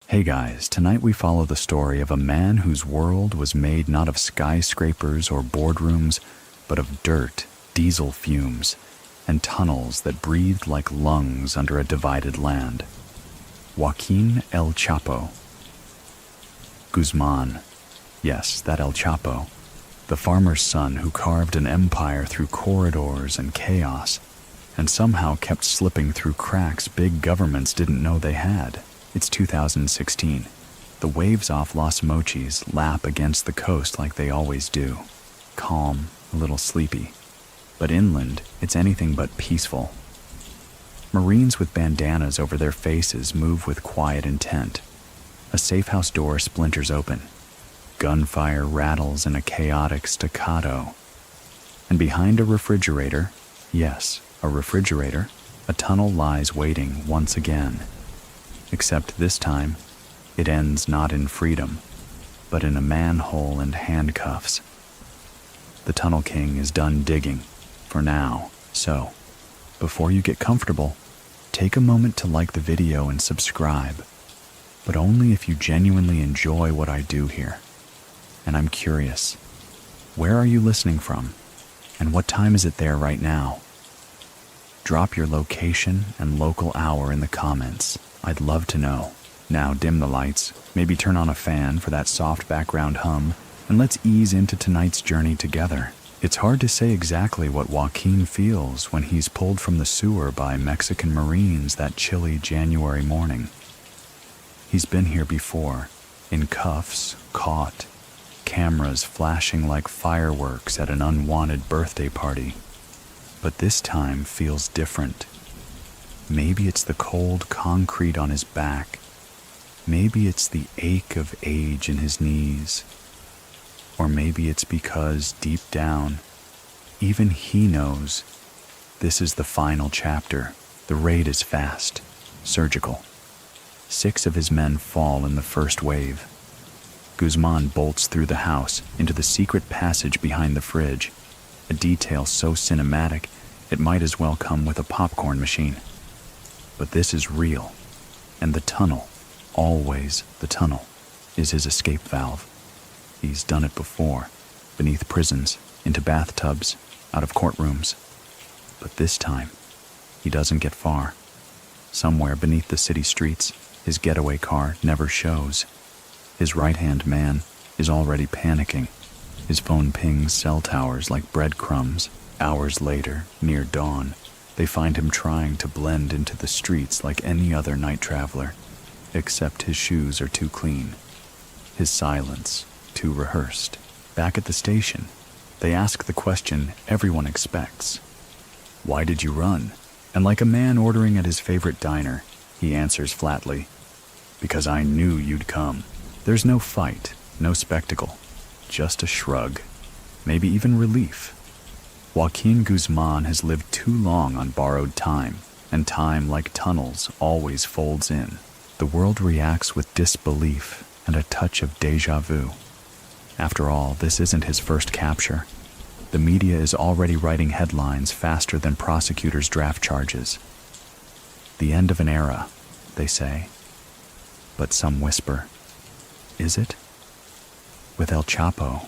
Hey guys, tonight we follow the story of a man whose world was made not of skyscrapers or boardrooms, but of dirt, diesel fumes, and tunnels that breathed like lungs under a divided land. Joaquin El Chapo. Guzmán. Yes, that El Chapo. The farmer's son who carved an empire through corridors and chaos, and somehow kept slipping through cracks big governments didn't know they had. It's 2016. The waves off Los Mochis lap against the coast like they always do. Calm, a little sleepy. But inland, it's anything but peaceful. Marines with bandanas over their faces move with quiet intent. A safe house door splinters open. Gunfire rattles in a chaotic staccato. And behind a refrigerator, yes, a refrigerator, a tunnel lies waiting once again. Except this time, it ends not in freedom, but in a manhole and handcuffs. The Tunnel King is done digging, for now, so before you get comfortable, take a moment to like the video and subscribe, but only if you genuinely enjoy what I do here. And I'm curious, where are you listening from, and what time is it there right now? Drop your location and local hour in the comments. I'd love to know. Now dim the lights, maybe turn on a fan for that soft background hum, and let's ease into tonight's journey together. It's hard to say exactly what Joaquin feels when he's pulled from the sewer by Mexican Marines that chilly January morning. He's been here before, in cuffs, caught, cameras flashing like fireworks at an unwanted birthday party. But this time feels different. Maybe it's the cold concrete on his back. Maybe it's the ache of age in his knees. Or maybe it's because, deep down, even he knows this is the final chapter. The raid is fast, surgical. 6 of his men fall in the first wave. Guzmán bolts through the house into the secret passage behind the fridge, a detail so cinematic it might as well come with a popcorn machine. But this is real, and the tunnel, always the tunnel, is his escape valve. He's done it before, beneath prisons, into bathtubs, out of courtrooms. But this time, he doesn't get far. Somewhere beneath the city streets, his getaway car never shows. His right-hand man is already panicking. His phone pings cell towers like breadcrumbs. Hours later, near dawn, they find him trying to blend into the streets like any other night traveler, except his shoes are too clean, his silence too rehearsed. Back at the station, they ask the question everyone expects. Why did you run? And like a man ordering at his favorite diner, he answers flatly, because I knew you'd come. There's no fight, no spectacle, just a shrug, maybe even relief. Joaquin Guzmán has lived too long on borrowed time, and time, like tunnels, always folds in. The world reacts with disbelief and a touch of déjà vu. After all, this isn't his first capture. The media is already writing headlines faster than prosecutors draft charges. The end of an era, they say. But some whisper, is it? With El Chapo,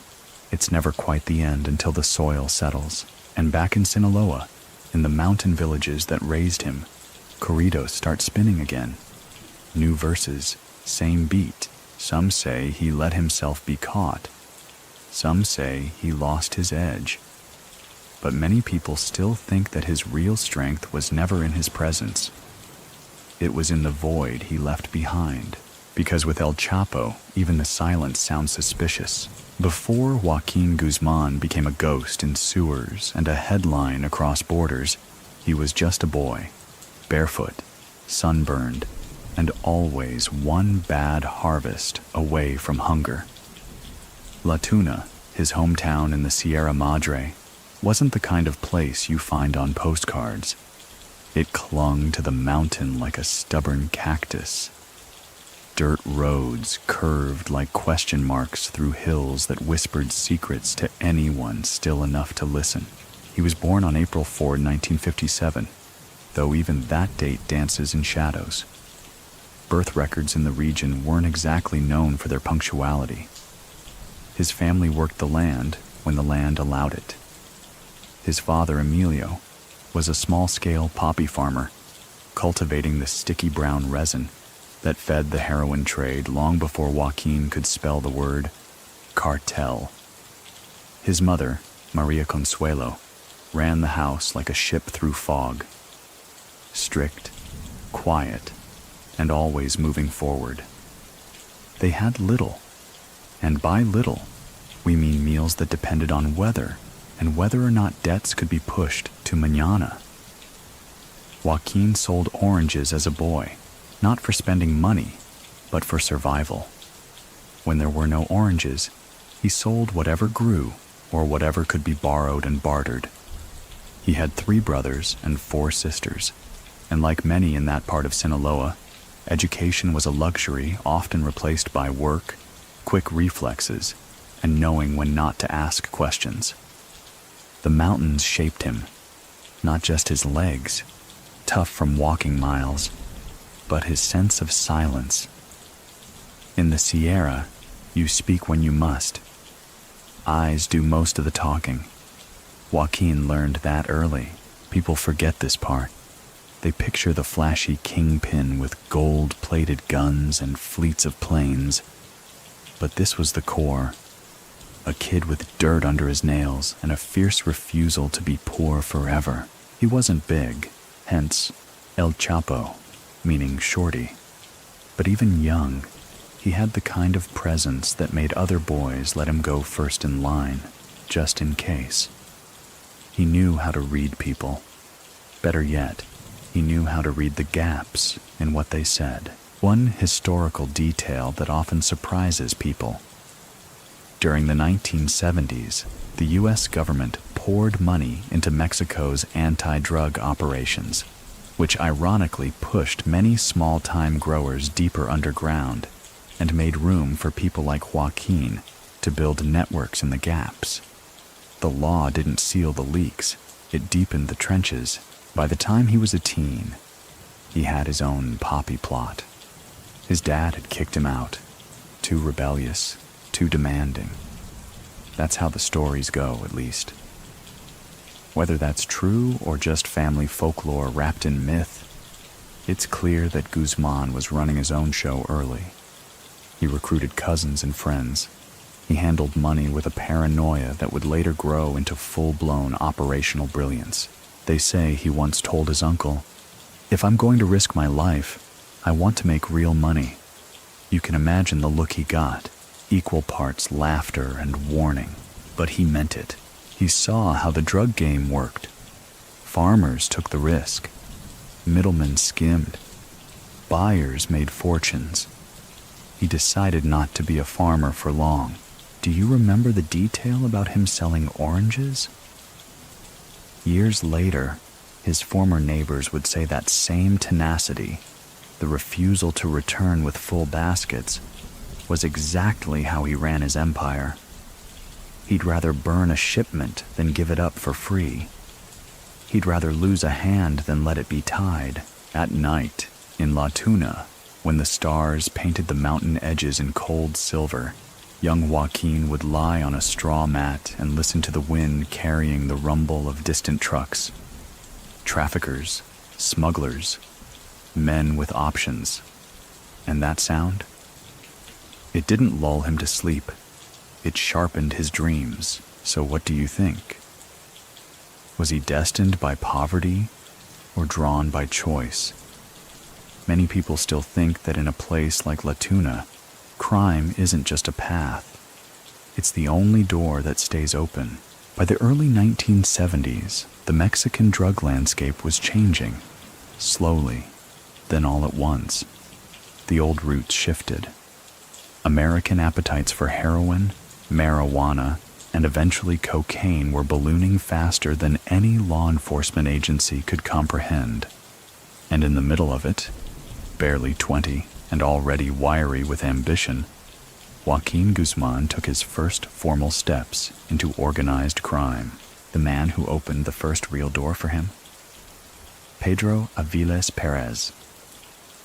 it's never quite the end until the soil settles. And back in Sinaloa, in the mountain villages that raised him, corridos start spinning again. New verses, same beat. Some say he let himself be caught. Some say he lost his edge. But many people still think that his real strength was never in his presence. It was in the void he left behind. Because with El Chapo, even the silence sounds suspicious. Before Joaquin Guzmán became a ghost in sewers and a headline across borders, he was just a boy, barefoot, sunburned, and always one bad harvest away from hunger. La Tuna, his hometown in the Sierra Madre, wasn't the kind of place you find on postcards. It clung to the mountain like a stubborn cactus. Dirt roads curved like question marks through hills that whispered secrets to anyone still enough to listen. He was born on April 4, 1957, though even that date dances in shadows. birth records in the region weren't exactly known for their punctuality. His family worked the land when the land allowed it. His father, Emilio, was a small-scale poppy farmer, cultivating the sticky brown resin that fed the heroin trade long before Joaquin could spell the word cartel. His mother, Maria Consuelo, ran the house like a ship through fog. Strict, quiet, and always moving forward. They had little, and by little, we mean meals that depended on weather and whether or not debts could be pushed to mañana. Joaquin sold oranges as a boy, not for spending money, but for survival. When there were no oranges, he sold whatever grew or whatever could be borrowed and bartered. He had 3 brothers and 4 sisters, and like many in that part of Sinaloa, education was a luxury often replaced by work, quick reflexes, and knowing when not to ask questions. The mountains shaped him, not just his legs, tough from walking miles, but his sense of silence. In the Sierra, you speak when you must. Eyes do most of the talking. Joaquin learned that early. People forget this part. They picture the flashy kingpin with gold-plated guns and fleets of planes. But this was the core. A kid with dirt under his nails and a fierce refusal to be poor forever. He wasn't big, hence El Chapo, meaning shorty. But even young, he had the kind of presence that made other boys let him go first in line, just in case. He knew how to read people. Better yet, he knew how to read the gaps in what they said. One historical detail that often surprises people. During the 1970s, the U.S. government poured money into Mexico's anti-drug operations, which ironically pushed many small-time growers deeper underground and made room for people like Joaquin to build networks in the gaps. The law didn't seal the leaks, it deepened the trenches. By the time he was a teen, he had his own poppy plot. His dad had kicked him out, too rebellious, too demanding. That's how the stories go, at least. Whether that's true or just family folklore wrapped in myth, it's clear that Guzmán was running his own show early. He recruited cousins and friends. He handled money with a paranoia that would later grow into full-blown operational brilliance. They say he once told his uncle, "If I'm going to risk my life, I want to make real money." You can imagine the look he got, equal parts laughter and warning. But he meant it. He saw how the drug game worked. Farmers took the risk. Middlemen skimmed. Buyers made fortunes. He decided not to be a farmer for long. Do you remember the detail about him selling oranges? Years later, his former neighbors would say that same tenacity, the refusal to return with full baskets, was exactly how he ran his empire. He'd rather burn a shipment than give it up for free. He'd rather lose a hand than let it be tied. At night, in La Tuna, when the stars painted the mountain edges in cold silver, young Joaquin would lie on a straw mat and listen to the wind carrying the rumble of distant trucks. Traffickers, smugglers, men with options. And that sound? It didn't lull him to sleep. It sharpened his dreams. So what do you think? Was he destined by poverty or drawn by choice? Many people still think that in a place like La Tuna, crime isn't just a path. It's the only door that stays open. By the early 1970s, the Mexican drug landscape was changing. Slowly, then all at once. The old routes shifted. American appetites for heroin, marijuana, and eventually cocaine were ballooning faster than any law enforcement agency could comprehend. And in the middle of it, barely 20 and already wiry with ambition, Joaquin Guzmán took his first formal steps into organized crime. The man who opened the first real door for him? Pedro Aviles Perez,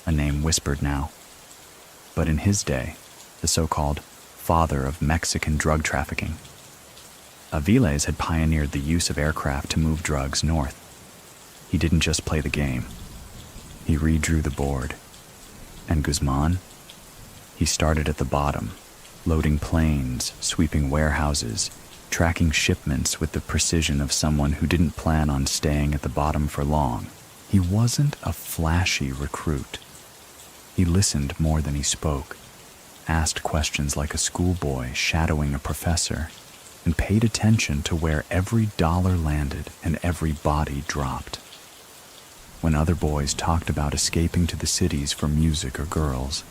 a name whispered now. but in his day, the so-called father of Mexican drug trafficking. Aviles had pioneered the use of aircraft to move drugs north. He didn't just play the game. He redrew the board. And Guzmán? He started at the bottom, loading planes, sweeping warehouses, tracking shipments with the precision of someone who didn't plan on staying at the bottom for long. He wasn't a flashy recruit. He listened more than he spoke, asked questions like a schoolboy shadowing a professor, and paid attention to where every dollar landed and every body dropped. When other boys talked about escaping to the cities for music or girls,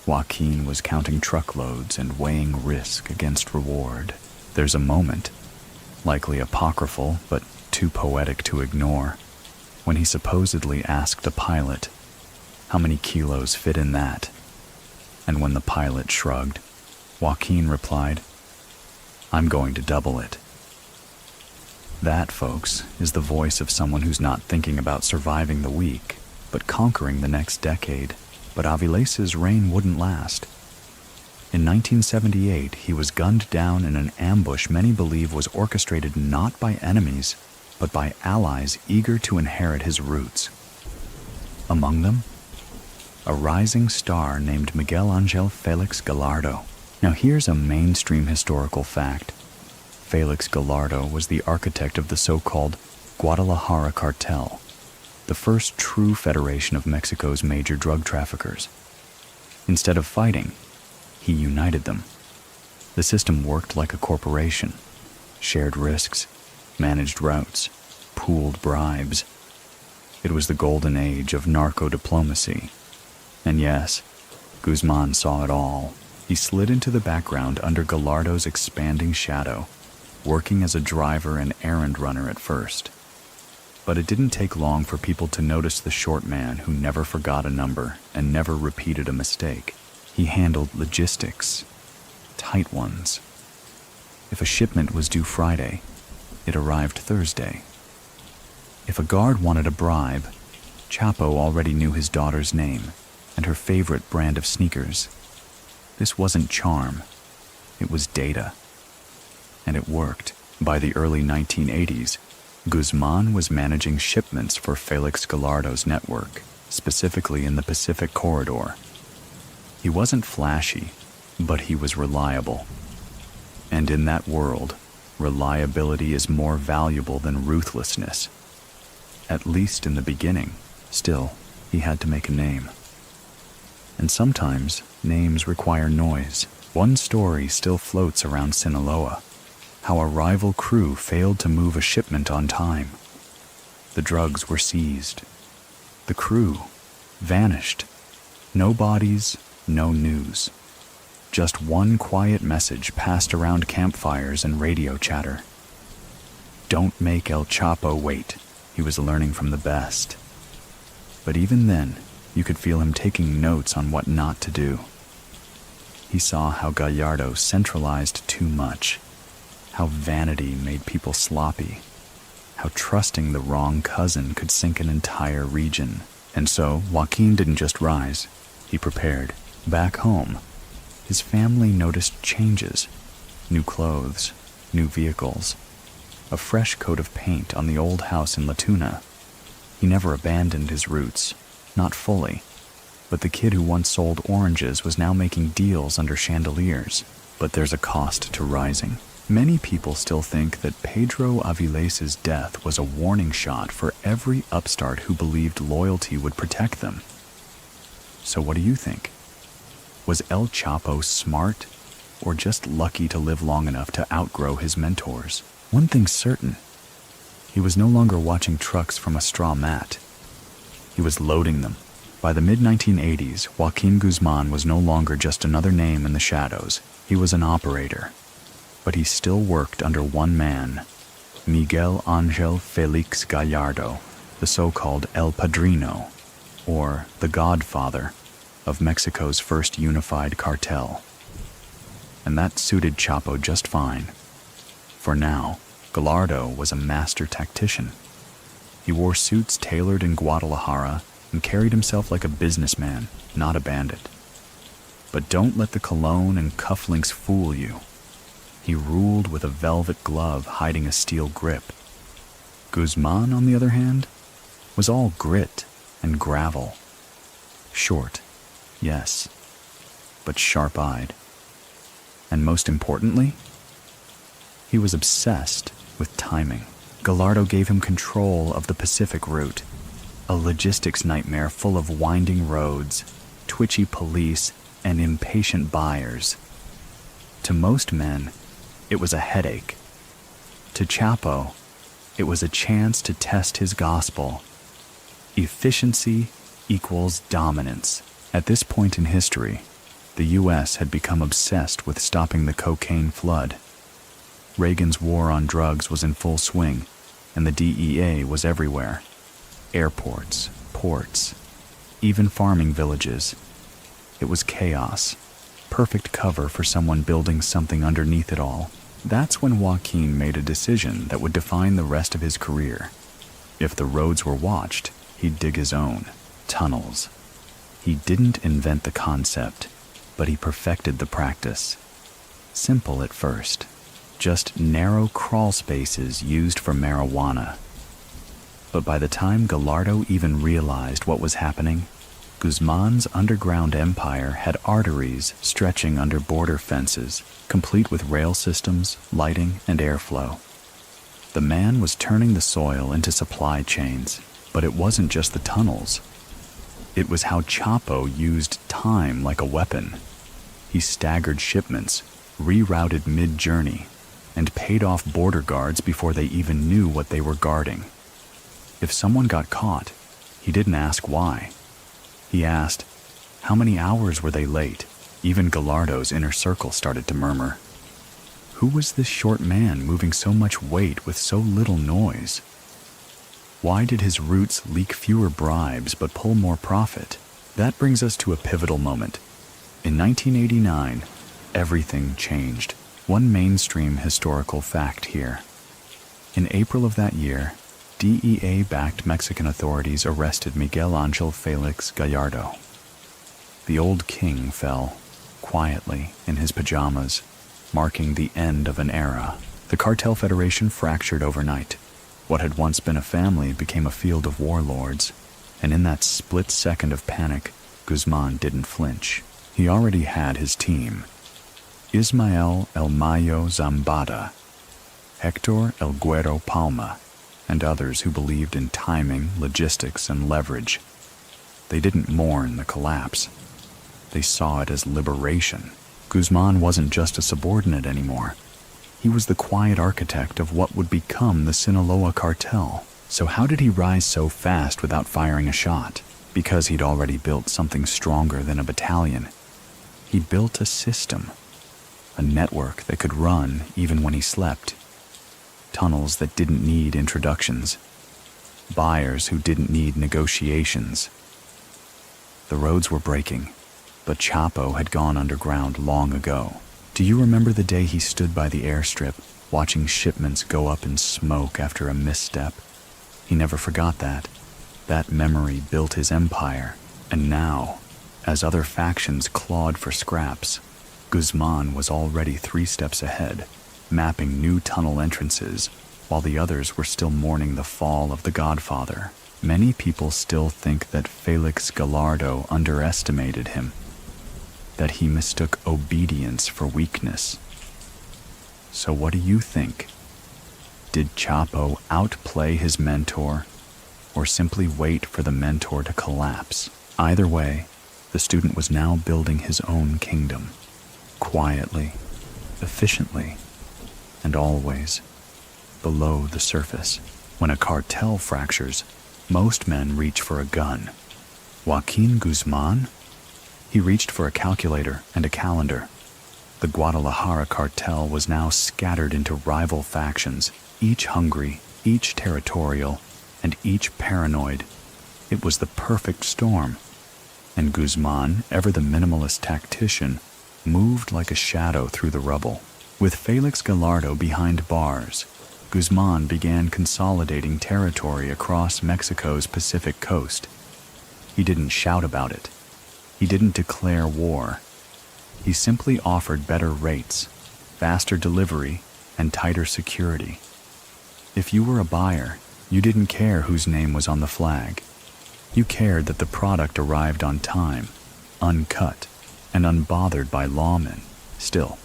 Joaquin was counting truckloads and weighing risk against reward. There's a moment, likely apocryphal but too poetic to ignore, when he supposedly asked a pilot, "How many kilos fit in that?" And when the pilot shrugged, Joaquin replied, "I'm going to double it." That, folks, is the voice of someone who's not thinking about surviving the week, but conquering the next decade. But Aviles's reign wouldn't last. In 1978, he was gunned down in an ambush many believe was orchestrated not by enemies, but by allies eager to inherit his roots. Among them, a rising star named Miguel Angel Felix Gallardo. Now here's a mainstream historical fact. Felix Gallardo was the architect of the so-called Guadalajara Cartel, the first true federation of Mexico's major drug traffickers. Instead of fighting, he united them. The system worked like a corporation, shared risks, managed routes, pooled bribes. It was the golden age of narco-diplomacy. And yes, Guzmán saw it all. He slid into the background under Gallardo's expanding shadow, working as a driver and errand runner at first. But it didn't take long for people to notice the short man who never forgot a number and never repeated a mistake. He handled logistics, tight ones. If a shipment was due Friday, it arrived Thursday. If a guard wanted a bribe, Chapo already knew his daughter's name and her favorite brand of sneakers. This wasn't charm, it was data. And it worked. By the early 1980s, Guzmán was managing shipments for Felix Gallardo's network, specifically in the Pacific Corridor. He wasn't flashy, but he was reliable. And in that world, reliability is more valuable than ruthlessness. At least in the beginning. Still, he had to make a name. And sometimes, names require noise. One story still floats around Sinaloa. How a rival crew failed to move a shipment on time. The drugs were seized. The crew vanished. No bodies, no news. Just one quiet message passed around campfires and radio chatter. Don't make El Chapo wait. He was learning from the best. But even then, you could feel him taking notes on what not to do. He saw how Gallardo centralized too much. How vanity made people sloppy, how trusting the wrong cousin could sink an entire region. And so, Joaquin didn't just rise, he prepared. Back home, his family noticed changes. New clothes, new vehicles, a fresh coat of paint on the old house in La Tuna. He never abandoned his roots, not fully, but the kid who once sold oranges was now making deals under chandeliers. But there's a cost to rising. Many people still think that Pedro Aviles's death was a warning shot for every upstart who believed loyalty would protect them. So what do you think? Was El Chapo smart, or just lucky to live long enough to outgrow his mentors? One thing's certain. He was no longer watching trucks from a straw mat. He was loading them. By the mid-1980s, Joaquin Guzmán was no longer just another name in the shadows. He was an operator. But he still worked under one man, Miguel Angel Felix Gallardo, the so-called El Padrino, or the Godfather, of Mexico's first unified cartel. And that suited Chapo just fine. For now, Gallardo was a master tactician. He wore suits tailored in Guadalajara and carried himself like a businessman, not a bandit. But don't let the cologne and cufflinks fool you. He ruled with a velvet glove hiding a steel grip. Guzmán, on the other hand, was all grit and gravel. Short, yes, but sharp-eyed. And most importantly, he was obsessed with timing. Gallardo gave him control of the Pacific route, a logistics nightmare full of winding roads, twitchy police, and impatient buyers. To most men, it was a headache. To Chapo, it was a chance to test his gospel. Efficiency equals dominance. At this point in history, the U.S. had become obsessed with stopping the cocaine flood. Reagan's war on drugs was in full swing, and the DEA was everywhere. Airports, ports, even farming villages. It was chaos, perfect cover for someone building something underneath it all. That's when Joaquin made a decision that would define the rest of his career. If the roads were watched, he'd dig his own. Tunnels. He didn't invent the concept, but he perfected the practice. Simple at first, just narrow crawl spaces used for marijuana. But by the time Gallardo even realized what was happening, Guzmán's underground empire had arteries stretching under border fences, complete with rail systems, lighting, and airflow. The man was turning the soil into supply chains, but it wasn't just the tunnels. It was how Chapo used time like a weapon. He staggered shipments, rerouted mid-journey, and paid off border guards before they even knew what they were guarding. If someone got caught, he didn't ask why. He asked, how many hours were they late? Even Gallardo's inner circle started to murmur. Who was this short man moving so much weight with so little noise? Why did his routes leak fewer bribes but pull more profit? That brings us to a pivotal moment. In 1989, everything changed. One mainstream historical fact here. In April of that year, DEA-backed Mexican authorities arrested Miguel Ángel Félix Gallardo. The old king fell, quietly, in his pajamas, marking the end of an era. The cartel federation fractured overnight. What had once been a family became a field of warlords, and in that split second of panic, Guzmán didn't flinch. He already had his team. Ismael El Mayo Zambada, Hector El Güero Palma, and others who believed in timing, logistics, and leverage. They didn't mourn the collapse. They saw it as liberation. Guzmán wasn't just a subordinate anymore. He was the quiet architect of what would become the Sinaloa Cartel. So how did he rise so fast without firing a shot? Because he'd already built something stronger than a battalion. He built a system, a network that could run even when he slept. Tunnels that didn't need introductions. Buyers who didn't need negotiations. The roads were breaking, but Chapo had gone underground long ago. Do you remember the day he stood by the airstrip, watching shipments go up in smoke after a misstep? He never forgot that. That memory built his empire, and now, as other factions clawed for scraps, Guzmán was already 3 steps ahead, mapping new tunnel entrances, while the others were still mourning the fall of the Godfather. Many people still think that Félix Gallardo underestimated him, that he mistook obedience for weakness. So what do you think? Did Chapo outplay his mentor, or simply wait for the mentor to collapse? Either way, the student was now building his own kingdom, quietly, efficiently, and always below the surface. When a cartel fractures, most men reach for a gun. Joaquín Guzmán? He reached for a calculator and a calendar. The Guadalajara cartel was now scattered into rival factions, each hungry, each territorial, and each paranoid. It was the perfect storm. And Guzmán, ever the minimalist tactician, moved like a shadow through the rubble. With Félix Gallardo behind bars, Guzmán began consolidating territory across Mexico's Pacific coast. He didn't shout about it. He didn't declare war. He simply offered better rates, faster delivery, and tighter security. If you were a buyer, you didn't care whose name was on the flag. You cared that the product arrived on time, uncut, and unbothered by lawmen. Still,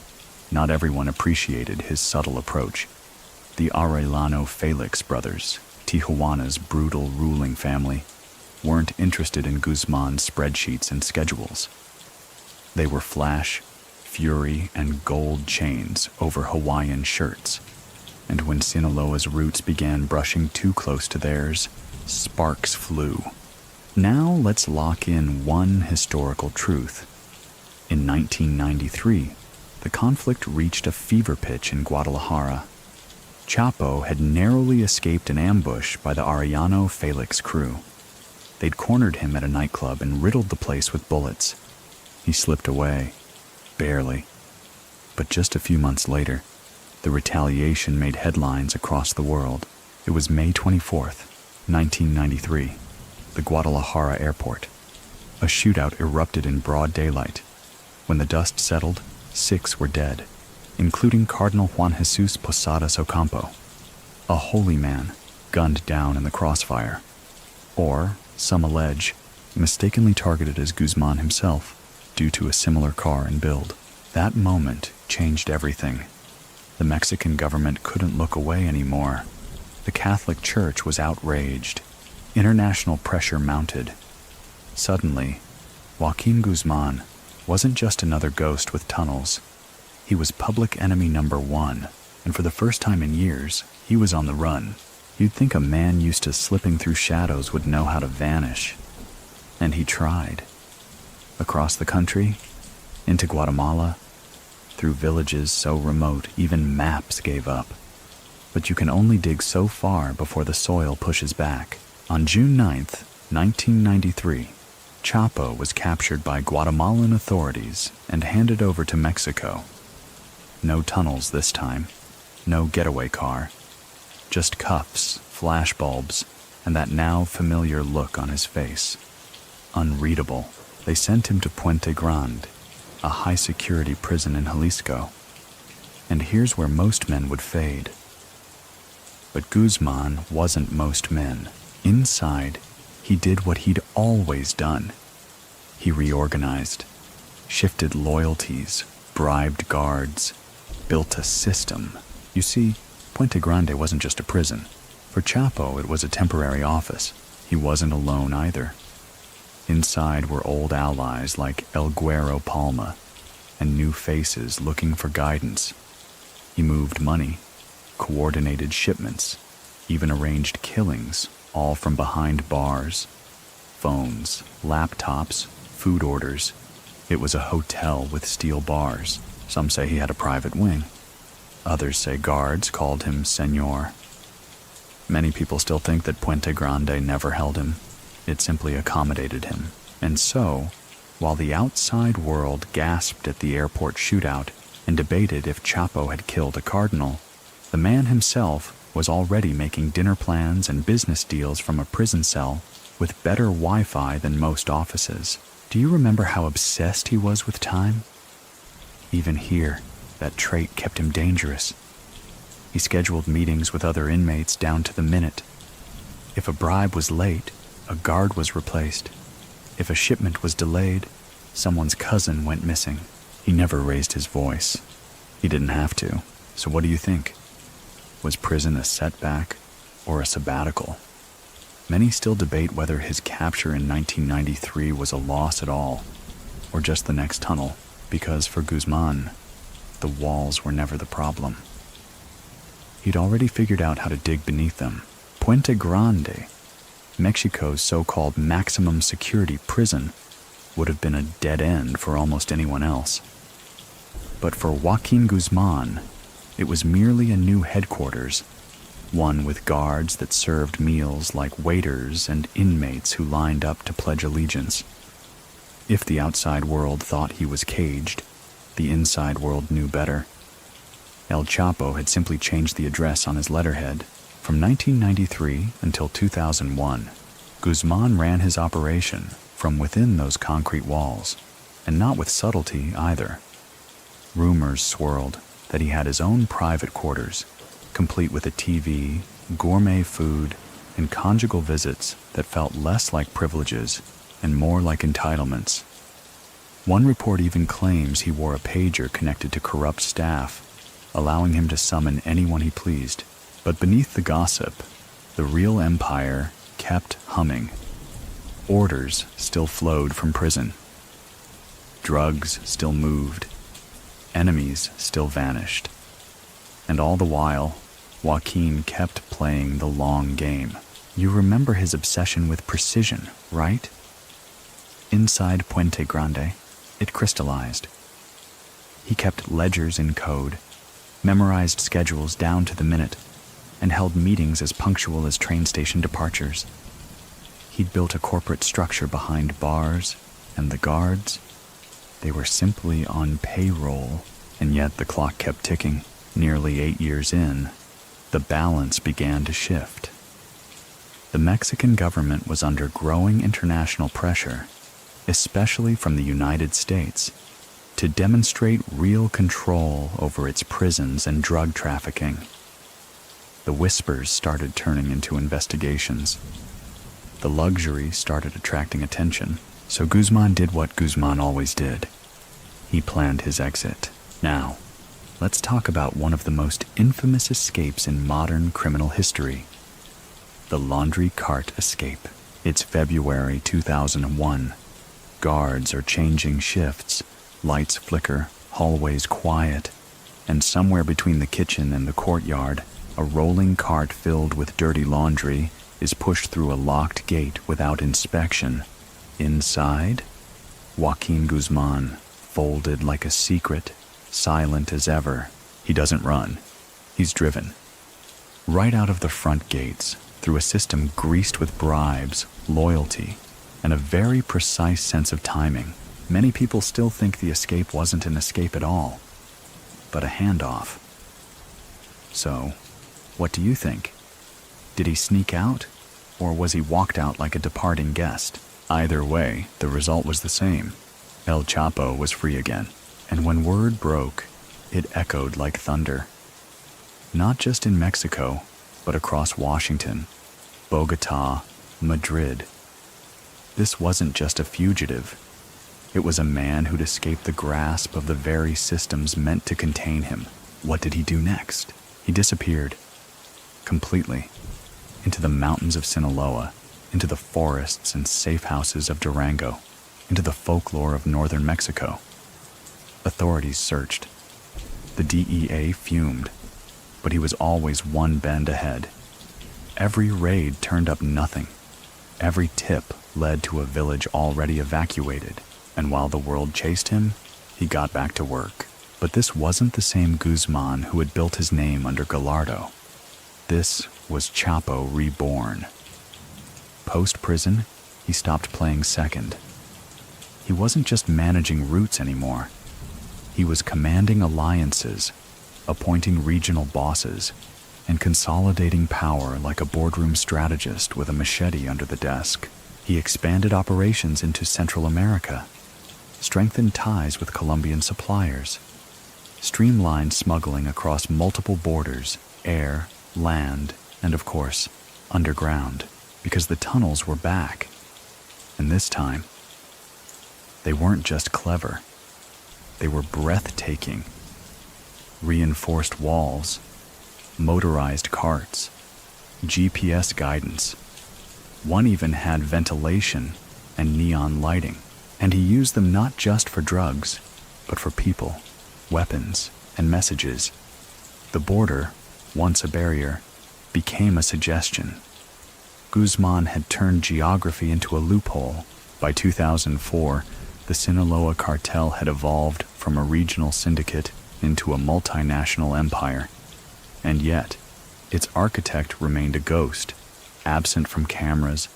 not everyone appreciated his subtle approach. The Arellano Felix brothers, Tijuana's brutal ruling family, weren't interested in Guzmán's spreadsheets and schedules. They were flash, fury, and gold chains over Hawaiian shirts. And when Sinaloa's roots began brushing too close to theirs, sparks flew. Now let's lock in one historical truth. In 1993, the conflict reached a fever pitch in Guadalajara. Chapo had narrowly escaped an ambush by the Arellano Felix crew. They'd cornered him at a nightclub and riddled the place with bullets. He slipped away, barely. But just a few months later, the retaliation made headlines across the world. It was May 24th, 1993, the Guadalajara airport. A shootout erupted in broad daylight. When the dust settled, 6 were dead, including Cardinal Juan Jesus Posadas Ocampo, a holy man gunned down in the crossfire. Or, some allege, mistakenly targeted as Guzmán himself due to a similar car and build. That moment changed everything. The Mexican government couldn't look away anymore. The Catholic Church was outraged. International pressure mounted. Suddenly, Joaquín Guzmán wasn't just another ghost with tunnels. He was public enemy number 1, and for the first time in years, he was on the run. You'd think a man used to slipping through shadows would know how to vanish. And he tried. Across the country, into Guatemala, through villages so remote even maps gave up. But you can only dig so far before the soil pushes back. On June 9th, 1993, Chapo was captured by Guatemalan authorities and handed over to Mexico. No tunnels this time, no getaway car, just cuffs, flashbulbs, and that now familiar look on his face. Unreadable. They sent him to Puente Grande, a high-security prison in Jalisco. And here's where most men would fade. But Guzmán wasn't most men. Inside, he did what he'd always done. He reorganized, shifted loyalties, bribed guards, built a system. You see, Puente Grande wasn't just a prison. For Chapo, it was a temporary office. He wasn't alone either. Inside were old allies like El Güero Palma and new faces looking for guidance. He moved money, coordinated shipments, even arranged killings, all from behind bars. Phones, laptops, food orders. It was a hotel with steel bars. Some say he had a private wing. Others say guards called him Señor. Many people still think that Puente Grande never held him. It simply accommodated him. And so, while the outside world gasped at the airport shootout and debated if Chapo had killed a cardinal, the man himself was already making dinner plans and business deals from a prison cell with better Wi-Fi than most offices. Do you remember how obsessed he was with time? Even here, that trait kept him dangerous. He scheduled meetings with other inmates down to the minute. If a bribe was late, a guard was replaced. If a shipment was delayed, someone's cousin went missing. He never raised his voice. He didn't have to. So what do you think? Was prison a setback or a sabbatical? Many still debate whether his capture in 1993 was a loss at all, or just the next tunnel, because for Guzmán, the walls were never the problem. He'd already figured out how to dig beneath them. Puente Grande, Mexico's so-called maximum security prison, would have been a dead end for almost anyone else. But for Joaquín Guzmán, it was merely a new headquarters, one with guards that served meals like waiters and inmates who lined up to pledge allegiance. If the outside world thought he was caged, the inside world knew better. El Chapo had simply changed the address on his letterhead. From 1993 until 2001, Guzmán ran his operation from within those concrete walls, and not with subtlety either. Rumors swirled that he had his own private quarters, complete with a TV, gourmet food, and conjugal visits that felt less like privileges and more like entitlements. One report even claims he wore a pager connected to corrupt staff, allowing him to summon anyone he pleased. But beneath the gossip, the real empire kept humming. Orders still flowed from prison. Drugs still moved. Enemies still vanished. And all the while, Joaquin kept playing the long game. You remember his obsession with precision, right? Inside Puente Grande, it crystallized. He kept ledgers in code, memorized schedules down to the minute, and held meetings as punctual as train station departures. He'd built a corporate structure behind bars, and the guards, they were simply on payroll. And yet the clock kept ticking. Nearly 8 years in, the balance began to shift. The Mexican government was under growing international pressure, especially from the United States, to demonstrate real control over its prisons and drug trafficking. The whispers started turning into investigations. The luxury started attracting attention, so Guzmán did what Guzmán always did. He planned his exit. Now, let's talk about one of the most infamous escapes in modern criminal history. The laundry cart escape. It's February 2001. Guards are changing shifts, lights flicker, hallways quiet, and somewhere between the kitchen and the courtyard, a rolling cart filled with dirty laundry is pushed through a locked gate without inspection. Inside, Joaquin Guzmán, folded like a secret, silent as ever. He doesn't run. He's driven. Right out of the front gates, through a system greased with bribes, loyalty, and a very precise sense of timing. Many people still think the escape wasn't an escape at all, but a handoff. So, what do you think? Did he sneak out, or was he walked out like a departing guest? Either way, the result was the same. El Chapo was free again, and when word broke, it echoed like thunder. Not just in Mexico, but across Washington, Bogota, Madrid. This wasn't just a fugitive. It was a man who'd escaped the grasp of the very systems meant to contain him. What did he do next? He disappeared. Completely. Into the mountains of Sinaloa, into the forests and safe houses of Durango, into the folklore of northern Mexico. Authorities searched. The DEA fumed, but he was always one bend ahead. Every raid turned up nothing. Every tip led to a village already evacuated, and while the world chased him, he got back to work. But this wasn't the same Guzmán who had built his name under Gallardo. This was Chapo reborn. Post-prison, he stopped playing second. He wasn't just managing routes anymore. He was commanding alliances, appointing regional bosses, and consolidating power like a boardroom strategist with a machete under the desk. He expanded operations into Central America, strengthened ties with Colombian suppliers, streamlined smuggling across multiple borders, air, land, and of course, underground, because the tunnels were back. And this time, they weren't just clever. They were breathtaking. Reinforced walls, motorized carts, GPS guidance. One even had ventilation and neon lighting, and he used them not just for drugs, but for people, weapons, and messages. The border, once a barrier, became a suggestion. Guzmán had turned geography into a loophole. By 2004, the Sinaloa Cartel had evolved from a regional syndicate into a multinational empire. And yet, its architect remained a ghost, absent from cameras,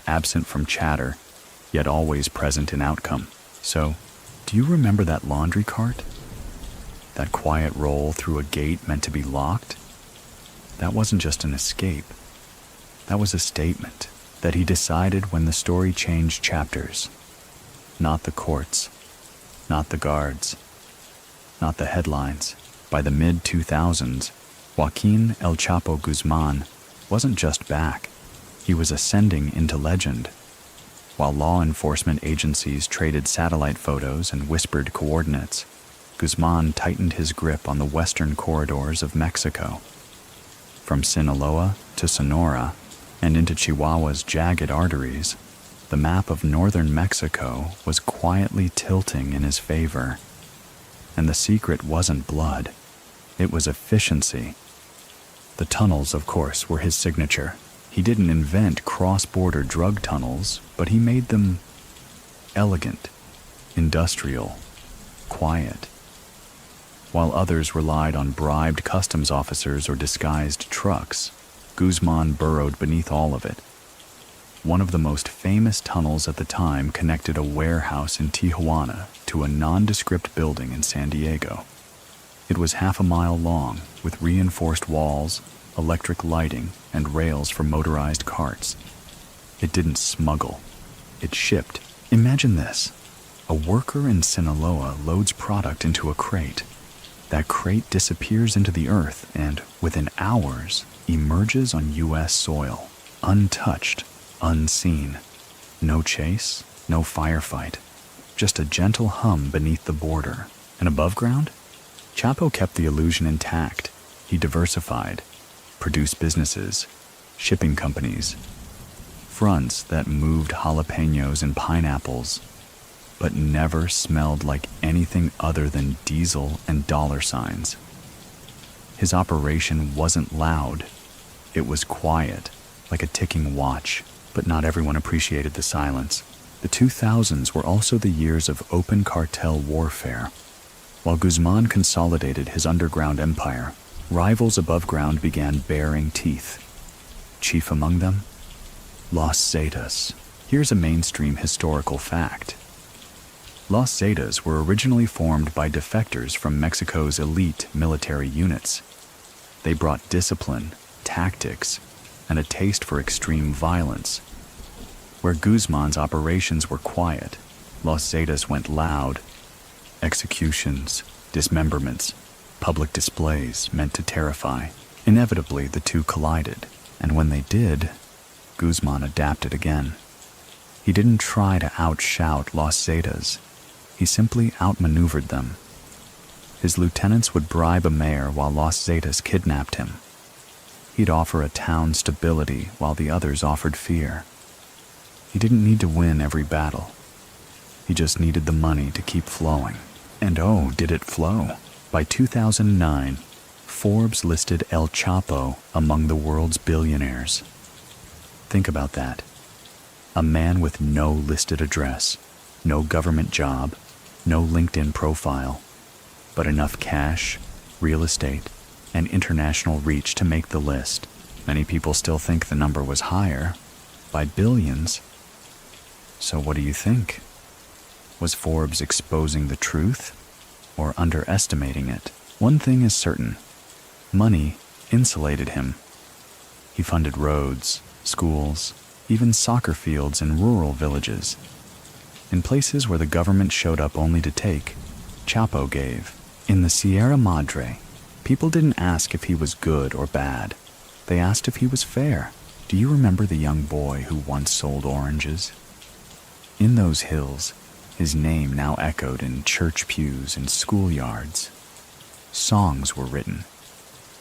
absent from chatter, yet always present in outcome. So, do you remember that laundry cart? That quiet roll through a gate meant to be locked? That wasn't just an escape. That was a statement that he decided when the story changed chapters. Not the courts, not the guards, not the headlines. By the mid-2000s, Joaquin El Chapo Guzmán wasn't just back, he was ascending into legend. While law enforcement agencies traded satellite photos and whispered coordinates, Guzmán tightened his grip on the western corridors of Mexico. From Sinaloa to Sonora and into Chihuahua's jagged arteries, the map of northern Mexico was quietly tilting in his favor. And the secret wasn't blood, it was efficiency. The tunnels, of course, were his signature. He didn't invent cross-border drug tunnels, but he made them elegant, industrial, quiet. While others relied on bribed customs officers or disguised trucks, Guzmán burrowed beneath all of it. One of the most famous tunnels at the time connected a warehouse in Tijuana to a nondescript building in San Diego. It was half a mile long, with reinforced walls, electric lighting, and rails for motorized carts. It didn't smuggle, it shipped. Imagine this. A worker in Sinaloa loads product into a crate. That crate disappears into the earth and, within hours, emerges on U.S. soil, untouched, unseen. No chase, no firefight, just a gentle hum beneath the border. And above ground? Chapo kept the illusion intact. He diversified, produced businesses, shipping companies, fronts that moved jalapenos and pineapples, but never smelled like anything other than diesel and dollar signs. His operation wasn't loud. It was quiet, like a ticking watch, but not everyone appreciated the silence. The 2000s were also the years of open cartel warfare. While Guzmán consolidated his underground empire, rivals above ground began baring teeth. Chief among them? Los Zetas. Here's a mainstream historical fact. Los Zetas were originally formed by defectors from Mexico's elite military units. They brought discipline, tactics, and a taste for extreme violence. Where Guzmán's operations were quiet, Los Zetas went loud. Executions, dismemberments, public displays meant to terrify. Inevitably, the two collided, and when they did, Guzmán adapted again. He didn't try to outshout Los Zetas. He simply outmaneuvered them. His lieutenants would bribe a mayor while Los Zetas kidnapped him. He'd offer a town stability while the others offered fear. He didn't need to win every battle. He just needed the money to keep flowing. And oh, did it flow? By 2009, Forbes listed El Chapo among the world's billionaires. Think about that. A man with no listed address, no government job, no LinkedIn profile, but enough cash, real estate, and international reach to make the list. Many people still think the number was higher, by billions. So what do you think? Was Forbes exposing the truth or underestimating it? One thing is certain. Money insulated him. He funded roads, schools, even soccer fields in rural villages. In places where the government showed up only to take, Chapo gave. In the Sierra Madre, people didn't ask if he was good or bad. They asked if he was fair. Do you remember the young boy who once sold oranges? In those hills, his name now echoed in church pews and schoolyards. Songs were written.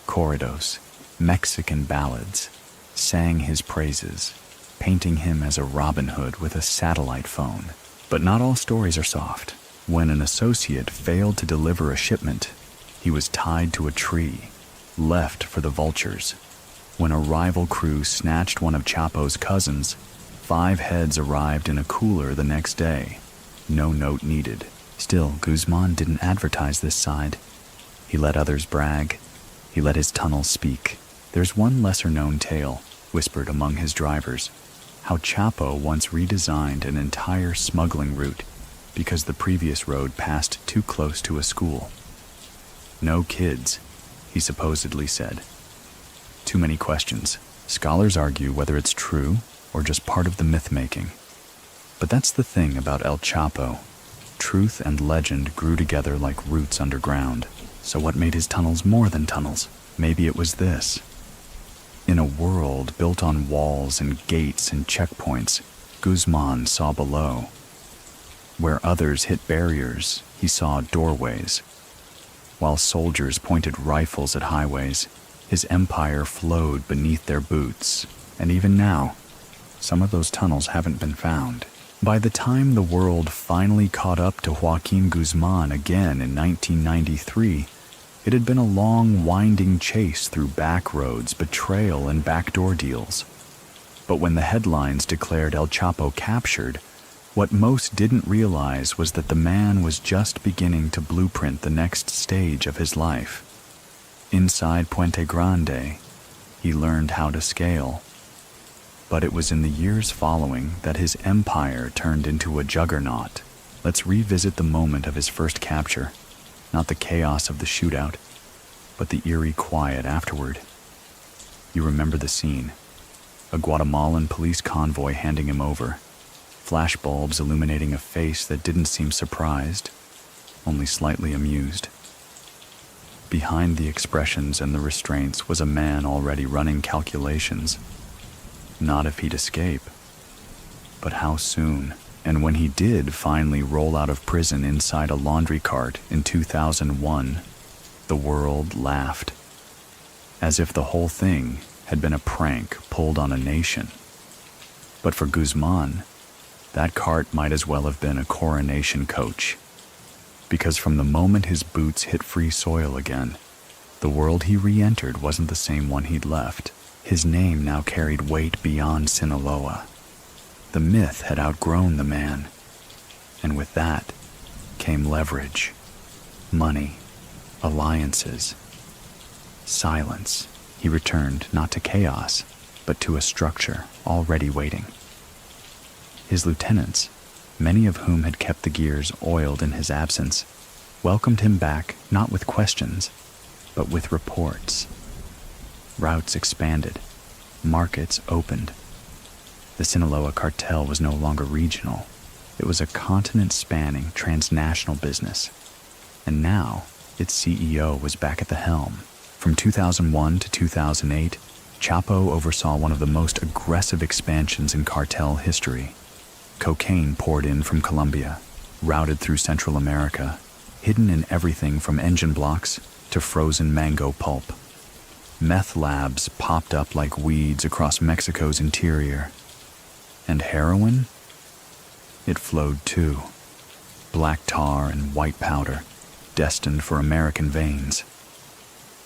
Corridos, Mexican ballads, sang his praises, painting him as a Robin Hood with a satellite phone. But not all stories are soft. When an associate failed to deliver a shipment, he was tied to a tree, left for the vultures. When a rival crew snatched one of Chapo's cousins, 5 heads arrived in a cooler the next day. No note needed. Still, Guzmán didn't advertise this side. He let others brag. He let his tunnel speak. There's one lesser-known tale, whispered among his drivers, how Chapo once redesigned an entire smuggling route because the previous road passed too close to a school. No kids, he supposedly said. Too many questions. Scholars argue whether it's true or just part of the myth-making. But that's the thing about El Chapo. Truth and legend grew together like roots underground. So what made his tunnels more than tunnels? Maybe it was this. In a world built on walls and gates and checkpoints, Guzmán saw below. Where others hit barriers, he saw doorways. While soldiers pointed rifles at highways, his empire flowed beneath their boots. And even now, some of those tunnels haven't been found. By the time the world finally caught up to Joaquin Guzmán again in 1993, it had been a long, winding chase through back roads, betrayal, and backdoor deals. But when the headlines declared El Chapo captured, what most didn't realize was that the man was just beginning to blueprint the next stage of his life. Inside Puente Grande, he learned how to scale. But it was in the years following that his empire turned into a juggernaut. Let's revisit the moment of his first capture, not the chaos of the shootout, but the eerie quiet afterward. You remember the scene. A Guatemalan police convoy handing him over, flashbulbs illuminating a face that didn't seem surprised, only slightly amused. Behind the expressions and the restraints was a man already running calculations. Not if he'd escape, but how soon. And when he did finally roll out of prison inside a laundry cart in 2001, the world laughed, as if the whole thing had been a prank pulled on a nation. But for Guzmán, that cart might as well have been a coronation coach, because from the moment his boots hit free soil again, the world he re-entered wasn't the same one he'd left. His name now carried weight beyond Sinaloa. The myth had outgrown the man, and with that came leverage, money, alliances, silence. He returned not to chaos, but to a structure already waiting. His lieutenants, many of whom had kept the gears oiled in his absence, welcomed him back not with questions, but with reports. Routes expanded, markets opened. The Sinaloa Cartel was no longer regional. It was a continent-spanning transnational business. And now, its CEO was back at the helm. From 2001 to 2008, Chapo oversaw one of the most aggressive expansions in cartel history. Cocaine poured in from Colombia, routed through Central America, hidden in everything from engine blocks to frozen mango pulp. Meth labs popped up like weeds across Mexico's interior. And heroin? It flowed too. Black tar and white powder, destined for American veins.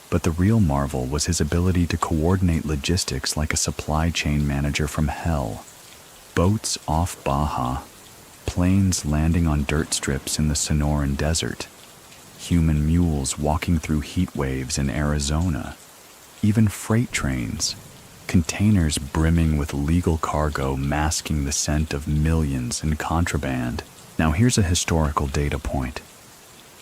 But the real marvel was his ability to coordinate logistics like a supply chain manager from hell. Boats off Baja, planes landing on dirt strips in the Sonoran Desert, human mules walking through heat waves in Arizona, even freight trains, containers brimming with legal cargo masking the scent of millions in contraband. Now here's a historical data point.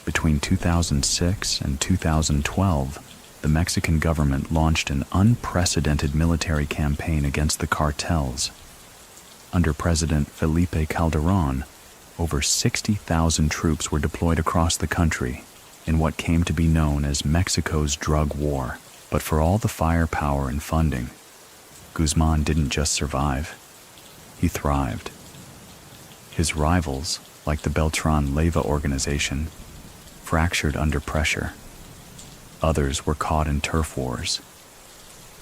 Between 2006 and 2012, the Mexican government launched an unprecedented military campaign against the cartels. Under President Felipe Calderón, over 60,000 troops were deployed across the country in what came to be known as Mexico's drug war. But for all the firepower and funding, Guzmán didn't just survive, he thrived. His rivals, like the Beltran Leyva organization, fractured under pressure. Others were caught in turf wars.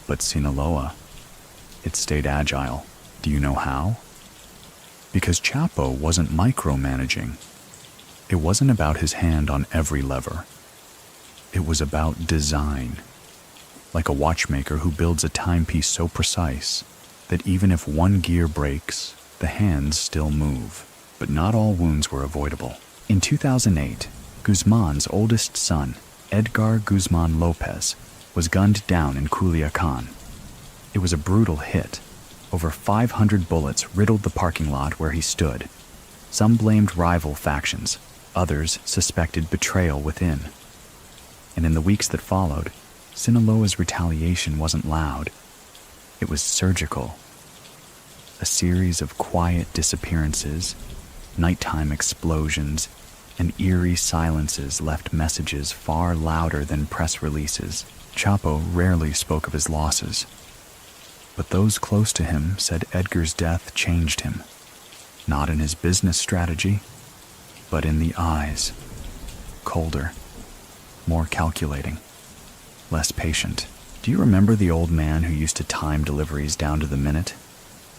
But Sinaloa, it stayed agile. Do you know how? Because Chapo wasn't micromanaging. It wasn't about his hand on every lever. It was about design. Like a watchmaker who builds a timepiece so precise that even if one gear breaks, the hands still move. But not all wounds were avoidable. In 2008, Guzmán's oldest son, Edgar Guzmán Lopez, was gunned down in Culiacán. It was a brutal hit. Over 500 bullets riddled the parking lot where he stood. Some blamed rival factions, others suspected betrayal within. And in the weeks that followed, Sinaloa's retaliation wasn't loud. It was surgical. A series of quiet disappearances, Nighttime explosions and eerie silences left messages far louder than press releases. Chapo rarely spoke of his losses, but those close to him said Edgar's death changed him, not in his business strategy, but in the eyes. Colder, more calculating, less patient. Do you remember the old man who used to time deliveries down to the minute?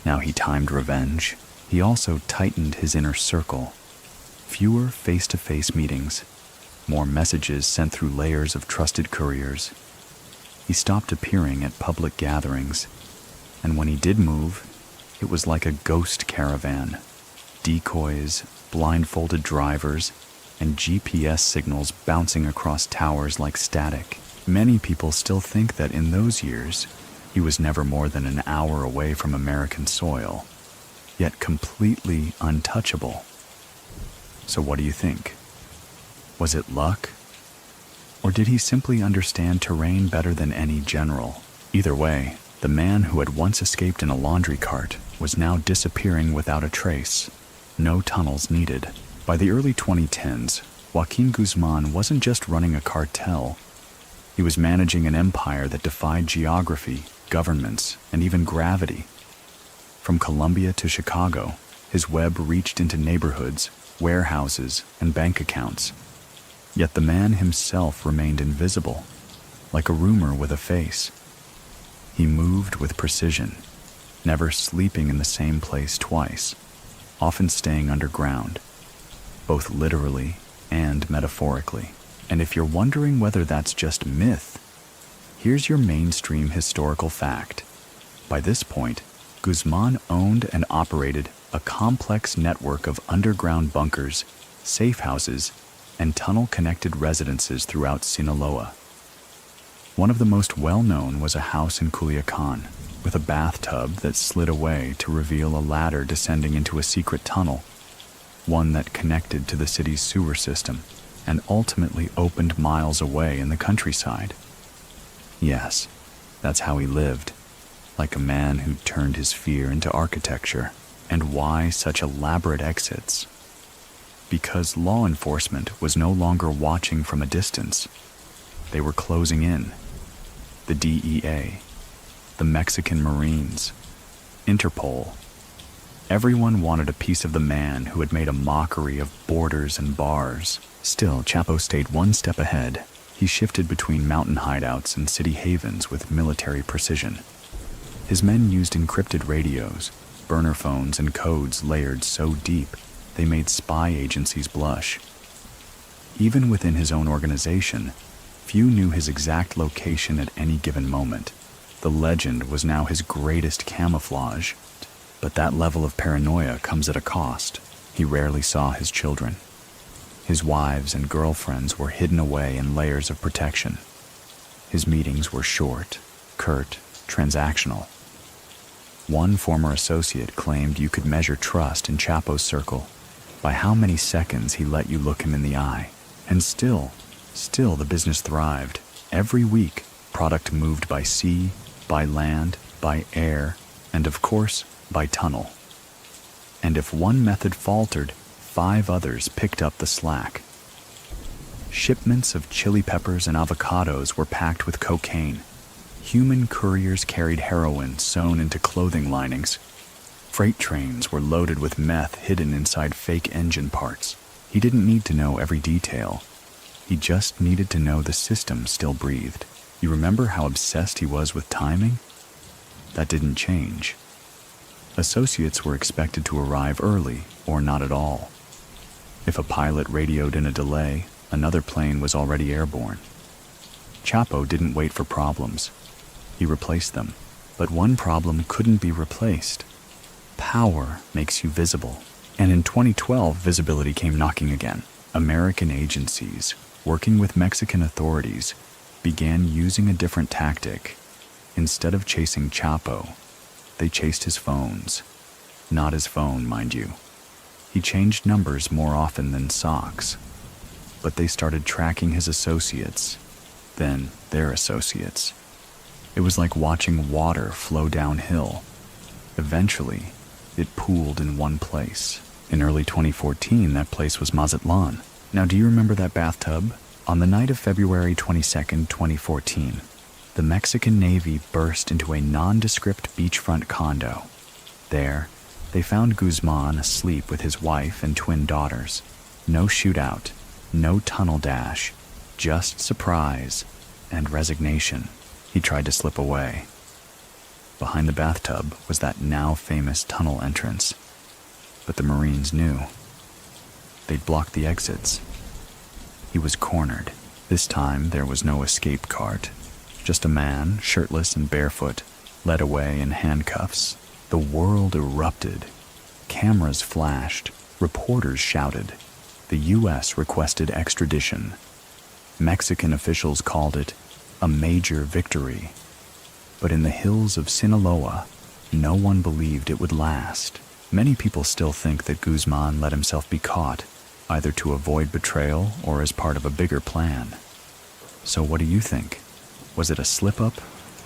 Now he timed revenge. He also tightened his inner circle. Fewer face-to-face meetings, more messages sent through layers of trusted couriers. He stopped appearing at public gatherings, and when he did move, it was like a ghost caravan. Decoys, blindfolded drivers, and GPS signals bouncing across towers like static. Many people still think that in those years, he was never more than an hour away from American soil, yet completely untouchable. So what do you think? Was it luck? Or did he simply understand terrain better than any general? Either way, the man who had once escaped in a laundry cart was now disappearing without a trace. No tunnels needed. By the early 2010s, Joaquin Guzmán wasn't just running a cartel. He was managing an empire that defied geography, governments, and even gravity. From Colombia to Chicago, his web reached into neighborhoods, warehouses, and bank accounts. Yet the man himself remained invisible, like a rumor with a face. He moved with precision, never sleeping in the same place twice, often staying underground, both literally and metaphorically. And if you're wondering whether that's just myth, here's your mainstream historical fact. By this point, Guzmán owned and operated a complex network of underground bunkers, safe houses, and tunnel-connected residences throughout Sinaloa. One of the most well-known was a house in Culiacán, with a bathtub that slid away to reveal a ladder descending into a secret tunnel, one that connected to the city's sewer system and ultimately opened miles away in the countryside. Yes, that's how he lived, like a man who turned his fear into architecture. And why such elaborate exits? Because law enforcement was no longer watching from a distance. They were closing in. The DEA, the Mexican Marines, Interpol. Everyone wanted a piece of the man who had made a mockery of borders and bars. Still, Chapo stayed one step ahead. He shifted between mountain hideouts and city havens with military precision. His men used encrypted radios, burner phones, and codes layered so deep they made spy agencies blush. Even within his own organization, few knew his exact location at any given moment. The legend was now his greatest camouflage, but that level of paranoia comes at a cost. He rarely saw his children. His wives and girlfriends were hidden away in layers of protection. His meetings were short, curt, transactional. One former associate claimed you could measure trust in Chapo's circle by how many seconds he let you look him in the eye. And still the business thrived. Every week, product moved by sea, by land, by air, and of course, by tunnel. And if one method faltered, 5 others picked up the slack. Shipments of chili peppers and avocados were packed with cocaine. Human couriers carried heroin sewn into clothing linings. Freight trains were loaded with meth hidden inside fake engine parts. He didn't need to know every detail. He just needed to know the system still breathed. You remember how obsessed he was with timing? That didn't change. Associates were expected to arrive early or not at all. If a pilot radioed in a delay, another plane was already airborne. Chapo didn't wait for problems. He replaced them. But one problem couldn't be replaced. Power makes you visible. And in 2012, visibility came knocking again. American agencies, working with Mexican authorities, began using a different tactic. Instead of chasing Chapo, they chased his phones. Not his phone, mind you. He changed numbers more often than socks. But they started tracking his associates, then their associates. It was like watching water flow downhill. Eventually, it pooled in one place. In early 2014, that place was Mazatlan. Now, do you remember that bathtub? On the night of February 22nd, 2014, the Mexican Navy burst into a nondescript beachfront condo. There, they found Guzmán asleep with his wife and twin daughters. No shootout, no tunnel dash, just surprise and resignation. He tried to slip away. Behind the bathtub was that now famous tunnel entrance. But the Marines knew. They'd blocked the exits. He was cornered. This time there was no escape cart. Just a man, shirtless and barefoot, led away in handcuffs. The world erupted. Cameras flashed. Reporters shouted. The U.S. requested extradition. Mexican officials called it a major victory. But in the hills of Sinaloa, no one believed it would last. Many people still think that Guzmán let himself be caught, either to avoid betrayal or as part of a bigger plan. So what do you think? Was it a slip-up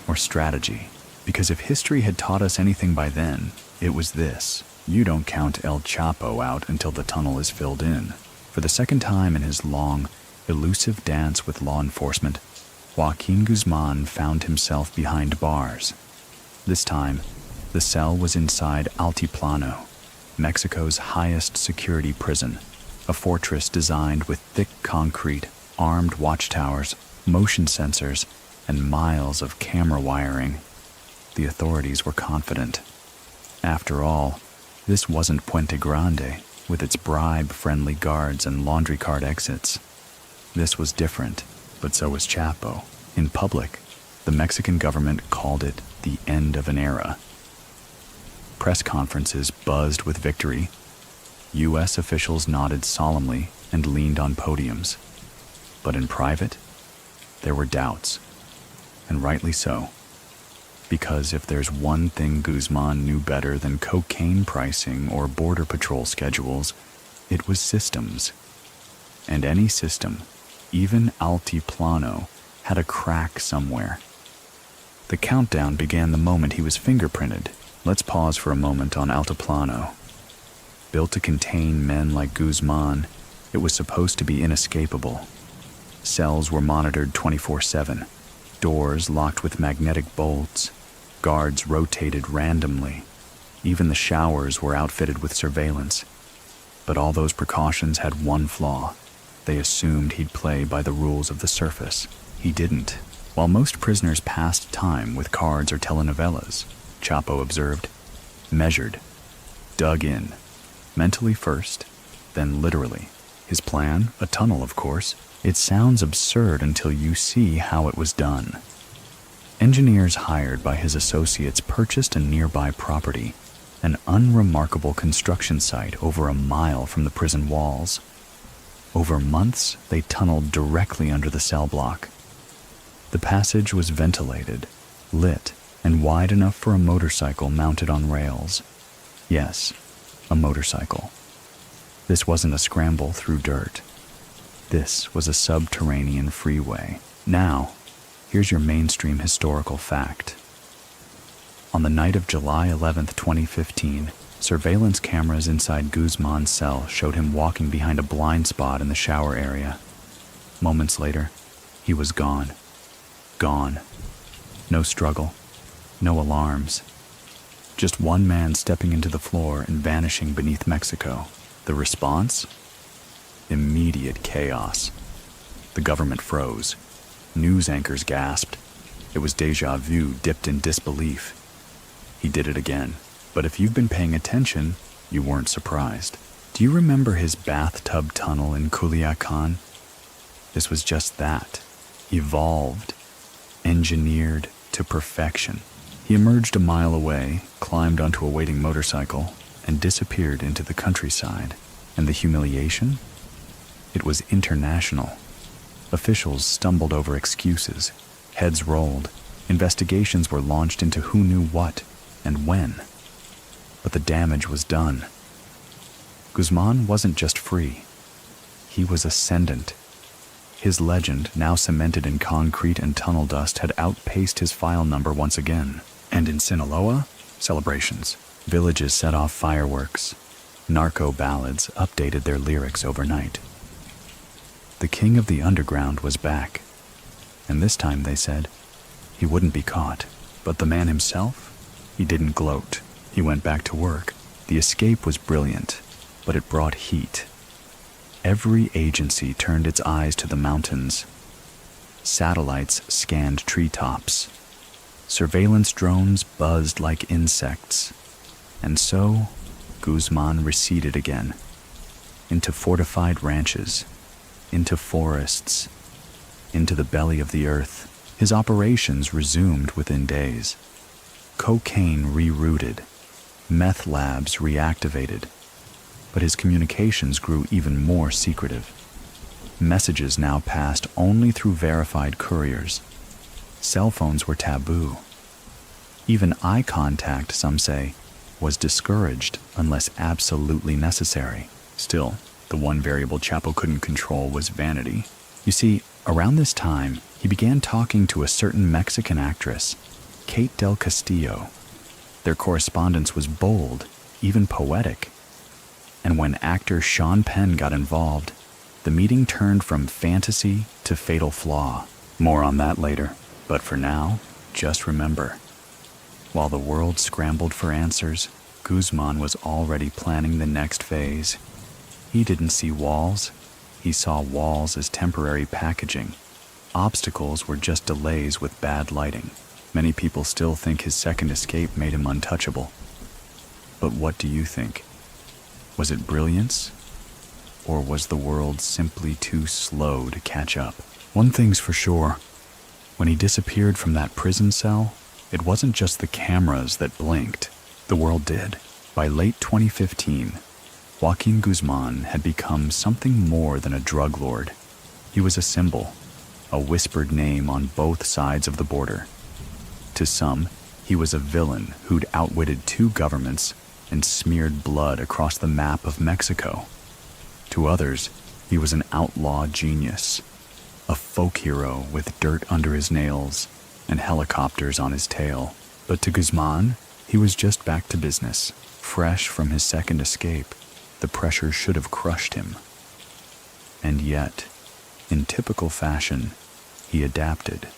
or strategy? Because if history had taught us anything by then, it was this. You don't count El Chapo out until the tunnel is filled in. For the second time in his long, elusive dance with law enforcement, Joaquín Guzmán found himself behind bars. This time, the cell was inside Altiplano, Mexico's highest security prison, a fortress designed with thick concrete, armed watchtowers, motion sensors, and miles of camera wiring. The authorities were confident. After all, this wasn't Puente Grande, with its bribe-friendly guards and laundry cart exits. This was different, but so was Chapo. In public, the Mexican government called it the end of an era. Press conferences buzzed with victory. U.S. officials nodded solemnly and leaned on podiums. But in private, there were doubts, and rightly so. Because if there's one thing Guzmán knew better than cocaine pricing or border patrol schedules, it was systems. And any system, even Altiplano, had a crack somewhere. The countdown began the moment he was fingerprinted. Let's pause for a moment on Altiplano. Built to contain men like Guzmán, it was supposed to be inescapable. Cells were monitored 24/7, doors locked with magnetic bolts, guards rotated randomly. Even the showers were outfitted with surveillance. But all those precautions had one flaw. They assumed he'd play by the rules of the surface. He didn't. While most prisoners passed time with cards or telenovelas, Chapo observed, measured, dug in, mentally first, then literally. His plan, a tunnel of course, it sounds absurd until you see how it was done. Engineers hired by his associates purchased a nearby property, an unremarkable construction site over a mile from the prison walls. Over months, they tunneled directly under the cell block. The passage was ventilated, lit, and wide enough for a motorcycle mounted on rails. Yes, a motorcycle. This wasn't a scramble through dirt. This was a subterranean freeway. Now, here's your mainstream historical fact. On the night of July 11th, 2015, surveillance cameras inside Guzmán's cell showed him walking behind a blind spot in the shower area. Moments later, he was gone. Gone. No struggle. No alarms. Just one man stepping into the floor and vanishing beneath Mexico. The response? Immediate chaos. The government froze. News anchors gasped. It was déjà vu dipped in disbelief. He did it again. But if you've been paying attention, you weren't surprised. Do you remember his bathtub tunnel in Culiacan? This was just that. Evolved. Engineered to perfection. He emerged a mile away, climbed onto a waiting motorcycle, and disappeared into the countryside. And the humiliation? It was international. Officials stumbled over excuses. Heads rolled. Investigations were launched into who knew what and when. But the damage was done. Guzmán wasn't just free. He was ascendant. His legend, now cemented in concrete and tunnel dust, had outpaced his file number once again. And in Sinaloa, celebrations. Villages set off fireworks. Narco ballads updated their lyrics overnight. The king of the underground was back, and this time, they said, he wouldn't be caught. But the man himself? He didn't gloat. He went back to work. The escape was brilliant, but it brought heat. Every agency turned its eyes to the mountains. Satellites scanned treetops. Surveillance drones buzzed like insects. And so, Guzmán receded again. Into fortified ranches. Into forests. Into the belly of the earth. His operations resumed within days. Cocaine rerouted. Meth labs reactivated. But his communications grew even more secretive. Messages now passed only through verified couriers. Cell phones were taboo. Even eye contact, some say, was discouraged unless absolutely necessary. Still, the one variable Chapo couldn't control was vanity. You see, around this time, he began talking to a certain Mexican actress, Kate del Castillo. Their correspondence was bold, even poetic. And when actor Sean Penn got involved, the meeting turned from fantasy to fatal flaw. More on that later, but for now, just remember, while the world scrambled for answers, Guzmán was already planning the next phase. He didn't see walls. He saw walls as temporary packaging. Obstacles were just delays with bad lighting. Many people still think his second escape made him untouchable. But what do you think? Was it brilliance? Or was the world simply too slow to catch up? One thing's for sure. When he disappeared from that prison cell, it wasn't just the cameras that blinked. The world did. By late 2015, Joaquín Guzmán had become something more than a drug lord. He was a symbol, a whispered name on both sides of the border. To some, he was a villain who'd outwitted two governments and smeared blood across the map of Mexico. To others, he was an outlaw genius, a folk hero with dirt under his nails and helicopters on his tail. But to Guzmán, he was just back to business, fresh from his second escape. The pressure should have crushed him. And yet, in typical fashion, he adapted.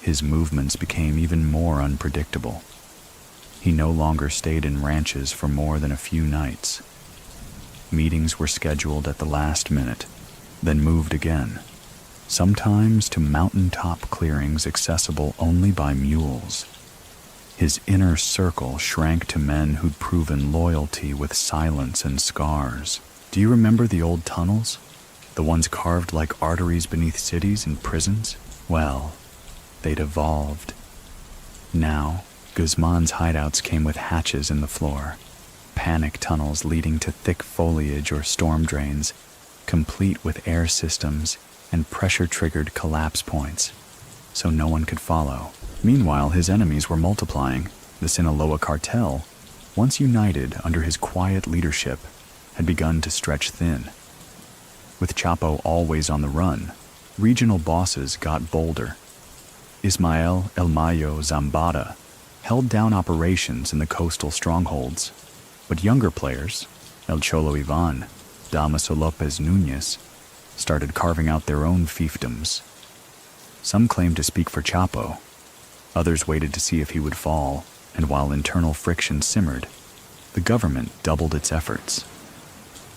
His movements became even more unpredictable. He no longer stayed in ranches for more than a few nights. Meetings were scheduled at the last minute, then moved again, sometimes to mountaintop clearings accessible only by mules. His inner circle shrank to men who'd proven loyalty with silence and scars. Do you remember the old tunnels? The ones carved like arteries beneath cities and prisons? Well, they'd evolved. Now, Guzmán's hideouts came with hatches in the floor, panic tunnels leading to thick foliage or storm drains, complete with air systems and pressure-triggered collapse points, so no one could follow. Meanwhile, his enemies were multiplying. The Sinaloa Cartel, once united under his quiet leadership, had begun to stretch thin. With Chapo always on the run, regional bosses got bolder. Ismael El Mayo Zambada held down operations in the coastal strongholds, but younger players, El Cholo Ivan, Damaso Lopez Núñez, started carving out their own fiefdoms. Some claimed to speak for Chapo. Others waited to see if he would fall, and while internal friction simmered, the government doubled its efforts.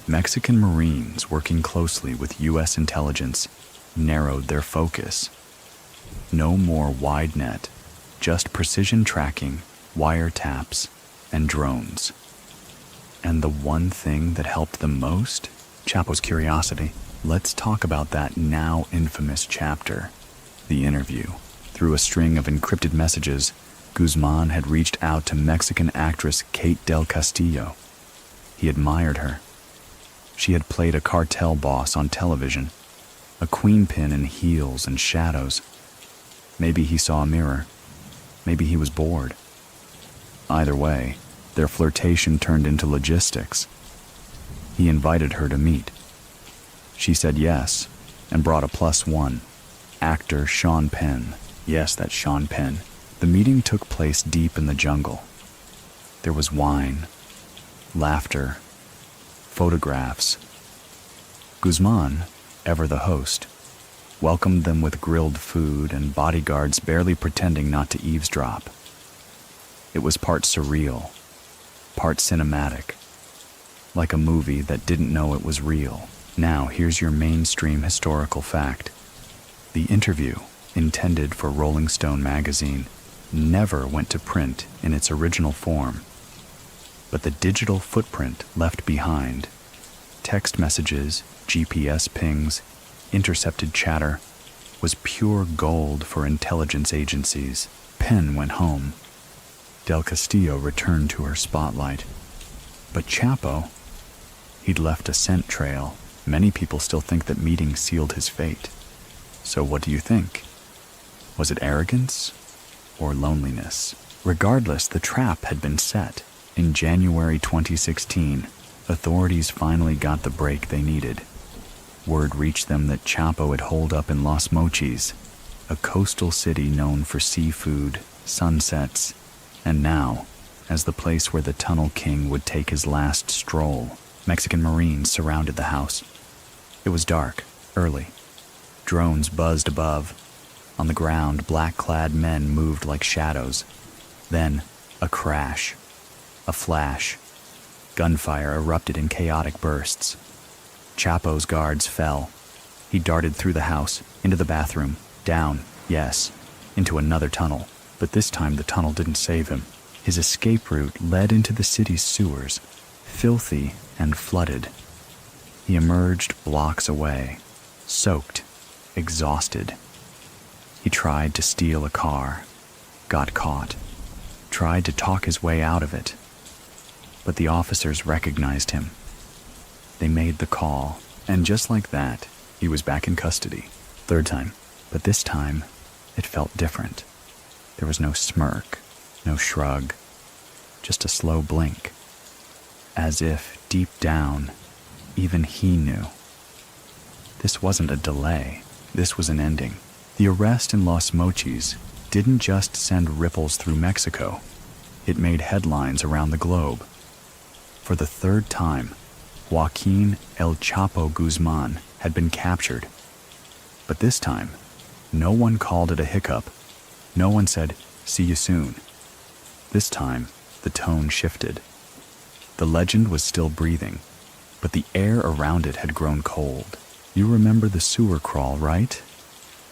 Mexican Marines working closely with U.S. intelligence narrowed their focus. No more wide net, just precision tracking, wiretaps, and drones. And the one thing that helped them most? Chapo's curiosity. Let's talk about that now infamous chapter, the interview. Through a string of encrypted messages, Guzmán had reached out to Mexican actress Kate del Castillo. He admired her. She had played a cartel boss on television, a queen pin in heels and shadows. Maybe he saw a mirror. Maybe he was bored. Either way, their flirtation turned into logistics. He invited her to meet. She said yes, and brought a +1, actor Sean Penn. Yes, that's Sean Penn. The meeting took place deep in the jungle. There was wine, laughter, photographs. Guzmán, ever the host, welcomed them with grilled food and bodyguards barely pretending not to eavesdrop. It was part surreal, part cinematic, like a movie that didn't know it was real. Now, here's your mainstream historical fact. The interview, intended for Rolling Stone magazine, never went to print in its original form. But the digital footprint left behind, text messages, GPS pings, intercepted chatter, was pure gold for intelligence agencies. Penn went home. Del Castillo returned to her spotlight. But Chapo, he'd left a scent trail. Many people still think that meeting sealed his fate. So what do you think? Was it arrogance or loneliness? Regardless, the trap had been set. In January 2016, authorities finally got the break they needed. Word reached them that Chapo had holed up in Los Mochis, a coastal city known for seafood, sunsets, and now, as the place where the Tunnel King would take his last stroll. Mexican Marines surrounded the house. It was dark, early. Drones buzzed above. On the ground, black-clad men moved like shadows. Then, a crash. A flash. Gunfire erupted in chaotic bursts. Chapo's guards fell. He darted through the house, into the bathroom, down, yes, into another tunnel. But this time the tunnel didn't save him. His escape route led into the city's sewers, filthy and flooded. He emerged blocks away, soaked, exhausted. He tried to steal a car, got caught, tried to talk his way out of it. But the officers recognized him. They made the call, and just like that, he was back in custody. Third time, but this time, it felt different. There was no smirk, no shrug, just a slow blink. As if, deep down, even he knew. This wasn't a delay, this was an ending. The arrest in Los Mochis didn't just send ripples through Mexico, it made headlines around the globe. For the third time, Joaquin El Chapo Guzmán had been captured. But this time, no one called it a hiccup. No one said, "See you soon." This time, the tone shifted. The legend was still breathing, but the air around it had grown cold. You remember the sewer crawl, right?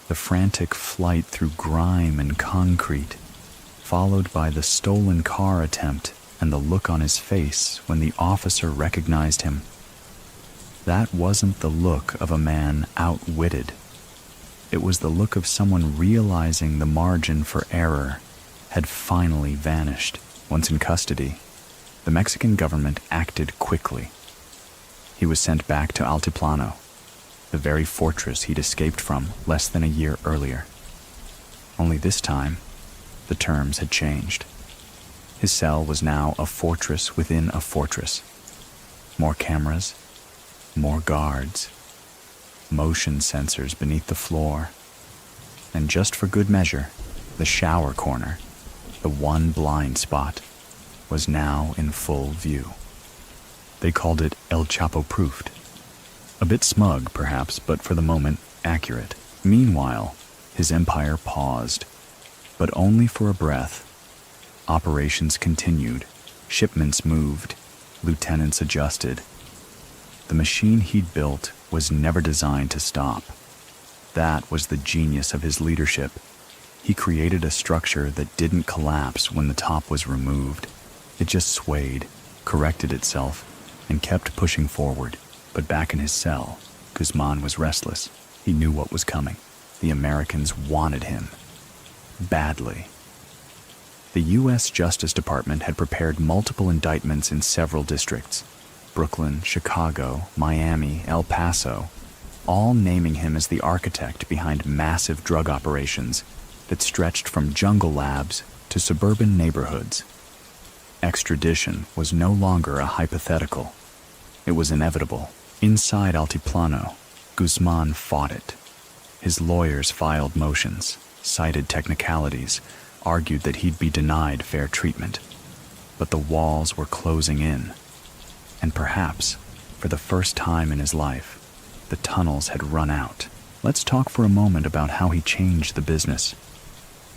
The frantic flight through grime and concrete, followed by the stolen car attempt and the look on his face when the officer recognized him. That wasn't the look of a man outwitted. It was the look of someone realizing the margin for error had finally vanished. Once in custody, the Mexican government acted quickly. He was sent back to Altiplano, the very fortress he'd escaped from less than a year earlier. Only this time, the terms had changed. His cell was now a fortress within a fortress. More cameras, more guards, motion sensors beneath the floor, and just for good measure, the shower corner, the one blind spot, was now in full view. They called it El Chapo proofed. A bit smug, perhaps, but for the moment, accurate. Meanwhile, his empire paused, but only for a breath. Operations continued, shipments moved, lieutenants adjusted. The machine he'd built was never designed to stop. That was the genius of his leadership. He created a structure that didn't collapse when the top was removed. It just swayed, corrected itself, and kept pushing forward. But back in his cell, Guzmán was restless. He knew what was coming. The Americans wanted him. Badly. The U.S. Justice Department had prepared multiple indictments in several districts. Brooklyn, Chicago, Miami, El Paso, all naming him as the architect behind massive drug operations that stretched from jungle labs to suburban neighborhoods. Extradition was no longer a hypothetical. It was inevitable. Inside Altiplano, Guzmán fought it. His lawyers filed motions, cited technicalities, argued that he'd be denied fair treatment. But the walls were closing in. And perhaps, For the first time in his life, the tunnels had run out. Let's talk for a moment about how he changed the business.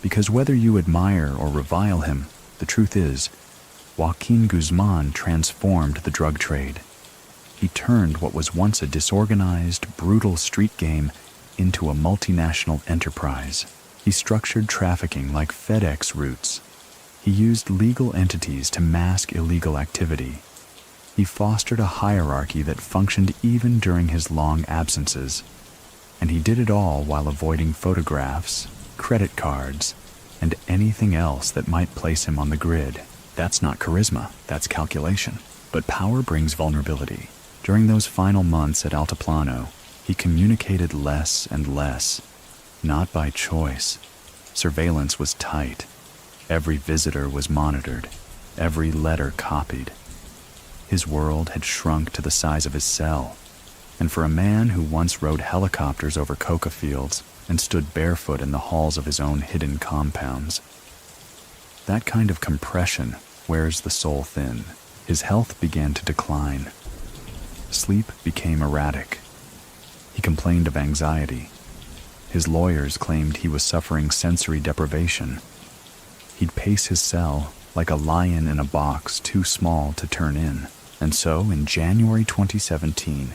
Because whether you admire or revile him, the truth is, Joaquin Guzmán transformed the drug trade. He turned what was once a disorganized, brutal street game into a multinational enterprise. He structured trafficking like FedEx routes. He used legal entities to mask illegal activity. He fostered a hierarchy that functioned even during his long absences. And he did it all while avoiding photographs, credit cards, and anything else that might place him on the grid. That's not charisma, that's calculation. But power brings vulnerability. During those final months at Altiplano, he communicated less and less, not by choice. Surveillance was tight. Every visitor was monitored, every letter copied. His world had shrunk to the size of his cell, and for a man who once rode helicopters over coca fields and stood barefoot in the halls of his own hidden compounds, that kind of compression wears the soul thin. His health began to decline. Sleep became erratic. He complained of anxiety. His lawyers claimed he was suffering sensory deprivation. He'd pace his cell like a lion in a box too small to turn in. And so, in January 2017,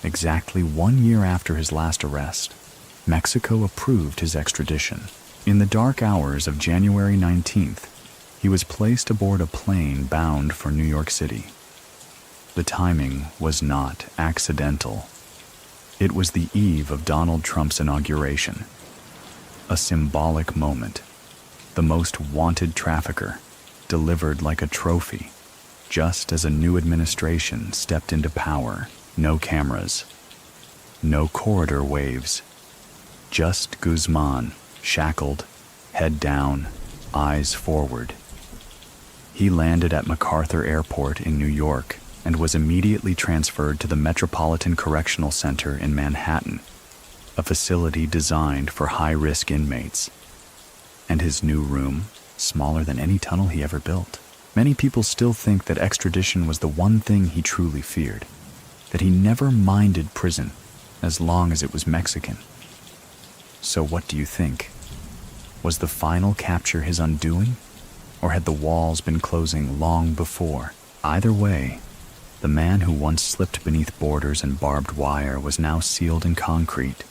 exactly 1 year after his last arrest, Mexico approved his extradition. In the dark hours of January 19th, he was placed aboard a plane bound for New York City. The timing was not accidental. It was the eve of Donald Trump's inauguration. A symbolic moment. The most wanted trafficker, delivered like a trophy, just as a new administration stepped into power. No cameras, no corridor waves, just Guzmán, shackled, head down, eyes forward. He landed at MacArthur Airport in New York and was immediately transferred to the Metropolitan Correctional Center in Manhattan, a facility designed for high-risk inmates. And his new room, smaller than any tunnel he ever built. Many people still think that extradition was the one thing he truly feared, that he never minded prison as long as it was Mexican. So what do you think? Was the final capture his undoing, or had the walls been closing long before? Either way, the man who once slipped beneath borders and barbed wire was now sealed in concrete,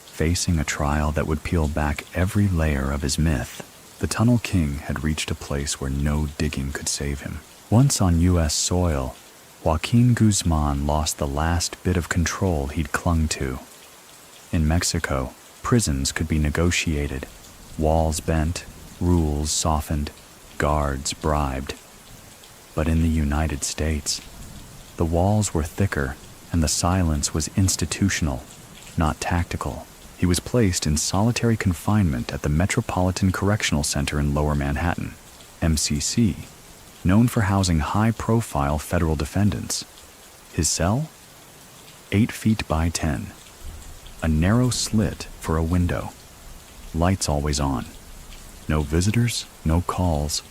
facing a trial that would peel back every layer of his myth. The Tunnel King had reached a place where no digging could save him. Once on U.S. soil, Joaquin Guzmán lost the last bit of control he'd clung to. In Mexico, prisons could be negotiated, walls bent, rules softened, guards bribed. But in the United States, the walls were thicker and the silence was institutional, not tactical. He was placed in solitary confinement at the Metropolitan Correctional Center in Lower Manhattan, MCC, known for housing high-profile federal defendants. His cell? 8 feet by 10. A narrow slit for a window. Lights always on. No visitors, no calls,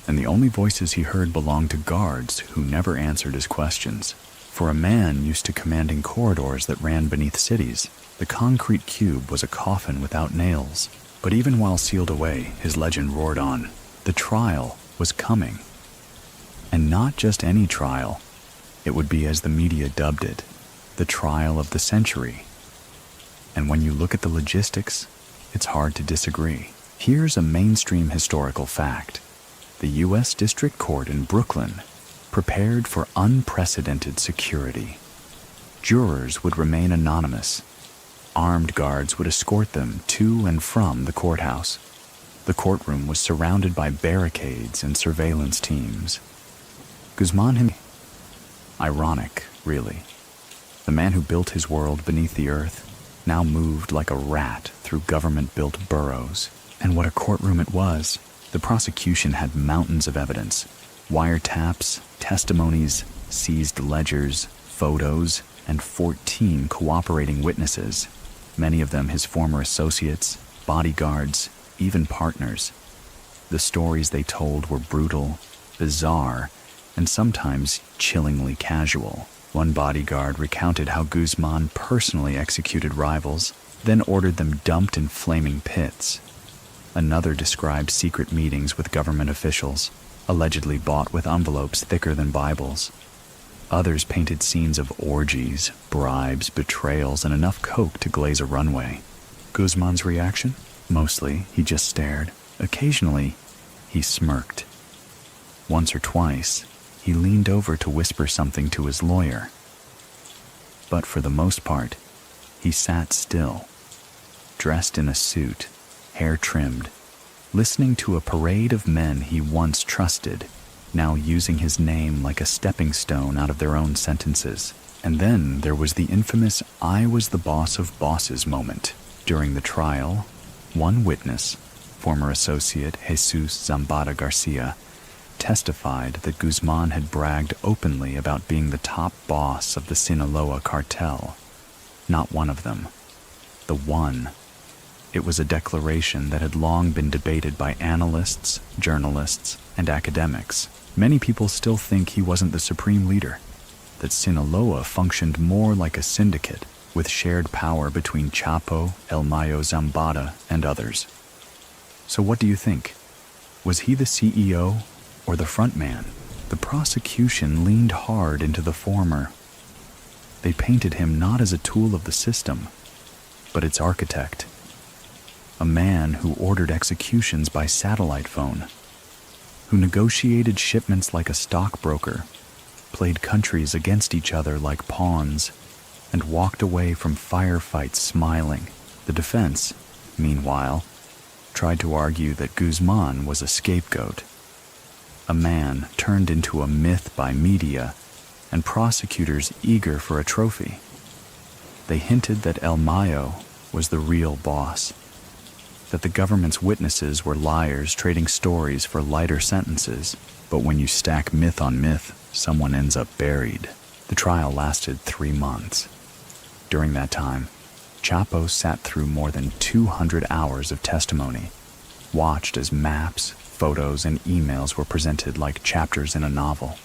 and the only voices he heard belonged to guards who never answered his questions. For a man used to commanding corridors that ran beneath cities, the concrete cube was a coffin without nails. But even while sealed away, his legend roared on. The trial was coming. And not just any trial. It would be, as the media dubbed it, the trial of the century. And when you look at the logistics, it's hard to disagree. Here's a mainstream historical fact. The U.S. District Court in Brooklyn prepared for unprecedented security. Jurors would remain anonymous. Armed guards would escort them to and from the courthouse. The courtroom was surrounded by barricades and surveillance teams. Guzmán, ironic, really. The man who built his world beneath the earth now moved like a rat through government-built burrows. And what a courtroom it was. The prosecution had mountains of evidence. Wiretaps, testimonies, seized ledgers, photos, and 14 cooperating witnesses. Many of them his former associates, bodyguards, even partners. The stories they told were brutal, bizarre, and sometimes chillingly casual. One bodyguard recounted how Guzmán personally executed rivals, then ordered them dumped in flaming pits. Another described secret meetings with government officials, allegedly bought with envelopes thicker than Bibles. Others painted scenes of orgies, bribes, betrayals, and enough coke to glaze a runway. Guzmán's reaction? Mostly, he just stared. Occasionally, he smirked. Once or twice, he leaned over to whisper something to his lawyer. But for the most part, he sat still, dressed in a suit, hair trimmed, listening to a parade of men he once trusted, now using his name like a stepping stone out of their own sentences. And then there was the infamous "I was the boss of bosses" moment. During the trial, one witness, former associate Jesus Zambada Garcia, testified that Guzmán had bragged openly about being the top boss of the Sinaloa Cartel. Not one of them. The one. It was a declaration that had long been debated by analysts, journalists, and academics. Many people still think he wasn't the supreme leader, that Sinaloa functioned more like a syndicate with shared power between Chapo, El Mayo Zambada, and others. So what do you think? Was he the CEO or the front man? The prosecution leaned hard into the former. They painted him not as a tool of the system, but its architect. A man who ordered executions by satellite phone, who negotiated shipments like a stockbroker, played countries against each other like pawns, and walked away from firefights smiling. The defense, meanwhile, tried to argue that Guzmán was a scapegoat, a man turned into a myth by media and prosecutors eager for a trophy. They hinted that El Mayo was the real boss, that the government's witnesses were liars trading stories for lighter sentences. But when you stack myth on myth, someone ends up buried. The trial lasted 3 months. During that time, Chapo sat through more than 200 hours of testimony, watched as maps, photos, and emails were presented like chapters in a novel.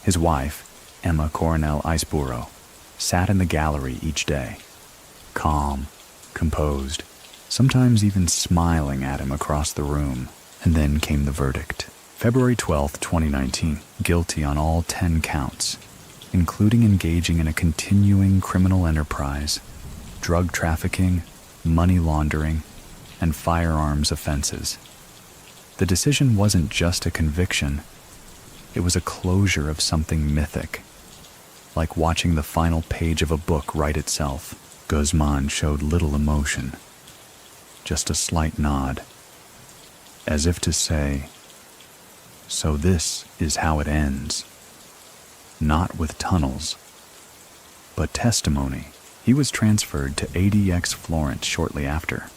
His wife, Emma Coronel Iceburo, sat in the gallery each day, calm, composed, sometimes even smiling at him across the room. And then came the verdict. February 12, 2019, guilty on all 10 counts, including engaging in a continuing criminal enterprise, drug trafficking, money laundering, and firearms offenses. The decision wasn't just a conviction, it was a closure of something mythic, like watching the final page of a book write itself. Guzmán showed little emotion, just a slight nod, as if to say, "So this is how it ends." Not with tunnels, but testimony. He was transferred to ADX Florence shortly after,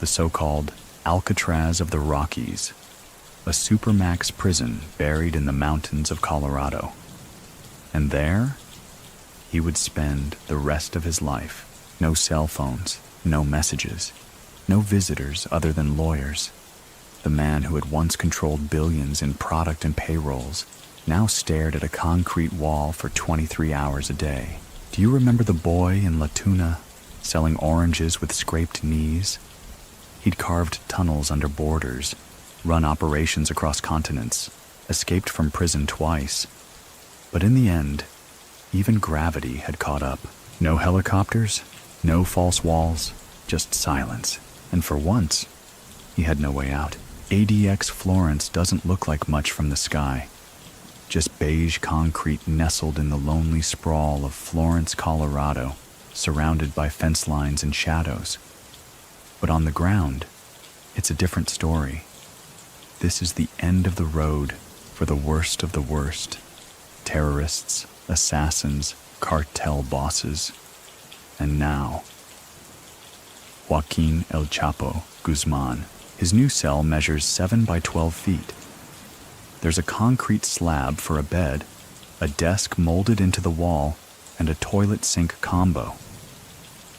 the so-called Alcatraz of the Rockies, a supermax prison buried in the mountains of Colorado. And there, he would spend the rest of his life. No cell phones, no messages, no visitors other than lawyers. The man who had once controlled billions in product and payrolls now stared at a concrete wall for 23 hours a day. Do you remember the boy in La Tuna selling oranges with scraped knees? He'd carved tunnels under borders, run operations across continents, escaped from prison twice. But in the end, even gravity had caught up. No helicopters, no false walls, just silence. And for once, he had no way out. ADX Florence doesn't look like much from the sky. Just beige concrete nestled in the lonely sprawl of Florence, Colorado, surrounded by fence lines and shadows. But on the ground, it's a different story. This is the end of the road for the worst of the worst. Terrorists, assassins, cartel bosses. And now, Joaquín El Chapo Guzmán. His new cell measures 7 by 12 feet. There's a concrete slab for a bed, a desk molded into the wall, and a toilet sink combo.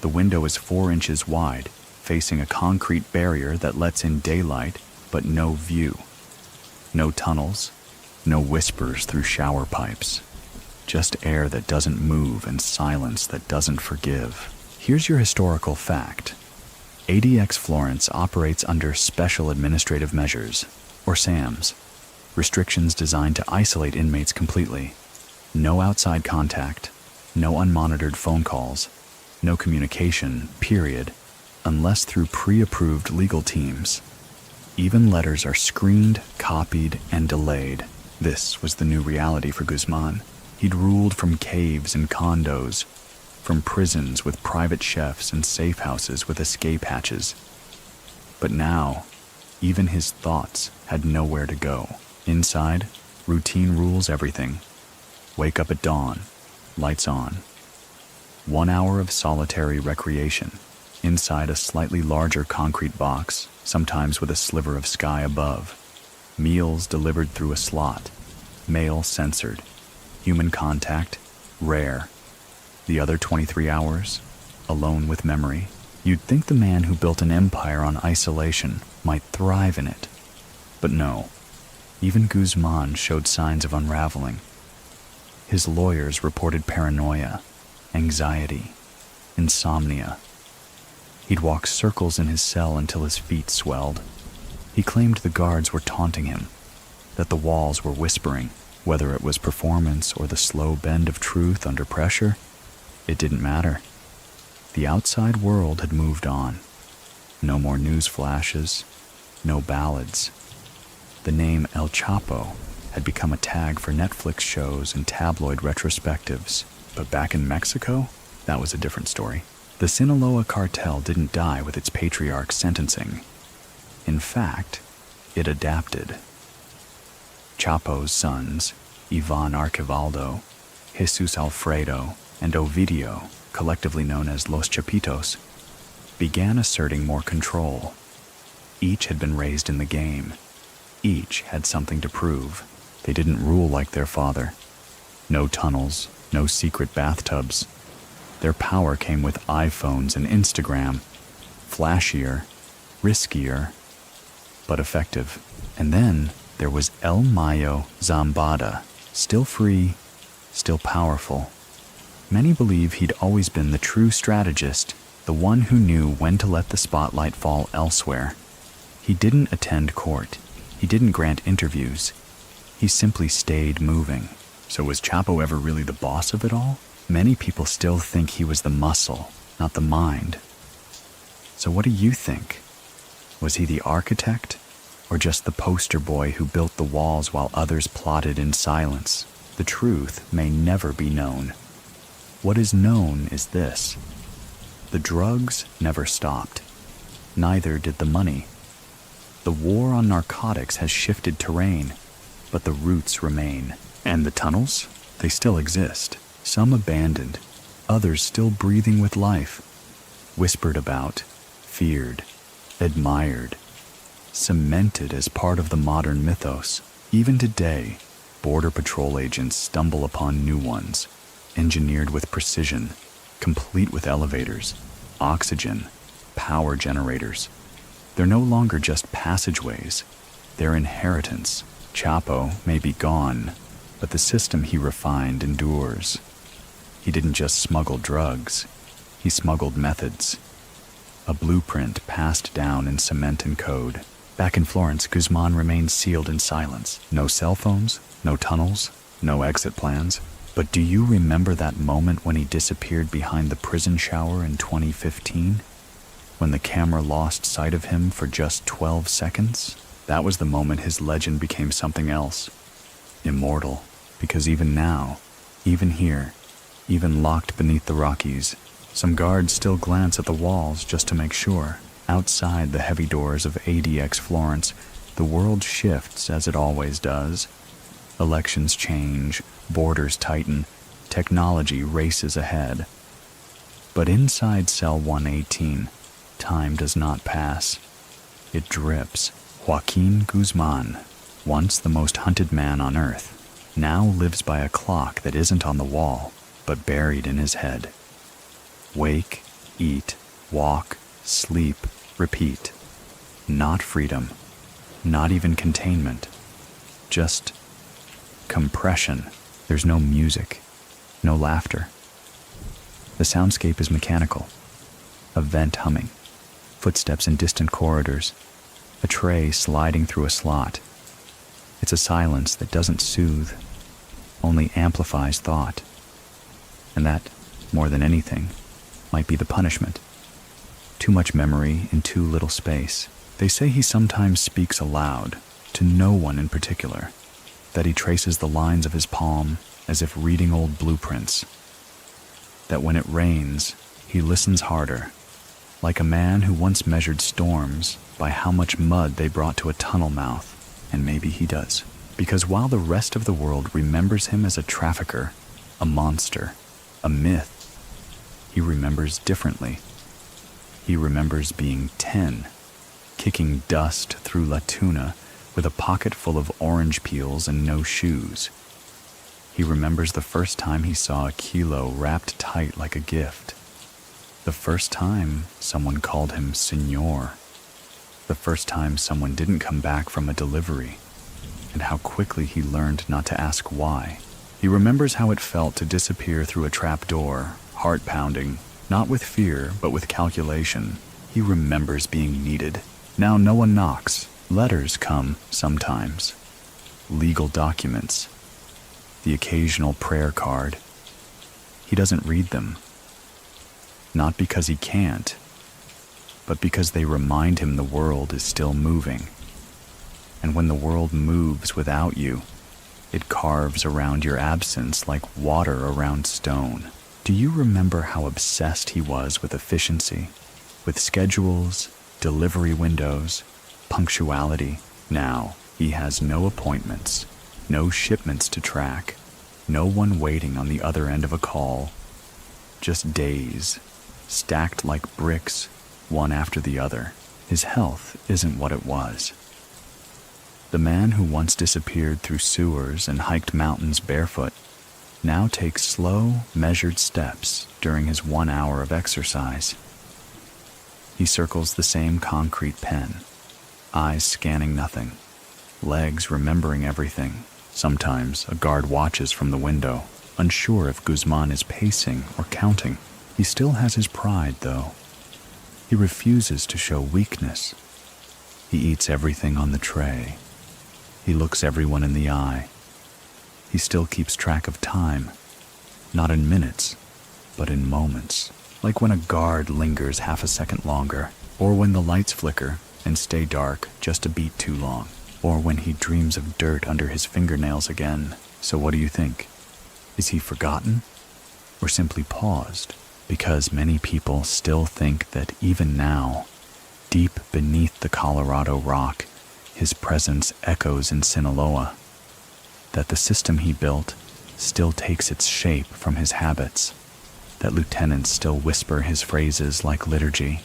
The window is 4 inches wide, facing a concrete barrier that lets in daylight, but no view. No tunnels, no whispers through shower pipes. just air that doesn't move and silence that doesn't forgive. Here's your historical fact. ADX Florence operates under Special Administrative Measures, or SAMs, restrictions designed to isolate inmates completely. No outside contact, no unmonitored phone calls, no communication, period, unless through pre-approved legal teams. Even letters are screened, copied, and delayed. This was the new reality for Guzmán. He'd ruled from caves and condos, from prisons with private chefs and safe houses with escape hatches. But now, even his thoughts had nowhere to go. Inside, routine rules everything. Wake up at dawn, lights on. 1 hour of solitary recreation, inside a slightly larger concrete box, sometimes with a sliver of sky above. Meals delivered through a slot, mail censored, human contact rare. The other 23 hours, alone with memory. You'd think the man who built an empire on isolation might thrive in it. But no, even Guzmán showed signs of unraveling. His lawyers reported paranoia, anxiety, insomnia. He'd walk circles in his cell until his feet swelled. He claimed the guards were taunting him, that the walls were whispering. Whether it was performance or the slow bend of truth under pressure, it didn't matter. The outside world had moved on. No more news flashes, no ballads. The name El Chapo had become a tag for Netflix shows and tabloid retrospectives. But back in Mexico, that was a different story. The Sinaloa Cartel didn't die with its patriarch sentencing. In fact, it adapted. Chapo's sons, Ivan Archivaldo, Jesus Alfredo, and Ovidio, collectively known as Los Chapitos, began asserting more control. Each had been raised in the game. Each had something to prove. They didn't rule like their father. No tunnels, no secret bathtubs. Their power came with iPhones and Instagram. Flashier, riskier, but effective. And then there was El Mayo Zambada, still free, still powerful. Many believe he'd always been the true strategist, the one who knew when to let the spotlight fall elsewhere. He didn't attend court. He didn't grant interviews. He simply stayed moving. So was Chapo ever really the boss of it all? Many people still think he was the muscle, not the mind. So what do you think? Was he the architect, or just the poster boy who built the walls while others plotted in silence? The truth may never be known. What is known is this: the drugs never stopped. Neither did the money. The war on narcotics has shifted terrain, but the roots remain. And the tunnels? They still exist. Some abandoned, others still breathing with life. Whispered about, feared, admired, cemented as part of the modern mythos. Even today, Border Patrol agents stumble upon new ones, engineered with precision, complete with elevators, oxygen, power generators. They're no longer just passageways, they're inheritance. Chapo may be gone, but the system he refined endures. He didn't just smuggle drugs, he smuggled methods. A blueprint passed down in cement and code. Back in Florence, Guzmán remained sealed in silence. No cell phones, no tunnels, no exit plans. But do you remember that moment when he disappeared behind the prison shower in 2015? When the camera lost sight of him for just 12 seconds? That was the moment his legend became something else. Immortal. Because even now, even here, even locked beneath the Rockies, some guards still glance at the walls just to make sure. Outside the heavy doors of ADX Florence, the world shifts as it always does. Elections change, borders tighten, technology races ahead. But inside cell 118, time does not pass. It drips. Joaquin Guzmán, once the most hunted man on earth, now lives by a clock that isn't on the wall, but buried in his head. Wake, eat, walk, sleep, repeat. Not freedom, not even containment, just compression. There's no music, No laughter. The soundscape is mechanical. A vent humming, footsteps in distant corridors, a tray sliding through a slot. It's a silence that doesn't soothe, only amplifies thought. And that, more than anything, might be the punishment. Too much memory in too little space. They say he sometimes speaks aloud, to no one in particular, that he traces the lines of his palm as if reading old blueprints, that when it rains, he listens harder, like a man who once measured storms by how much mud they brought to a tunnel mouth, and maybe he does. Because while the rest of the world remembers him as a trafficker, a monster, a myth, he remembers differently. He remembers being 10, kicking dust through La Tuna with a pocket full of orange peels and no shoes. He remembers the first time he saw a kilo wrapped tight like a gift. The first time someone called him Senor. The first time someone didn't come back from a delivery, and how quickly he learned not to ask why. He remembers how it felt to disappear through a trap door, heart pounding, not with fear, but with calculation. He remembers being needed. Now no one knocks. Letters come sometimes. Legal documents. The occasional prayer card. He doesn't read them. Not because he can't, but because they remind him the world is still moving. And when the world moves without you, it carves around your absence like water around stone. Do you remember how obsessed he was with efficiency, with schedules, delivery windows, punctuality? Now, he has no appointments, no shipments to track, no one waiting on the other end of a call. Just days, stacked like bricks, one after the other. His health isn't what it was. The man who once disappeared through sewers and hiked mountains barefoot now takes slow, measured steps during his 1 hour of exercise. He circles the same concrete pen, eyes scanning nothing, legs remembering everything. Sometimes a guard watches from the window, unsure if Guzmán is pacing or counting. He still has his pride, though. He refuses to show weakness. He eats everything on the tray. He looks everyone in the eye. He still keeps track of time, not in minutes, but in moments. Like when a guard lingers half a second longer, or when the lights flicker and stay dark just a beat too long, or when he dreams of dirt under his fingernails again. So what do you think? Is he forgotten, or simply paused? Because many people still think that even now, deep beneath the Colorado rock, his presence echoes in Sinaloa, that the system he built still takes its shape from his habits, that lieutenants still whisper his phrases like liturgy,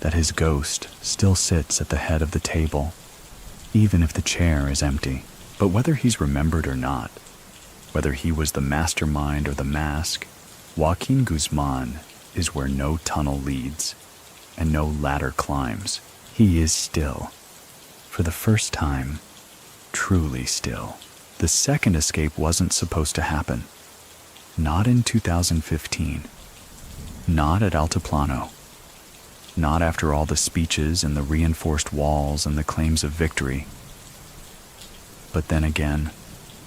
that his ghost still sits at the head of the table, even if the chair is empty. But whether he's remembered or not, whether he was the mastermind or the mask, Joaquin Guzmán is where no tunnel leads and no ladder climbs. He is still, for the first time, truly still. The second escape wasn't supposed to happen. Not in 2015. Not at Altiplano. Not after all the speeches and the reinforced walls and the claims of victory. But then again,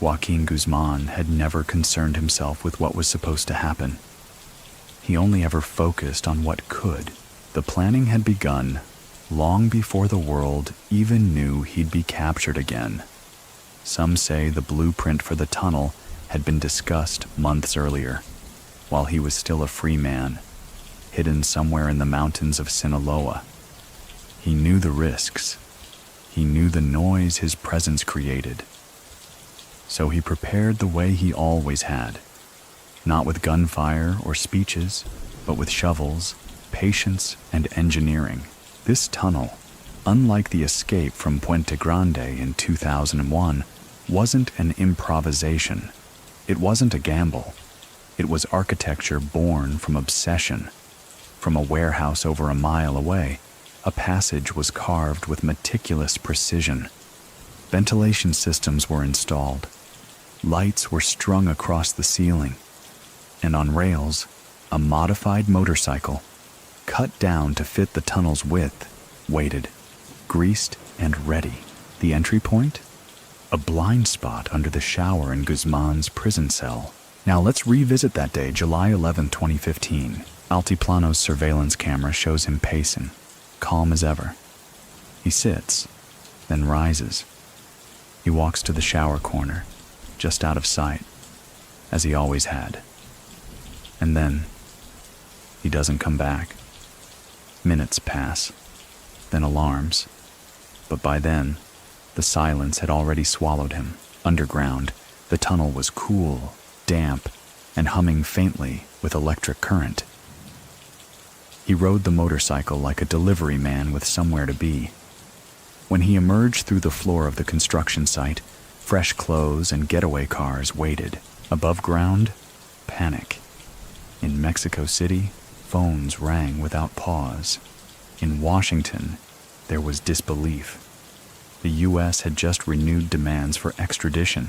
Joaquin Guzmán had never concerned himself with what was supposed to happen. He only ever focused on what could. The planning had begun long before the world even knew he'd be captured again. Some say the blueprint for the tunnel had been discussed months earlier, while he was still a free man, hidden somewhere in the mountains of Sinaloa. He knew the risks. He knew the noise his presence created. So he prepared the way he always had, not with gunfire or speeches, but with shovels, patience, and engineering. This tunnel, unlike the escape from Puente Grande in 2001, wasn't an improvisation. It wasn't a gamble. It was architecture born from obsession. From a warehouse over a mile away, a passage was carved with meticulous precision. Ventilation systems were installed. Lights were strung across the ceiling. And on rails, a modified motorcycle, cut down to fit the tunnel's width, waited, greased and ready. The entry point? A blind spot under the shower in Guzmán's prison cell. Now let's revisit that day, July 11, 2015. Altiplano's surveillance camera shows him pacing, calm as ever. He sits, then rises. He walks to the shower corner, just out of sight, as he always had. And then, he doesn't come back. Minutes pass, then alarms. But by then, the silence had already swallowed him. Underground, the tunnel was cool, damp, and humming faintly with electric current. He rode the motorcycle like a delivery man with somewhere to be. When he emerged through the floor of the construction site, fresh clothes and getaway cars waited. Above ground, panic. In Mexico City, phones rang without pause. In Washington, there was disbelief. The U.S. had just renewed demands for extradition,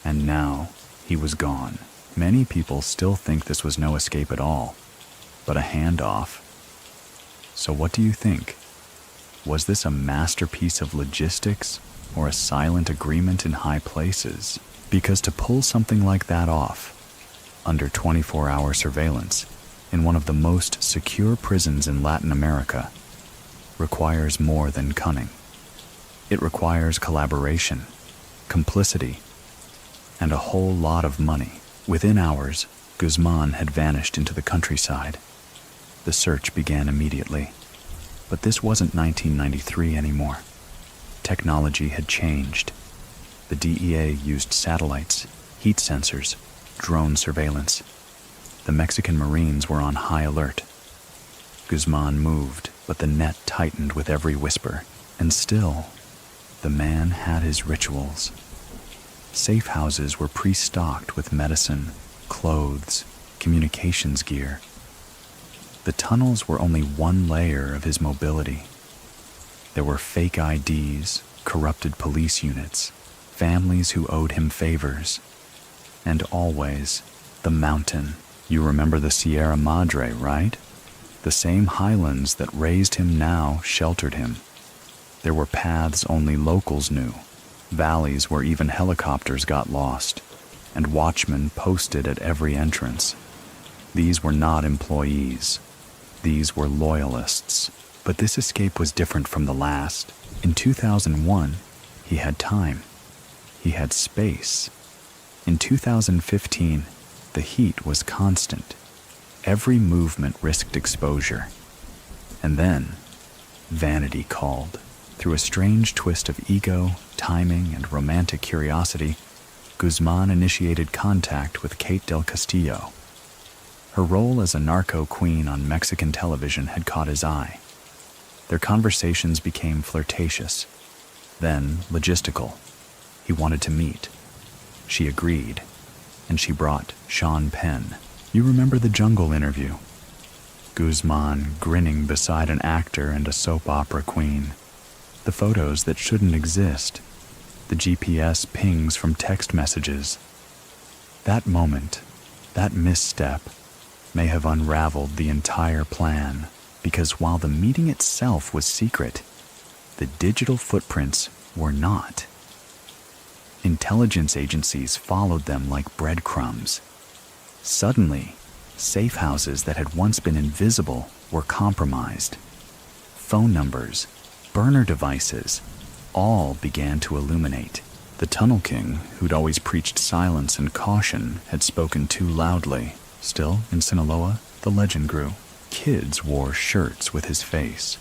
and now he was gone. Many people still think this was no escape at all, but a handoff. So what do you think? Was this a masterpiece of logistics or a silent agreement in high places? Because to pull something like that off, under 24-hour surveillance, in one of the most secure prisons in Latin America, requires more than cunning. It requires collaboration, complicity, and a whole lot of money. Within hours, Guzmán had vanished into the countryside. The search began immediately. But this wasn't 1993 anymore. Technology had changed. The DEA used satellites, heat sensors, drone surveillance. The Mexican Marines were on high alert. Guzmán moved, but the net tightened with every whisper. And still, the man had his rituals. Safe houses were pre-stocked with medicine, clothes, communications gear. The tunnels were only one layer of his mobility. There were fake IDs, corrupted police units, families who owed him favors, and always the mountain. You remember the Sierra Madre, right? The same highlands that raised him now sheltered him. There were paths only locals knew, valleys where even helicopters got lost, and watchmen posted at every entrance. These were not employees. These were loyalists. But this escape was different from the last. In 2001, he had time. He had space. In 2015, the heat was constant. Every movement risked exposure. And then, vanity called. Through a strange twist of ego, timing, and romantic curiosity, Guzmán initiated contact with Kate del Castillo. Her role as a narco queen on Mexican television had caught his eye. Their conversations became flirtatious, then logistical. He wanted to meet. She agreed, and she brought Sean Penn. You remember the jungle interview? Guzmán grinning beside an actor and a soap opera queen. The photos that shouldn't exist. The GPS pings from text messages. That moment, that misstep, may have unraveled the entire plan, because while the meeting itself was secret, the digital footprints were not. Intelligence agencies followed them like breadcrumbs. Suddenly, safe houses that had once been invisible were compromised. Phone numbers, burner devices, all began to illuminate. The Tunnel King, who'd always preached silence and caution, had spoken too loudly. Still, in Sinaloa, the legend grew. Kids wore shirts with his face.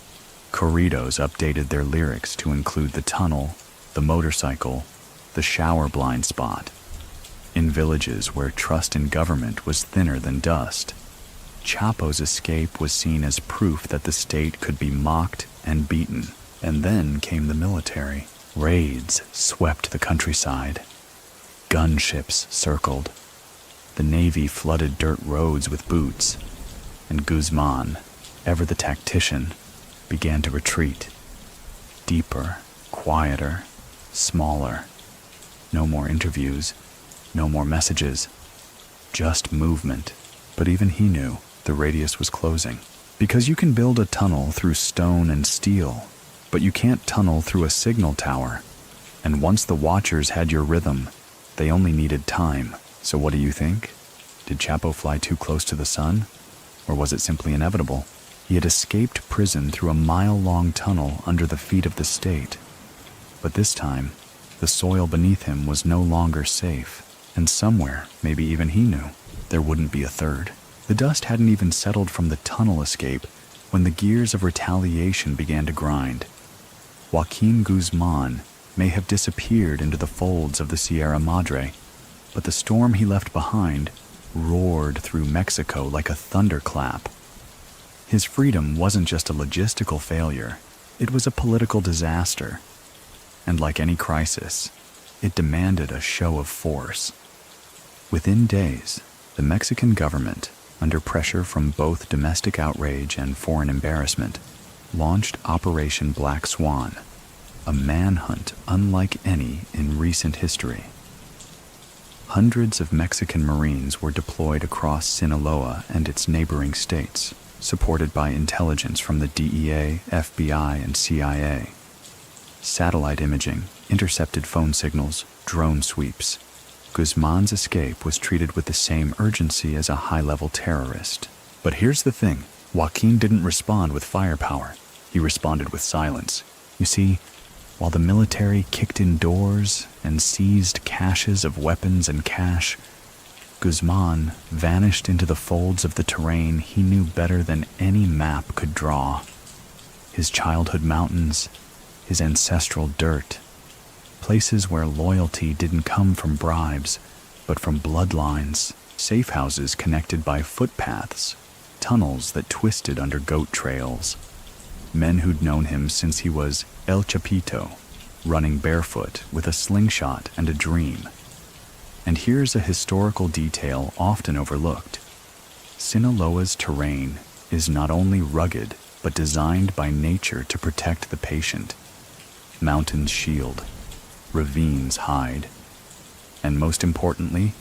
Corridos updated their lyrics to include the tunnel, the motorcycle, the shower blind spot. In villages where trust in government was thinner than dust, Chapo's escape was seen as proof that the state could be mocked and beaten. And then came the military. Raids swept the countryside. Gunships circled. The Navy flooded dirt roads with boots, and Guzmán, ever the tactician, began to retreat. Deeper, quieter, smaller. No more interviews, no more messages. just movement. But even he knew the radius was closing. Because you can build a tunnel through stone and steel, but you can't tunnel through a signal tower. And once the Watchers had your rhythm, they only needed time. So what do you think? Did Chapo fly too close to the sun? Or was it simply inevitable? He had escaped prison through a mile-long tunnel under the feet of the state. But this time, the soil beneath him was no longer safe, and somewhere, maybe even he knew, there wouldn't be a third. The dust hadn't even settled from the tunnel escape when the gears of retaliation began to grind. Joaquin Guzmán may have disappeared into the folds of the Sierra Madre, but the storm he left behind roared through Mexico like a thunderclap. His freedom wasn't just a logistical failure, it was a political disaster. And like any crisis, it demanded a show of force. Within days, the Mexican government, under pressure from both domestic outrage and foreign embarrassment, launched Operation Black Swan, a manhunt unlike any in recent history. Hundreds of Mexican Marines were deployed across Sinaloa and its neighboring states, supported by intelligence from the DEA, FBI, and CIA. Satellite imaging, intercepted phone signals, drone sweeps. Guzmán's escape was treated with the same urgency as a high-level terrorist. But here's the thing, Joaquin didn't respond with firepower. He responded with silence. You see, while the military kicked in doors and seized caches of weapons and cash, Guzmán vanished into the folds of the terrain he knew better than any map could draw. His childhood mountains, his ancestral dirt, places where loyalty didn't come from bribes, but from bloodlines, safe houses connected by footpaths, tunnels that twisted under goat trails. Men who'd known him since he was El Chapito, running barefoot with a slingshot and a dream. And here's a historical detail often overlooked. Sinaloa's terrain is not only rugged, but designed by nature to protect the patient. Mountains shield, ravines hide, and most importantly,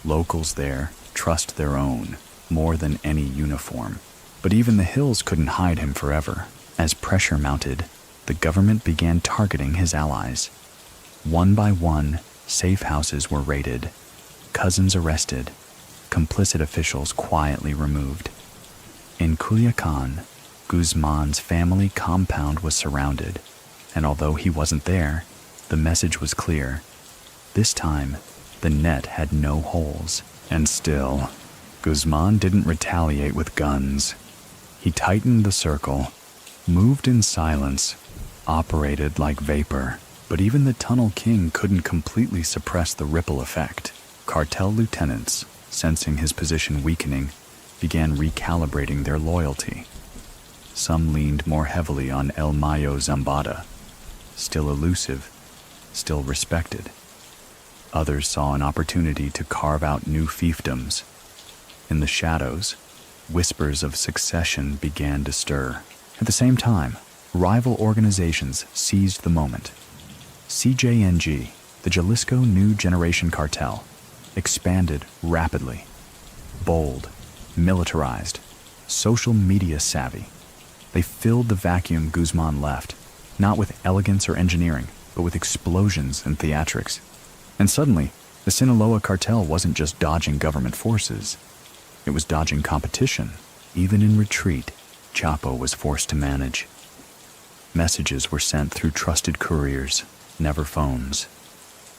locals there trust their own more than any uniform. But even the hills couldn't hide him forever. As pressure mounted, the government began targeting his allies. One by one, safe houses were raided, cousins arrested, complicit officials quietly removed. In Culiacán, Guzmán's family compound was surrounded, and although he wasn't there, the message was clear. This time, the net had no holes. And still, Guzmán didn't retaliate with guns. He tightened the circle, moved in silence, operated like vapor. But even the Tunnel King couldn't completely suppress the ripple effect. Cartel lieutenants, sensing his position weakening, began recalibrating their loyalty. Some leaned more heavily on El Mayo Zambada, still elusive, still respected. Others saw an opportunity to carve out new fiefdoms. In the shadows, whispers of succession began to stir. At the same time, rival organizations seized the moment. CJNG, the Jalisco New Generation Cartel, expanded rapidly. Bold, militarized, social media savvy. They filled the vacuum Guzmán left, not with elegance or engineering, but with explosions and theatrics. And suddenly, the Sinaloa Cartel wasn't just dodging government forces. It was dodging competition. Even in retreat, Chapo was forced to manage. Messages were sent through trusted couriers, never phones.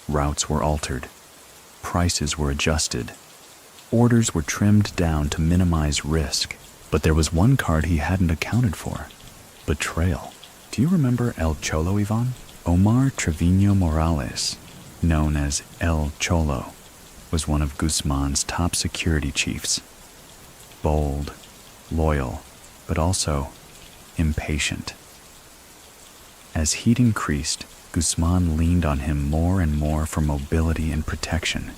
Routes were altered. Prices were adjusted. Orders were trimmed down to minimize risk. But there was one card he hadn't accounted for: betrayal. Do you remember El Cholo, Ivan? Omar Trevino Morales, known as El Cholo, was one of Guzmán's top security chiefs. Bold, loyal, but also impatient. As heat increased, Guzmán leaned on him more and more for mobility and protection.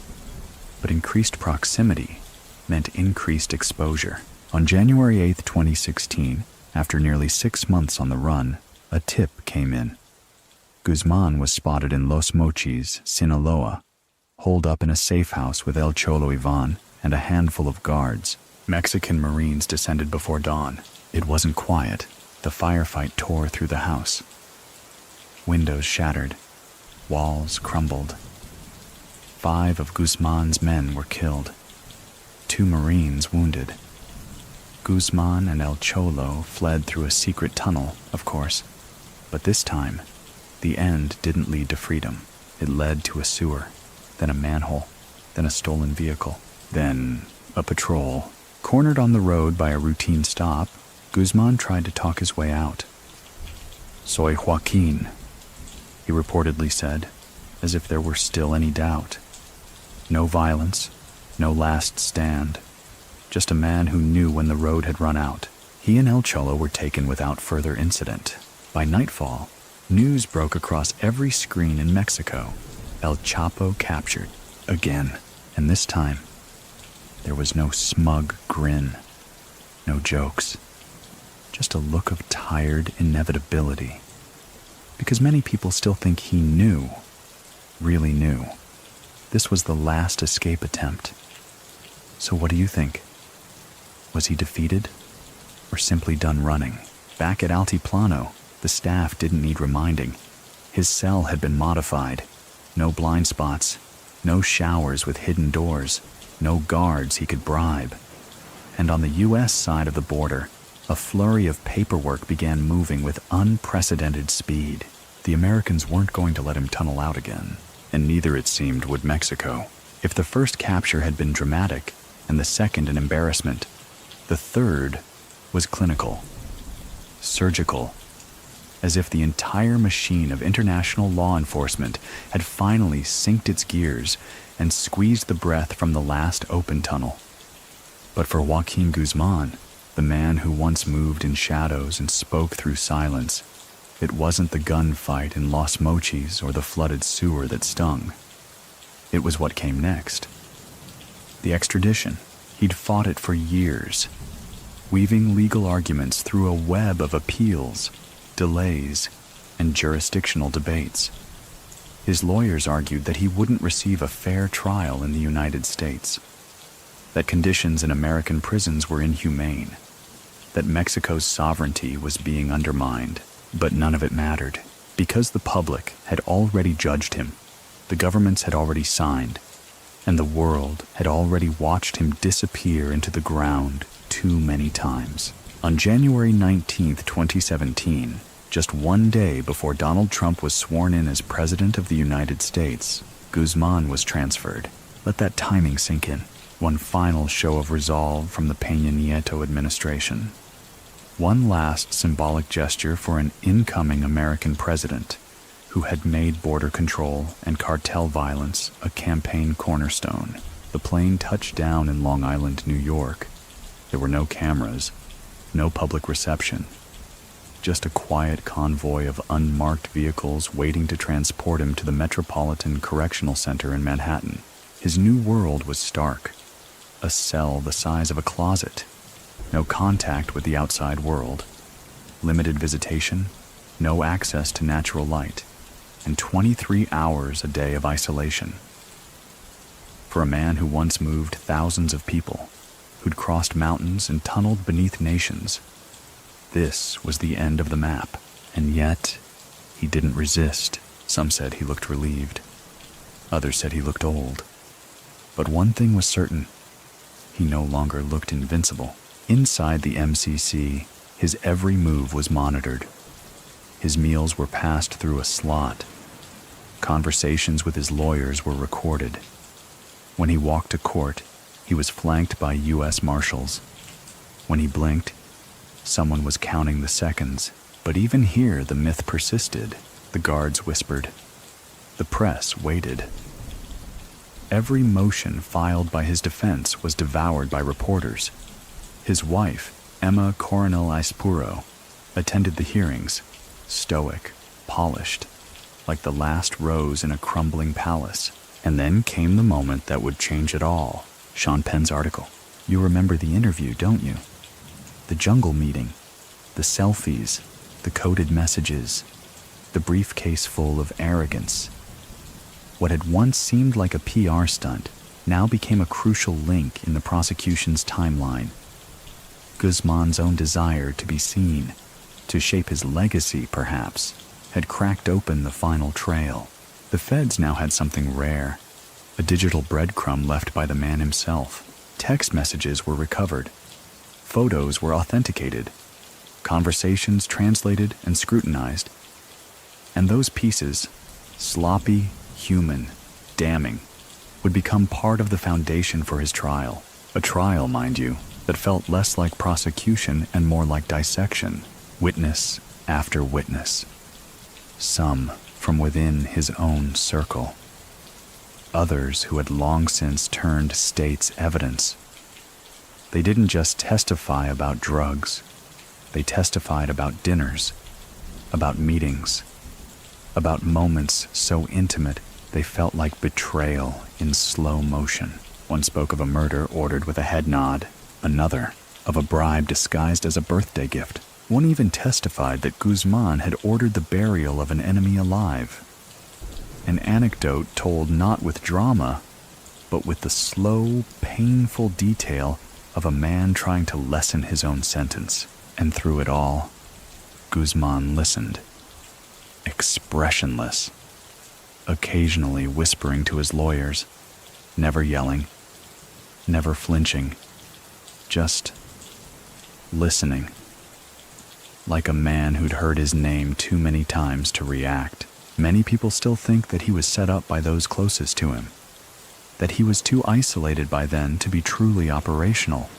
But increased proximity meant increased exposure. On January 8, 2016, after nearly 6 months on the run, a tip came in. Guzmán was spotted in Los Mochis, Sinaloa, holed up in a safe house with El Cholo Ivan, and a handful of guards. Mexican Marines descended before dawn. It wasn't quiet. The firefight tore through the house. Windows shattered. Walls crumbled. 5 of Guzmán's men were killed. 2 Marines wounded. Guzmán and El Cholo fled through a secret tunnel, of course. But this time, the end didn't lead to freedom. It led to a sewer, then a manhole, then a stolen vehicle, then a patrol. Cornered on the road by a routine stop, Guzmán tried to talk his way out. "Soy Joaquín," he reportedly said, as if there were still any doubt. No violence, no last stand, just a man who knew when the road had run out. He and El Cholo were taken without further incident. By nightfall, news broke across every screen in Mexico. El Chapo captured, again, and this time, there was no smug grin, no jokes, just a look of tired inevitability. Because many people still think he knew, really knew. This was the last escape attempt. So what do you think? Was he defeated, or simply done running? Back at Altiplano, the staff didn't need reminding. His cell had been modified. No blind spots, no showers with hidden doors, no guards he could bribe. And on the U.S. side of the border, a flurry of paperwork began moving with unprecedented speed. The Americans weren't going to let him tunnel out again, and neither, it seemed, would Mexico. If the first capture had been dramatic, and the second an embarrassment, the third was clinical, surgical, as if the entire machine of international law enforcement had finally synced its gears and squeezed the breath from the last open tunnel. But for Joaquín Guzmán, the man who once moved in shadows and spoke through silence, it wasn't the gunfight in Los Mochis or the flooded sewer that stung. It was what came next. The extradition. He'd fought it for years, weaving legal arguments through a web of appeals, delays, and jurisdictional debates. His lawyers argued that he wouldn't receive a fair trial in the United States, that conditions in American prisons were inhumane, that Mexico's sovereignty was being undermined. But none of it mattered, because the public had already judged him, the governments had already signed, and the world had already watched him disappear into the ground too many times. On January 19, 2017, just one day before Donald Trump was sworn in as President of the United States, Guzmán was transferred. Let that timing sink in. One final show of resolve from the Peña Nieto administration. One last symbolic gesture for an incoming American president who had made border control and cartel violence a campaign cornerstone. The plane touched down in Long Island, New York. There were no cameras, no public reception, just a quiet convoy of unmarked vehicles waiting to transport him to the Metropolitan Correctional Center in Manhattan. His new world was stark, a cell the size of a closet. No contact with the outside world, limited visitation, no access to natural light, and 23 hours a day of isolation. For a man who once moved thousands of people, who'd crossed mountains and tunneled beneath nations, this was the end of the map. And yet, he didn't resist. Some said he looked relieved. Others said he looked old. But one thing was certain, he no longer looked invincible. Inside the MCC, his every move was monitored. His meals were passed through a slot. Conversations with his lawyers were recorded. When he walked to court, he was flanked by U.S. Marshals. When he blinked, someone was counting the seconds. But even here, the myth persisted. The guards whispered. The press waited. Every motion filed by his defense was devoured by reporters. His wife, Emma Coronel Aispuro, attended the hearings, stoic, polished, like the last rose in a crumbling palace. And then came the moment that would change it all. Sean Penn's article. You remember the interview, don't you? The jungle meeting, the selfies, the coded messages, the briefcase full of arrogance. What had once seemed like a PR stunt now became a crucial link in the prosecution's timeline. Guzmán's own desire to be seen, to shape his legacy perhaps, had cracked open the final trail. The feds now had something rare, a digital breadcrumb left by the man himself. Text messages were recovered. Photos were authenticated. Conversations translated and scrutinized. And those pieces, sloppy, human, damning, would become part of the foundation for his trial. A trial, mind you, that felt less like prosecution and more like dissection, witness after witness. Some from within his own circle. Others who had long since turned state's evidence. They didn't just testify about drugs. They testified about dinners, about meetings, about moments so intimate they felt like betrayal in slow motion. One spoke of a murder ordered with a head nod, another of a bribe disguised as a birthday gift. One even testified that Guzmán had ordered the burial of an enemy alive. An anecdote told not with drama, but with the slow, painful detail of a man trying to lessen his own sentence. And through it all, Guzmán listened, expressionless, occasionally whispering to his lawyers, never yelling, never flinching, just listening, like a man who'd heard his name too many times to react. Many people still think that he was set up by those closest to him, that he was too isolated by then to be truly operational.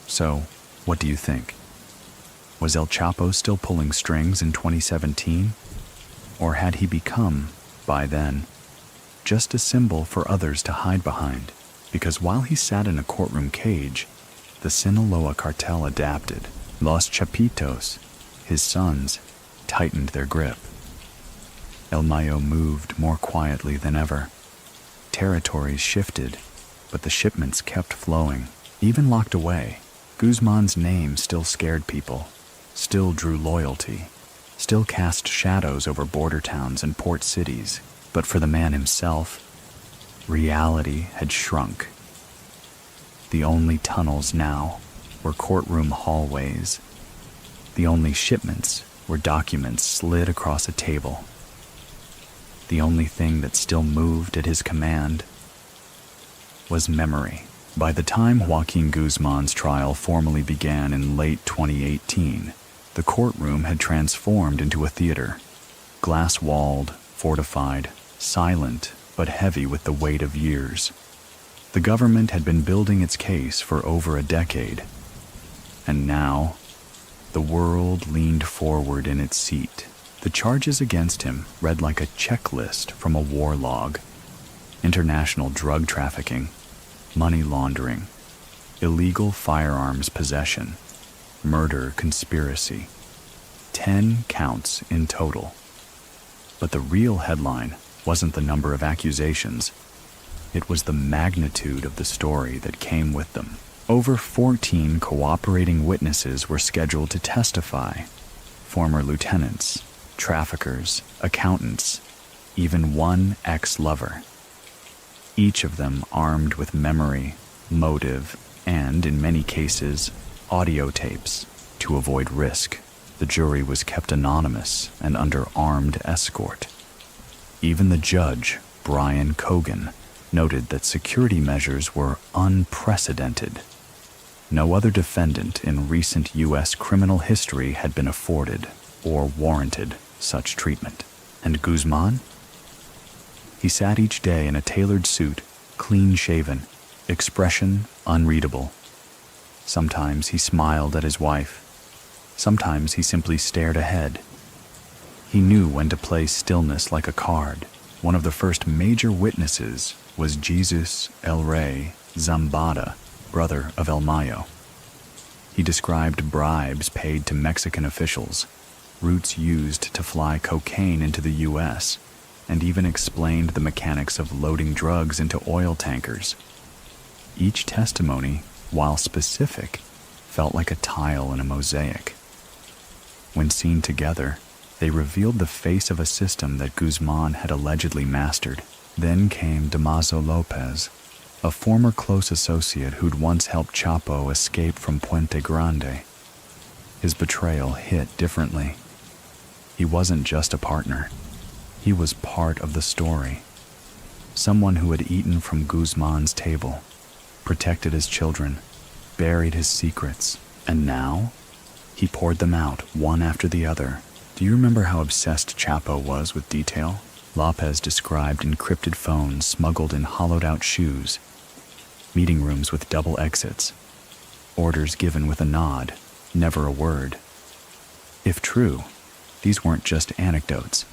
So, what do you think? Was El Chapo still pulling strings in 2017? Or had he become, by then, just a symbol for others to hide behind? Because while he sat in a courtroom cage, the Sinaloa Cartel adapted. Los Chapitos, his sons, tightened their grip. El Mayo moved more quietly than ever. Territories shifted, but the shipments kept flowing. Even locked away, Guzmán's name still scared people, still drew loyalty, still cast shadows over border towns and port cities. But for the man himself, reality had shrunk. The only tunnels now were courtroom hallways. The only shipments were documents slid across a table. The only thing that still moved at his command was memory. By the time Joaquin Guzmán's trial formally began in late 2018, the courtroom had transformed into a theater, glass-walled, fortified, silent, but heavy with the weight of years. The government had been building its case for over a decade, and now the world leaned forward in its seat. The charges against him read like a checklist from a war log: international drug trafficking, money laundering, illegal firearms possession, murder conspiracy. 10 counts in total. But the real headline wasn't the number of accusations. It was the magnitude of the story that came with them. Over 14 cooperating witnesses were scheduled to testify. Former lieutenants, traffickers, accountants, even one ex-lover. Each of them armed with memory, motive, and, in many cases, audio tapes. To avoid risk, the jury was kept anonymous and under armed escort. Even the judge, Brian Cogan, noted that security measures were unprecedented. No other defendant in recent U.S. criminal history had been afforded or warranted such treatment. And Guzmán? He sat each day in a tailored suit, clean-shaven, expression unreadable. Sometimes he smiled at his wife. Sometimes he simply stared ahead. He knew when to play stillness like a card. One of the first major witnesses was Jesus El Rey Zambada, brother of El Mayo. He described bribes paid to Mexican officials, routes used to fly cocaine into the U.S., and even explained the mechanics of loading drugs into oil tankers. Each testimony, while specific, felt like a tile in a mosaic. When seen together, they revealed the face of a system that Guzmán had allegedly mastered. Then came Damaso Lopez, a former close associate who'd once helped Chapo escape from Puente Grande. His betrayal hit differently. He wasn't just a partner. He was part of the story. Someone who had eaten from Guzmán's table, protected his children, buried his secrets, and now he poured them out one after the other. Do you remember how obsessed Chapo was with detail? Lopez described encrypted phones smuggled in hollowed-out shoes, meeting rooms with double exits, orders given with a nod, never a word. If true, these weren't just anecdotes.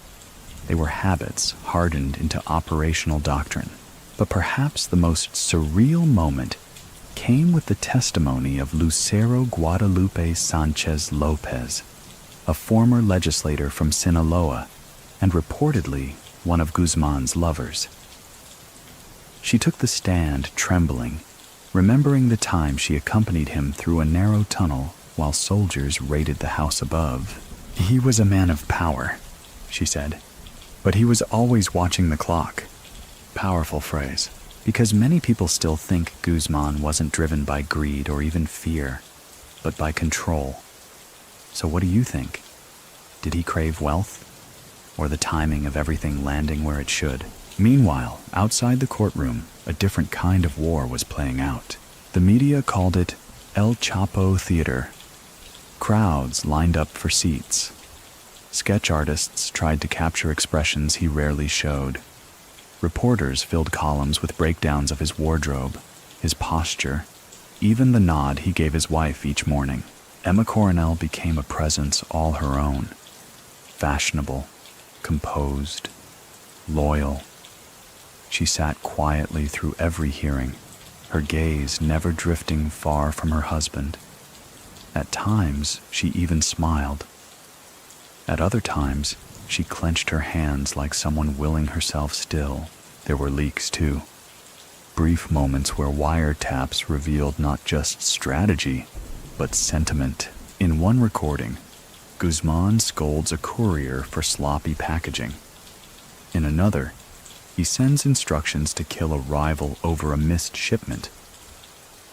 They were habits hardened into operational doctrine. But perhaps the most surreal moment came with the testimony of Lucero Guadalupe Sanchez Lopez, a former legislator from Sinaloa and reportedly one of Guzmán's lovers. She took the stand trembling, remembering the time she accompanied him through a narrow tunnel while soldiers raided the house above. He was a man of power, she said, but he was always watching the clock. Powerful phrase, because many people still think Guzmán wasn't driven by greed or even fear, but by control. So what do you think? Did he crave wealth? Or the timing of everything landing where it should? Meanwhile, outside the courtroom, a different kind of war was playing out. The media called it El Chapo Theater. Crowds lined up for seats. Sketch artists tried to capture expressions he rarely showed. Reporters filled columns with breakdowns of his wardrobe, his posture, even the nod he gave his wife each morning. Emma Coronel became a presence all her own. Fashionable, composed, loyal. She sat quietly through every hearing, her gaze never drifting far from her husband. At times, she even smiled. At other times, she clenched her hands like someone willing herself still. There were leaks, too. Brief moments where wiretaps revealed not just strategy, but sentiment. In one recording, Guzmán scolds a courier for sloppy packaging. In another, he sends instructions to kill a rival over a missed shipment.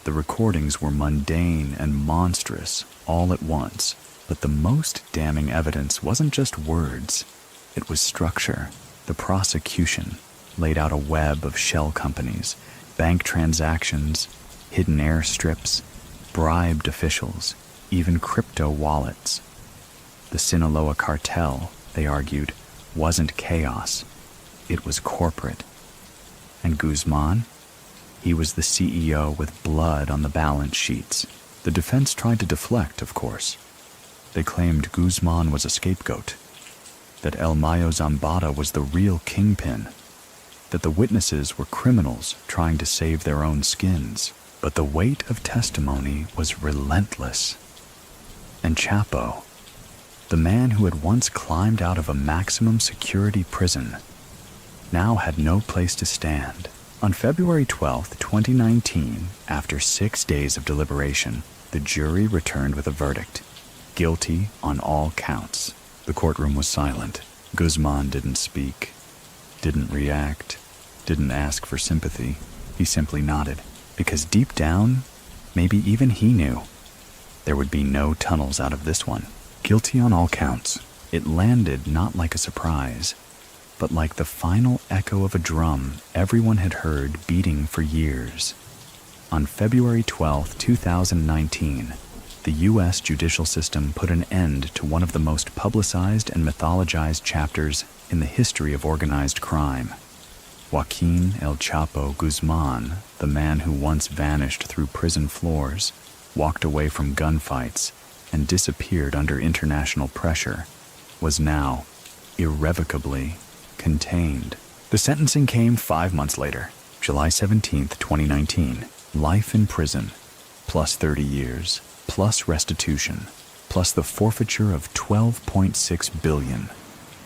The recordings were mundane and monstrous all at once, but the most damning evidence wasn't just words. It was structure. The prosecution laid out a web of shell companies, bank transactions, hidden airstrips, bribed officials, even crypto wallets. The Sinaloa Cartel, they argued, wasn't chaos. It was corporate. And Guzmán? He was the CEO with blood on the balance sheets. The defense tried to deflect, of course. They claimed Guzmán was a scapegoat, that El Mayo Zambada was the real kingpin, that the witnesses were criminals trying to save their own skins. But the weight of testimony was relentless. And Chapo, the man who had once climbed out of a maximum security prison, now had no place to stand. On February 12, 2019, after 6 days of deliberation, the jury returned with a verdict: guilty on all counts. The courtroom was silent. Guzmán didn't speak, didn't react, didn't ask for sympathy. He simply nodded, because deep down, maybe even he knew, there would be no tunnels out of this one. Guilty on all counts. It landed not like a surprise, but like the final echo of a drum everyone had heard beating for years. On February 12, 2019, the U.S. judicial system put an end to one of the most publicized and mythologized chapters in the history of organized crime. Joaquín El Chapo Guzmán, the man who once vanished through prison floors, walked away from gunfights, and disappeared under international pressure, was now irrevocably contained. The sentencing came 5 months later, July 17, 2019. Life in prison, plus 30 years, plus restitution, plus the forfeiture of $12.6 billion,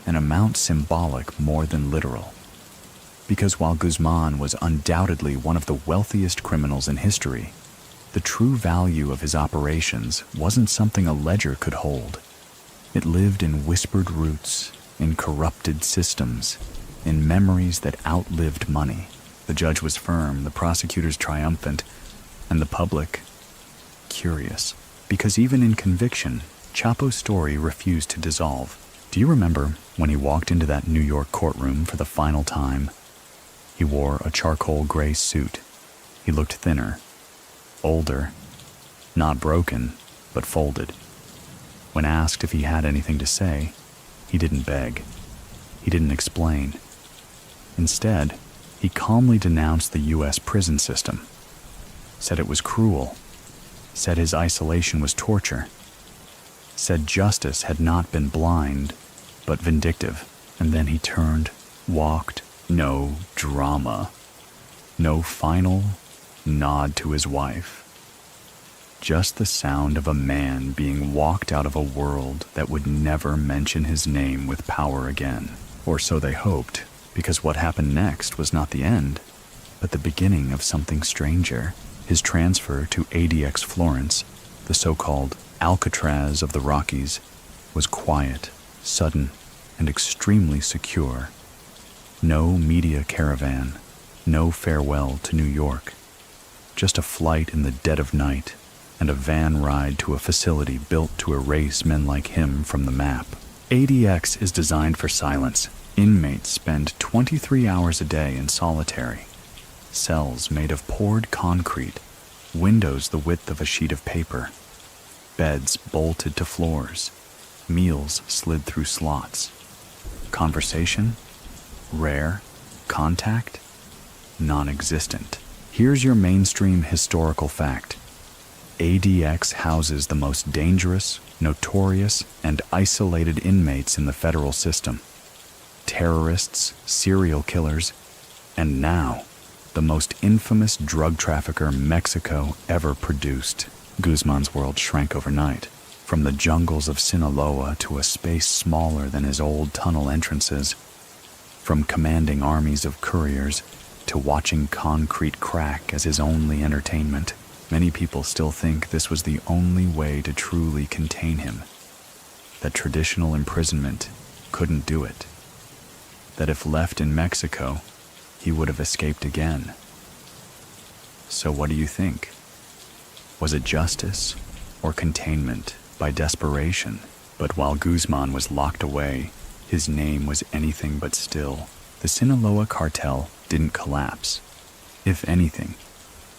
an amount symbolic more than literal. Because while Guzmán was undoubtedly one of the wealthiest criminals in history, the true value of his operations wasn't something a ledger could hold. It lived in whispered roots, in corrupted systems, in memories that outlived money. The judge was firm, the prosecutors triumphant, and the public curious. Because even in conviction, Chapo's story refused to dissolve. Do you remember when he walked into that New York courtroom for the final time? He wore a charcoal gray suit. He looked thinner, older, not broken, but folded. When asked if he had anything to say, he didn't beg. He didn't explain. Instead, he calmly denounced the U.S. prison system, said it was cruel, said his isolation was torture, said justice had not been blind, but vindictive, and then he turned, walked, no drama, no final nod to his wife. Just the sound of a man being walked out of a world that would never mention his name with power again. Or so they hoped, because what happened next was not the end, but the beginning of something stranger. His transfer to ADX Florence, the so-called Alcatraz of the Rockies, was quiet, sudden, and extremely secure. No media caravan, no farewell to New York. Just a flight in the dead of night, and a van ride to a facility built to erase men like him from the map. ADX is designed for silence. Inmates spend 23 hours a day in solitary. Cells made of poured concrete, windows the width of a sheet of paper, beds bolted to floors, meals slid through slots. Conversation? Rare. Contact? Non-existent. Here's your mainstream historical fact. ADX houses the most dangerous, notorious, and isolated inmates in the federal system. Terrorists, serial killers, and now, the most infamous drug trafficker Mexico ever produced. Guzmán's world shrank overnight, from the jungles of Sinaloa to a space smaller than his old tunnel entrances, from commanding armies of couriers to watching concrete crack as his only entertainment. Many people still think this was the only way to truly contain him, that traditional imprisonment couldn't do it, that if left in Mexico, he would have escaped again. So what do you think? Was it justice or containment by desperation? But while Guzmán was locked away, his name was anything but still. The Sinaloa Cartel didn't collapse. If anything,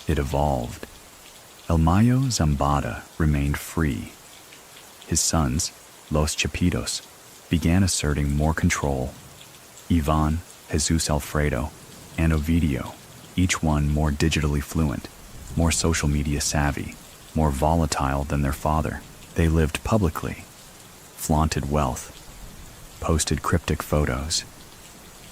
it evolved. El Mayo Zambada remained free. His sons, Los Chapitos, began asserting more control. Ivan, Jesus Alfredo, and Ovidio, each one more digitally fluent, more social media savvy, more volatile than their father. They lived publicly, flaunted wealth, posted cryptic photos.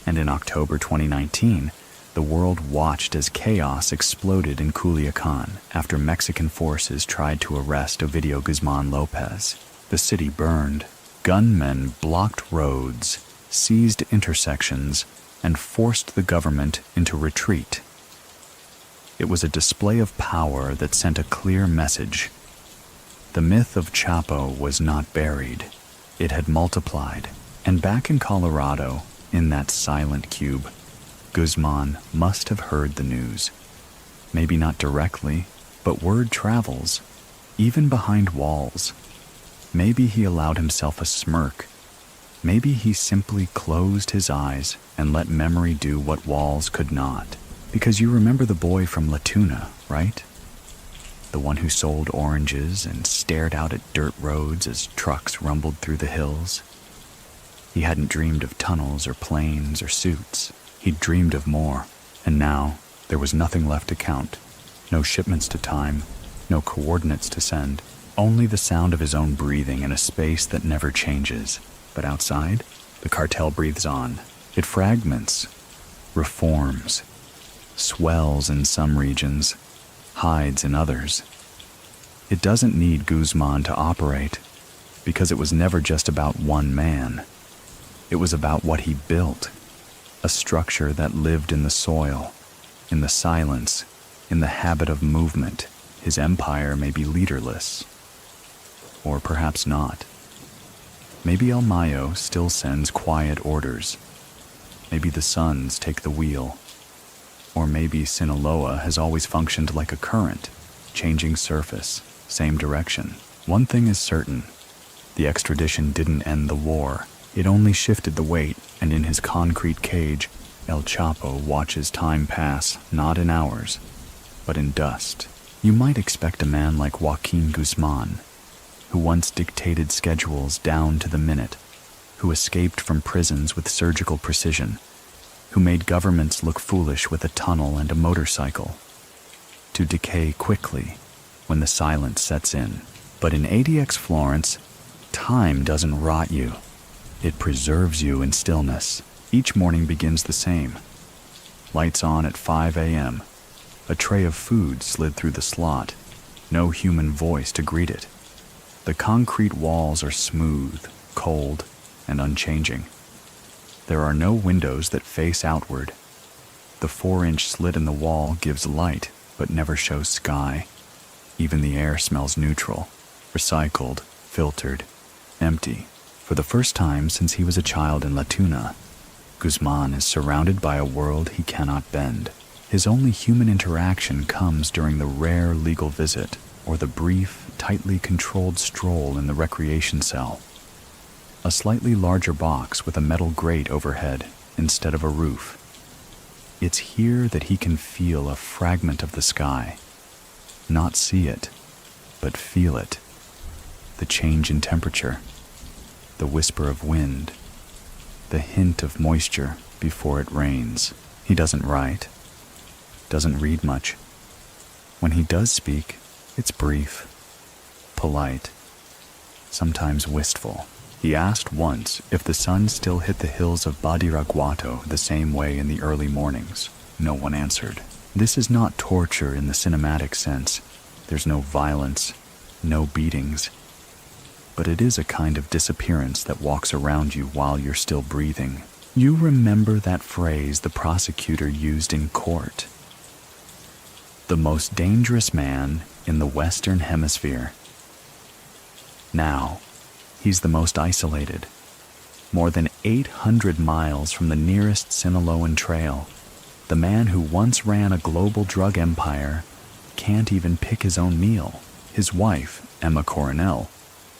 And in October 2019, the world watched as chaos exploded in Culiacán after Mexican forces tried to arrest Ovidio Guzmán Lopez. The city burned. Gunmen blocked roads, seized intersections, and forced the government into retreat. It was a display of power that sent a clear message. The myth of Chapo was not buried. It had multiplied. And back in Colorado, in that silent cube, Guzmán must have heard the news. Maybe not directly, but word travels, even behind walls. Maybe he allowed himself a smirk. Maybe he simply closed his eyes and let memory do what walls could not. Because you remember the boy from La Tuna, right? The one who sold oranges and stared out at dirt roads as trucks rumbled through the hills. He hadn't dreamed of tunnels or planes or suits. He'd dreamed of more, and now there was nothing left to count. No shipments to time, no coordinates to send, only the sound of his own breathing in a space that never changes. But outside, the cartel breathes on. It fragments, reforms, swells in some regions, hides in others. It doesn't need Guzmán to operate, because it was never just about one man. It was about what he built, a structure that lived in the soil, in the silence, in the habit of movement. His empire may be leaderless, or perhaps not. Maybe El Mayo still sends quiet orders. Maybe the sons take the wheel. Or maybe Sinaloa has always functioned like a current, changing surface, same direction. One thing is certain, the extradition didn't end the war. It only shifted the weight, and in his concrete cage, El Chapo watches time pass, not in hours, but in dust. You might expect a man like Joaquin Guzmán, who once dictated schedules down to the minute, who escaped from prisons with surgical precision, who made governments look foolish with a tunnel and a motorcycle, to decay quickly when the silence sets in. But in ADX Florence, time doesn't rot you. It preserves you in stillness. Each morning begins the same. Lights on at 5 a.m. A tray of food slid through the slot. No human voice to greet it. The concrete walls are smooth, cold, and unchanging. There are no windows that face outward. The 4-inch slit in the wall gives light, but never shows sky. Even the air smells neutral, recycled, filtered, empty. For the first time since he was a child in La Tuna, Guzmán is surrounded by a world he cannot bend. His only human interaction comes during the rare legal visit or the brief, tightly controlled stroll in the recreation cell. A slightly larger box with a metal grate overhead instead of a roof. It's here that he can feel a fragment of the sky. Not see it, but feel it. The change in temperature, the whisper of wind, the hint of moisture before it rains. He doesn't write, doesn't read much. When he does speak, it's brief, polite, sometimes wistful. He asked once if the sun still hit the hills of Badiraguato the same way in the early mornings. No one answered. This is not torture in the cinematic sense. There's no violence, no beatings. But it is a kind of disappearance that walks around you while you're still breathing. You remember that phrase the prosecutor used in court. The most dangerous man in the Western Hemisphere. Now, he's the most isolated. More than 800 miles from the nearest Sinaloan trail, the man who once ran a global drug empire can't even pick his own meal. His wife, Emma Coronel,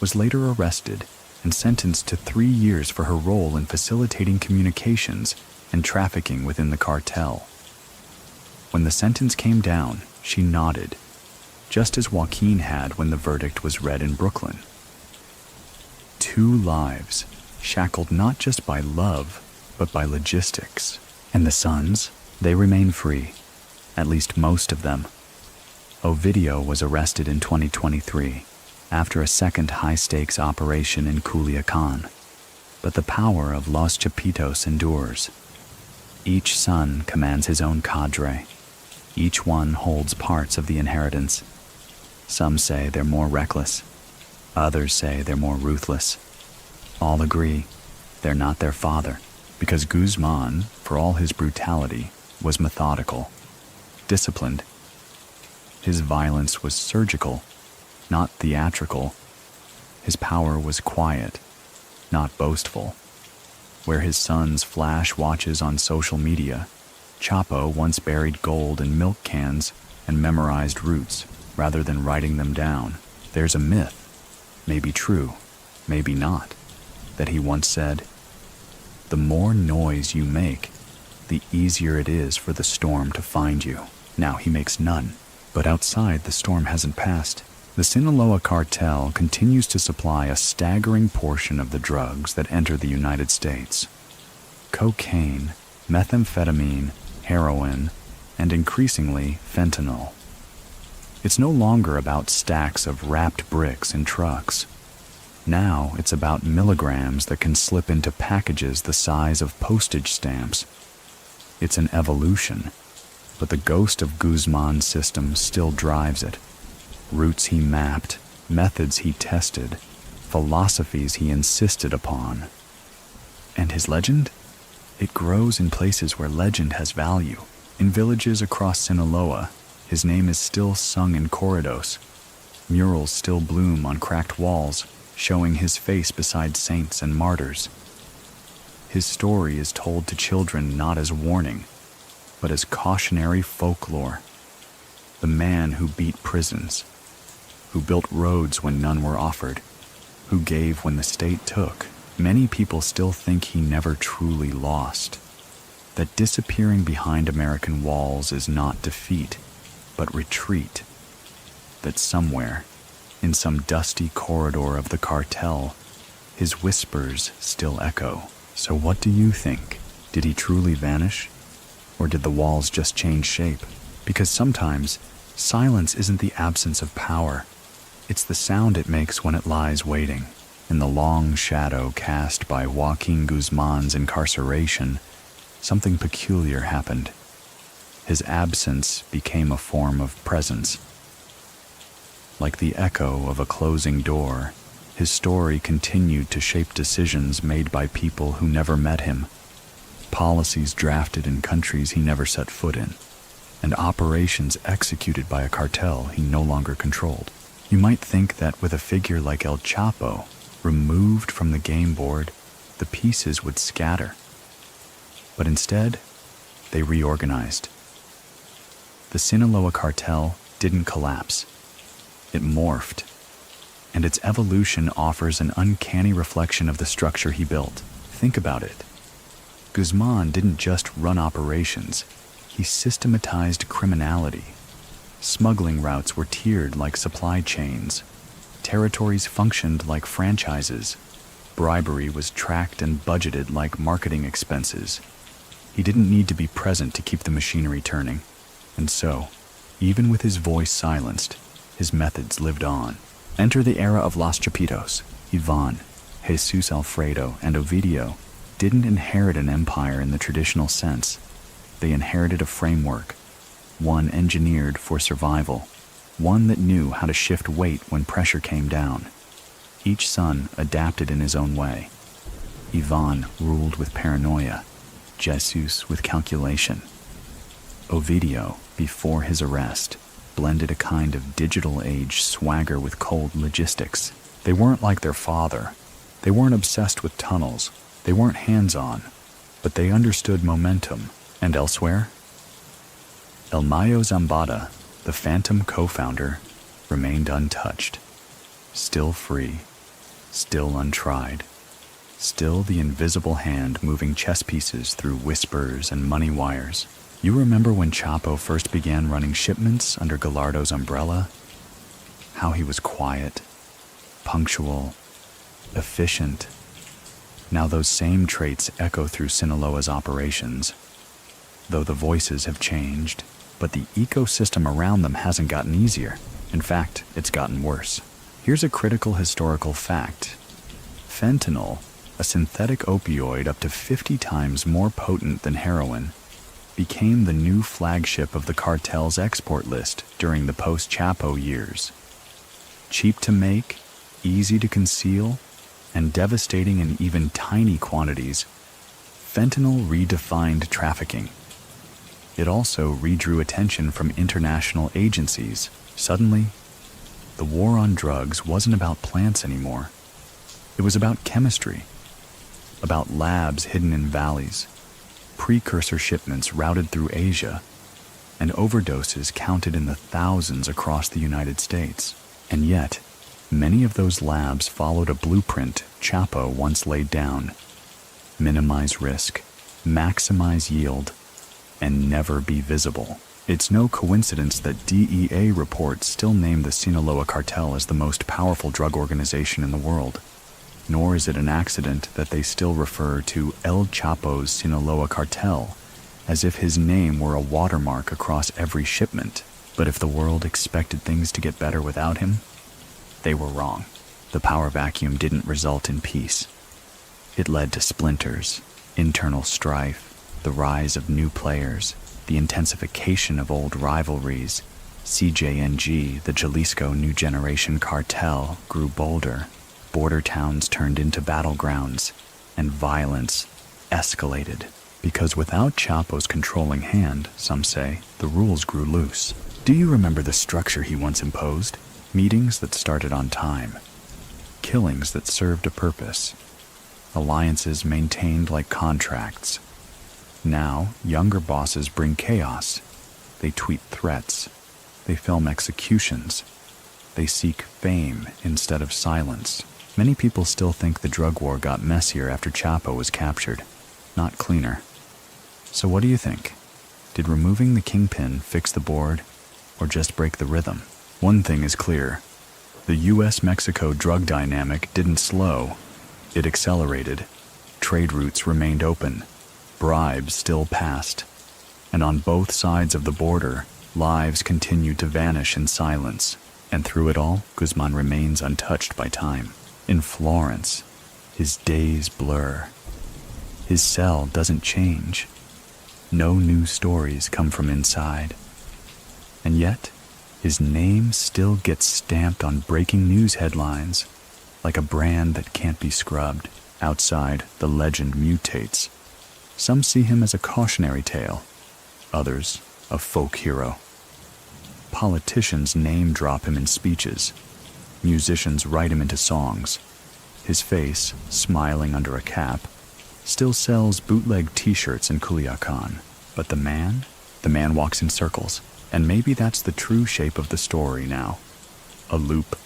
was later arrested and sentenced to 3 years for her role in facilitating communications and trafficking within the cartel. When the sentence came down, she nodded, just as Joaquin had when the verdict was read in Brooklyn. 2 lives, shackled not just by love, but by logistics. And the sons, they remain free, at least most of them. Ovidio was arrested in 2023 after a second high-stakes operation in Culiacan. But the power of Los Chapitos endures. Each son commands his own cadre. Each one holds parts of the inheritance. Some say they're more reckless. Others say they're more ruthless. All agree they're not their father, because Guzmán, for all his brutality, was methodical, disciplined. His violence was surgical, not theatrical. His power was quiet, not boastful. Where his sons flash watches on social media, Chapo once buried gold in milk cans and memorized routes rather than writing them down. There's a myth, maybe true, maybe not, that he once said, "The more noise you make, the easier it is for the storm to find you." Now he makes none, but outside the storm hasn't passed. The Sinaloa Cartel continues to supply a staggering portion of the drugs that enter the United States. Cocaine, methamphetamine, heroin, and increasingly fentanyl. It's no longer about stacks of wrapped bricks in trucks. Now it's about milligrams that can slip into packages the size of postage stamps. It's an evolution, but the ghost of Guzmán's system still drives it. Routes he mapped, methods he tested, philosophies he insisted upon. And his legend? It grows in places where legend has value. In villages across Sinaloa, his name is still sung in corridors. Murals still bloom on cracked walls, showing his face beside saints and martyrs. His story is told to children not as warning, but as cautionary folklore. The man who beat prisons, who built roads when none were offered, who gave when the state took. Many people still think he never truly lost. That disappearing behind American walls is not defeat, but retreat. That somewhere, in some dusty corridor of the cartel, his whispers still echo. So what do you think? Did he truly vanish? Or did the walls just change shape? Because sometimes, silence isn't the absence of power. It's the sound it makes when it lies waiting. In the long shadow cast by Joaquin Guzmán's incarceration, something peculiar happened. His absence became a form of presence. Like the echo of a closing door, his story continued to shape decisions made by people who never met him, policies drafted in countries he never set foot in, and operations executed by a cartel he no longer controlled. You might think that with a figure like El Chapo removed from the game board, the pieces would scatter. But instead, they reorganized. The Sinaloa Cartel didn't collapse. It morphed, and its evolution offers an uncanny reflection of the structure he built. Think about it. Guzmán didn't just run operations, he systematized criminality. Smuggling routes were tiered like supply chains. Territories functioned like franchises. Bribery was tracked and budgeted like marketing expenses. He didn't need to be present to keep the machinery turning. And so, even with his voice silenced, his methods lived on. Enter the era of Los Chapitos. Ivan, Jesus Alfredo, and Ovidio didn't inherit an empire in the traditional sense. They inherited a framework, one engineered for survival, one that knew how to shift weight when pressure came down. Each son adapted in his own way. Ivan ruled with paranoia, Jesus with calculation. Ovidio, before his arrest, blended a kind of digital age swagger with cold logistics. They weren't like their father. They weren't obsessed with tunnels. They weren't hands-on, but they understood momentum. And elsewhere? El Mayo Zambada, the Phantom co-founder, remained untouched. Still free, still untried, still the invisible hand moving chess pieces through whispers and money wires. You remember when Chapo first began running shipments under Gallardo's umbrella? How he was quiet, punctual, efficient. Now those same traits echo through Sinaloa's operations. Though the voices have changed, but the ecosystem around them hasn't gotten easier. In fact, it's gotten worse. Here's a critical historical fact. Fentanyl, a synthetic opioid up to 50 times more potent than heroin, became the new flagship of the cartel's export list during the post-Chapo years. Cheap to make, easy to conceal, and devastating in even tiny quantities, fentanyl redefined trafficking. It also redrew attention from international agencies. Suddenly, the war on drugs wasn't about plants anymore. It was about chemistry, about labs hidden in valleys, precursor shipments routed through Asia, and overdoses counted in the thousands across the United States. And yet, many of those labs followed a blueprint Chapo once laid down: minimize risk, maximize yield, and never be visible. It's no coincidence that DEA reports still name the Sinaloa Cartel as the most powerful drug organization in the world. Nor is it an accident that they still refer to El Chapo's Sinaloa Cartel as if his name were a watermark across every shipment. But if the world expected things to get better without him, they were wrong. The power vacuum didn't result in peace. It led to splinters, internal strife, the rise of new players, the intensification of old rivalries. CJNG, the Jalisco New Generation Cartel, grew bolder. Border towns turned into battlegrounds, and violence escalated. Because without Chapo's controlling hand, some say, the rules grew loose. Do you remember the structure he once imposed? Meetings that started on time. Killings that served a purpose. Alliances maintained like contracts. Now, younger bosses bring chaos. They tweet threats. They film executions. They seek fame instead of silence. Many people still think the drug war got messier after Chapo was captured, not cleaner. So what do you think? Did removing the kingpin fix the board, or just break the rhythm? One thing is clear. The US-Mexico drug dynamic didn't slow. It accelerated. Trade routes remained open. Bribes still passed. And on both sides of the border, lives continued to vanish in silence. And through it all, Guzmán remains untouched by time. In Florence, his days blur. His cell doesn't change. No new stories come from inside. And yet, his name still gets stamped on breaking news headlines, like a brand that can't be scrubbed. Outside, the legend mutates. Some see him as a cautionary tale, others a folk hero. Politicians name drop him in speeches. Musicians write him into songs. His face, smiling under a cap, still sells bootleg t-shirts in Culiacan. But the man walks in circles. And maybe that's the true shape of the story now. A loop.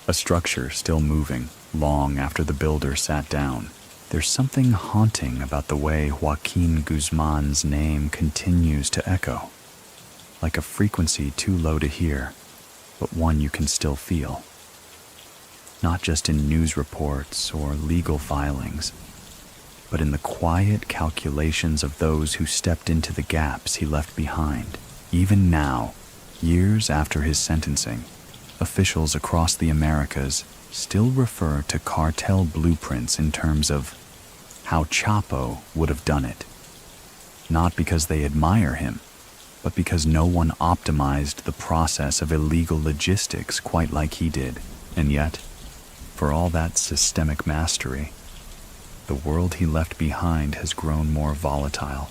A structure still moving, long after the builder sat down. There's something haunting about the way Joaquin Guzmán's name continues to echo. Like a frequency too low to hear, but one you can still feel. Not just in news reports or legal filings, but in the quiet calculations of those who stepped into the gaps he left behind. Even now, years after his sentencing, officials across the Americas still refer to cartel blueprints in terms of how Chapo would have done it. Not because they admire him, but because no one optimized the process of illegal logistics quite like he did. And yet, for all that systemic mastery, the world he left behind has grown more volatile,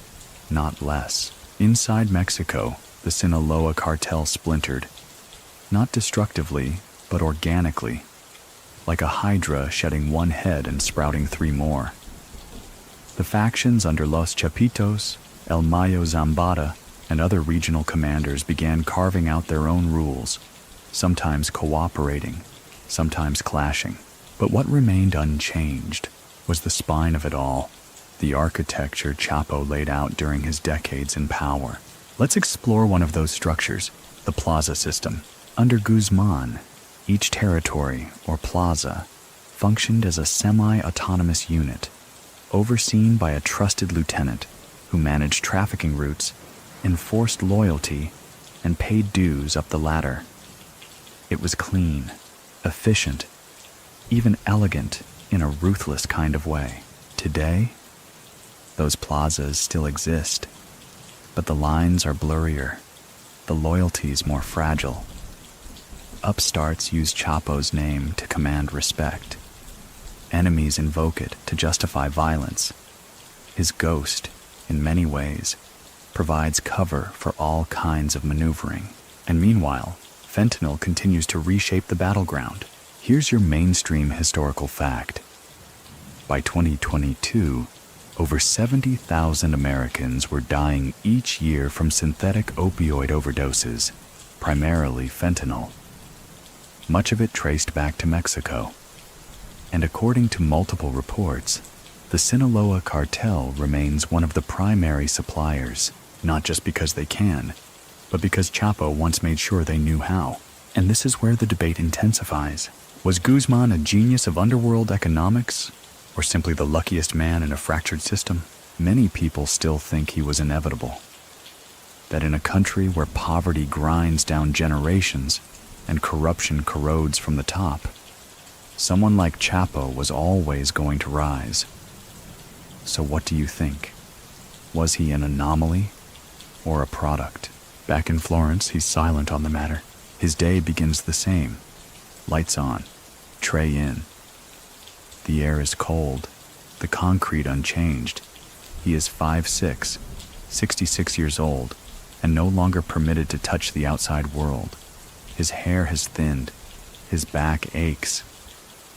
not less. Inside Mexico, the Sinaloa Cartel splintered, not destructively, but organically, like a hydra shedding one head and sprouting three more. The factions under Los Chapitos, El Mayo Zambada, and other regional commanders began carving out their own rules, sometimes cooperating, sometimes clashing. But what remained unchanged was the spine of it all, the architecture Chapo laid out during his decades in power. Let's explore one of those structures, the plaza system. Under Guzmán, each territory, or plaza, functioned as a semi-autonomous unit, overseen by a trusted lieutenant who managed trafficking routes, enforced loyalty, and paid dues up the ladder. It was clean, efficient, even elegant in a ruthless kind of way. Today, those plazas still exist, but the lines are blurrier, the loyalties more fragile. Upstarts use Chapo's name to command respect. Enemies invoke it to justify violence. His ghost, in many ways, provides cover for all kinds of maneuvering. And meanwhile, fentanyl continues to reshape the battleground. Here's your mainstream historical fact. By 2022, over 70,000 Americans were dying each year from synthetic opioid overdoses, primarily fentanyl. Much of it traced back to Mexico. And according to multiple reports, the Sinaloa Cartel remains one of the primary suppliers, not just because they can, but because Chapo once made sure they knew how. And this is where the debate intensifies. Was Guzmán a genius of underworld economics, or simply the luckiest man in a fractured system? Many people still think he was inevitable. That in a country where poverty grinds down generations and corruption corrodes from the top, someone like Chapo was always going to rise. So what do you think? Was he an anomaly or a product? Back in Florence, he's silent on the matter. His day begins the same. Lights on, tray in. The air is cold, the concrete unchanged. He is 5'6", 66 years old, and no longer permitted to touch the outside world. His hair has thinned, his back aches.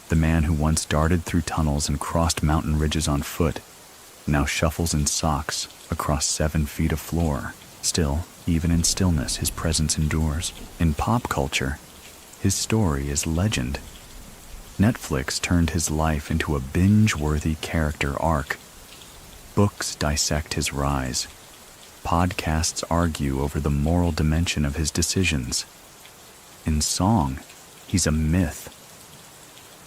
The man who once darted through tunnels and crossed mountain ridges on foot now shuffles in socks across 7 feet of floor. Still, even in stillness, his presence endures. In pop culture, his story is legend. Netflix turned his life into a binge-worthy character arc. Books dissect his rise. Podcasts argue over the moral dimension of his decisions. In song, he's a myth.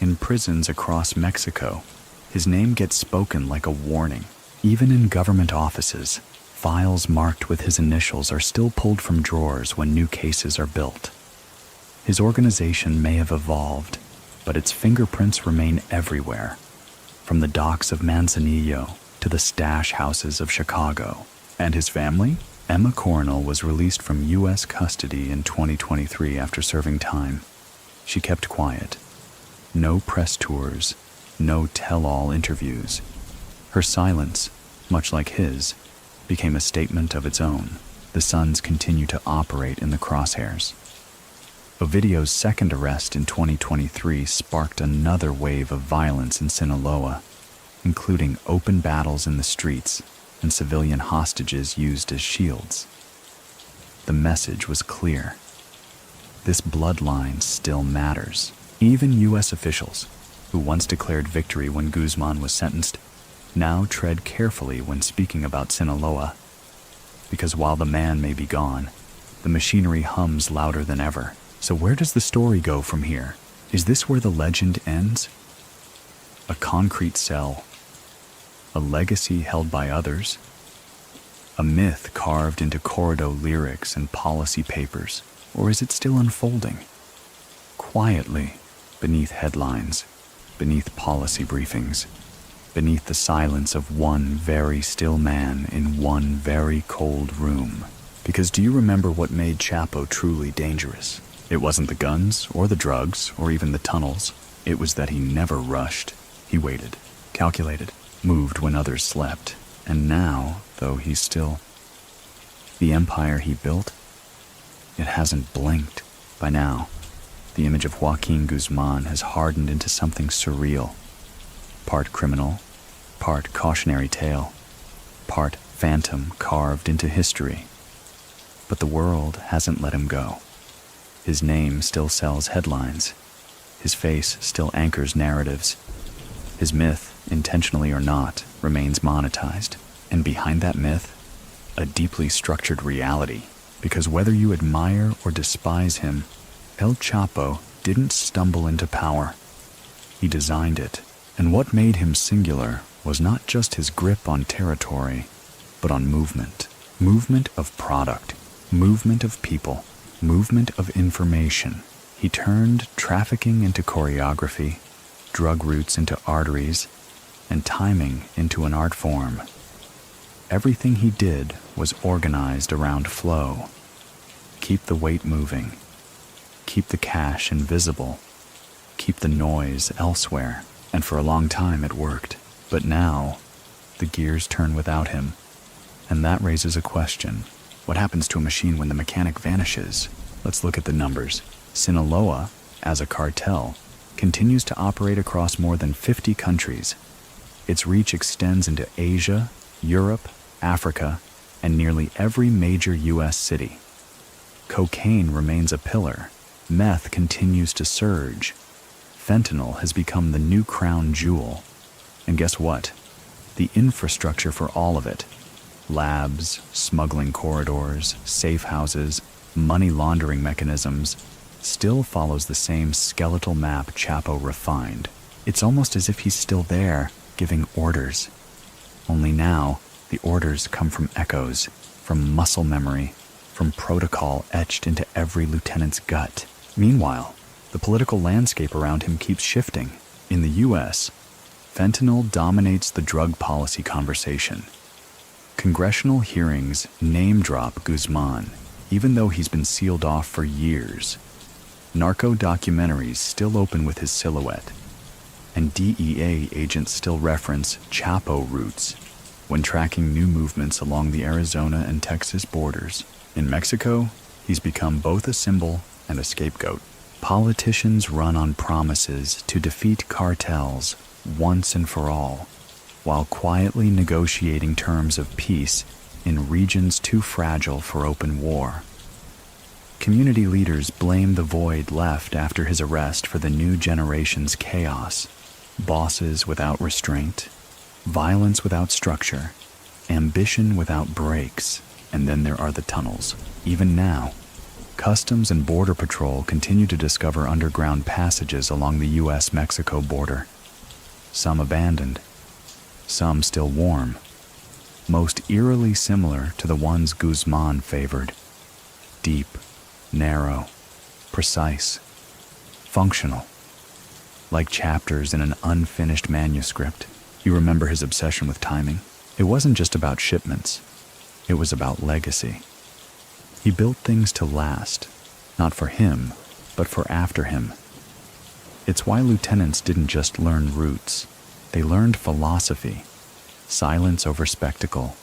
In prisons across Mexico, his name gets spoken like a warning. Even in government offices, files marked with his initials are still pulled from drawers when new cases are built. His organization may have evolved, but its fingerprints remain everywhere, from the docks of Manzanillo to the stash houses of Chicago. And his family? Emma Coronel was released from U.S. custody in 2023 after serving time. She kept quiet. No press tours, no tell-all interviews. Her silence, much like his, became a statement of its own. The Suns continue to operate in the crosshairs. Ovidio's second arrest in 2023 sparked another wave of violence in Sinaloa, including open battles in the streets and civilian hostages used as shields. The message was clear. This bloodline still matters. Even U.S. officials, who once declared victory when Guzmán was sentenced, now tread carefully when speaking about Sinaloa. Because while the man may be gone, the machinery hums louder than ever. So where does the story go from here? Is this where the legend ends? A concrete cell? A legacy held by others? A myth carved into corrido lyrics and policy papers? Or is it still unfolding? Quietly, beneath headlines, beneath policy briefings, beneath the silence of one very still man in one very cold room. Because do you remember what made Chapo truly dangerous? It wasn't the guns, or the drugs, or even the tunnels. It was that he never rushed. He waited, calculated, moved when others slept. And now, though he's still... the empire he built, it hasn't blinked. By now, the image of Joaquin Guzmán has hardened into something surreal. Part criminal, part cautionary tale, part phantom carved into history. But the world hasn't let him go. His name still sells headlines. His face still anchors narratives. His myth, intentionally or not, remains monetized. And behind that myth, a deeply structured reality. Because whether you admire or despise him, El Chapo didn't stumble into power. He designed it. And what made him singular was not just his grip on territory, but on movement. Movement of product, movement of people, movement of information. He turned trafficking into choreography, drug routes into arteries, and timing into an art form. Everything he did was organized around flow. Keep the weight moving. Keep the cash invisible. Keep the noise elsewhere. And for a long time it worked. But now, the gears turn without him. And that raises a question. What happens to a machine when the mechanic vanishes? Let's look at the numbers. Sinaloa, as a cartel, continues to operate across more than 50 countries. Its reach extends into Asia, Europe, Africa, and nearly every major U.S. city. Cocaine remains a pillar. Meth continues to surge. Fentanyl has become the new crown jewel. And guess what? The infrastructure for all of it, labs, smuggling corridors, safe houses, money laundering mechanisms, still follows the same skeletal map Chapo refined. It's almost as if he's still there, giving orders. Only now, the orders come from echoes, from muscle memory, from protocol etched into every lieutenant's gut. Meanwhile, the political landscape around him keeps shifting. In the U.S., fentanyl dominates the drug policy conversation. Congressional hearings name-drop Guzmán, even though he's been sealed off for years. Narco documentaries still open with his silhouette. And DEA agents still reference Chapo routes when tracking new movements along the Arizona and Texas borders. In Mexico, he's become both a symbol and a scapegoat. Politicians run on promises to defeat cartels once and for all. while quietly negotiating terms of peace in regions too fragile for open war. Community leaders blame the void left after his arrest for the new generation's chaos: bosses without restraint, violence without structure, ambition without brakes, and then there are the tunnels. Even now, Customs and Border Patrol continue to discover underground passages along the U.S.-Mexico border. Some abandoned, some still warm, most eerily similar to the ones Guzmán favored. Deep, narrow, precise, functional, like chapters in an unfinished manuscript. You remember his obsession with timing? It wasn't just about shipments, it was about legacy. He built things to last, not for him, but for after him. It's why lieutenants didn't just learn routes, they learned philosophy: silence over spectacle,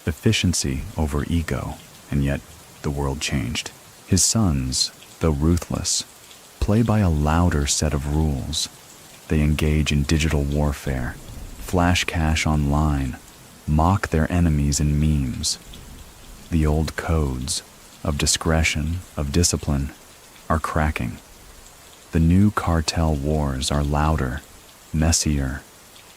efficiency over ego, and yet the world changed. His sons, though ruthless, play by a louder set of rules. They engage in digital warfare, flash cash online, mock their enemies in memes. The old codes of discretion, of discipline, are cracking. The new cartel wars are louder, messier,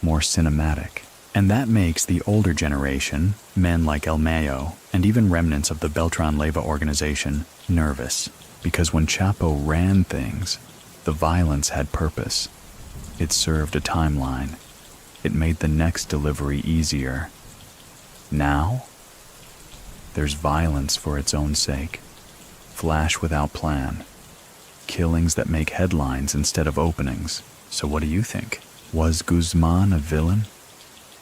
more cinematic. And that makes the older generation, men like El Mayo, and even remnants of the Beltran Leyva organization, nervous. Because when Chapo ran things, the violence had purpose. It served a timeline. It made the next delivery easier. Now, there's violence for its own sake. Flash without plan. Killings that make headlines instead of openings. So what do you think? Was Guzmán a villain?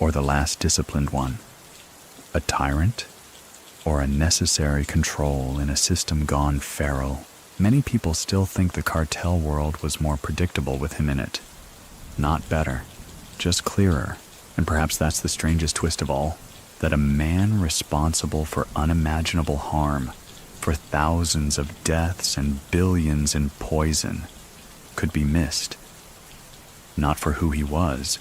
Or the last disciplined one? A tyrant? Or a necessary control in a system gone feral? Many people still think the cartel world was more predictable with him in it. Not better, just clearer. And perhaps that's the strangest twist of all, that a man responsible for unimaginable harm, for thousands of deaths and billions in poison, could be missed. Not for who he was,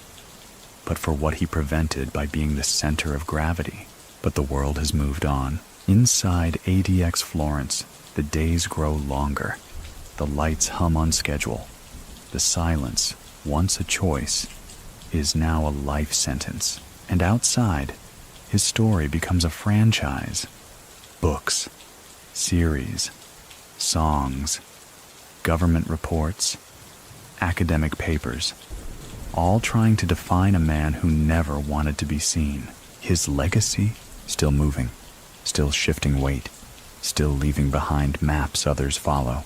but for what he prevented by being the center of gravity. But the world has moved on. Inside ADX Florence, the days grow longer. The lights hum on schedule. The silence, once a choice, is now a life sentence. And outside, his story becomes a franchise. Books, series, songs, government reports, academic papers, all trying to define a man who never wanted to be seen. His legacy, still moving, still shifting weight, still leaving behind maps others follow,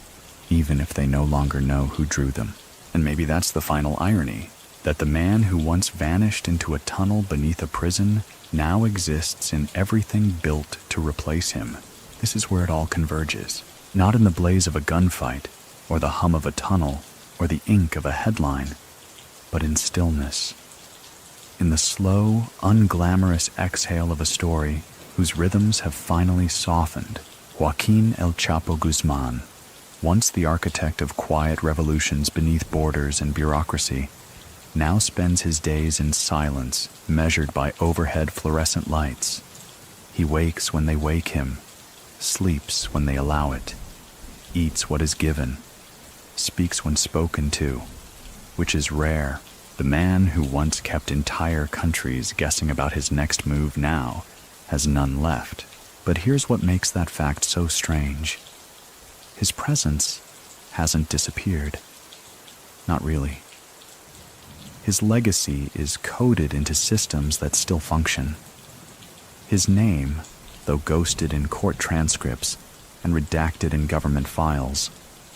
even if they no longer know who drew them. And maybe that's the final irony, that the man who once vanished into a tunnel beneath a prison now exists in everything built to replace him. This is where it all converges. Not in the blaze of a gunfight, or the hum of a tunnel, or the ink of a headline, but in stillness. In the slow, unglamorous exhale of a story whose rhythms have finally softened. Joaquín El Chapo Guzmán, once the architect of quiet revolutions beneath borders and bureaucracy, now spends his days in silence, measured by overhead fluorescent lights. He wakes when they wake him, sleeps when they allow it, eats what is given, speaks when spoken to, which is rare. The man who once kept entire countries guessing about his next move now has none left. But here's what makes that fact so strange. His presence hasn't disappeared. Not really. His legacy is coded into systems that still function. His name, though ghosted in court transcripts and redacted in government files,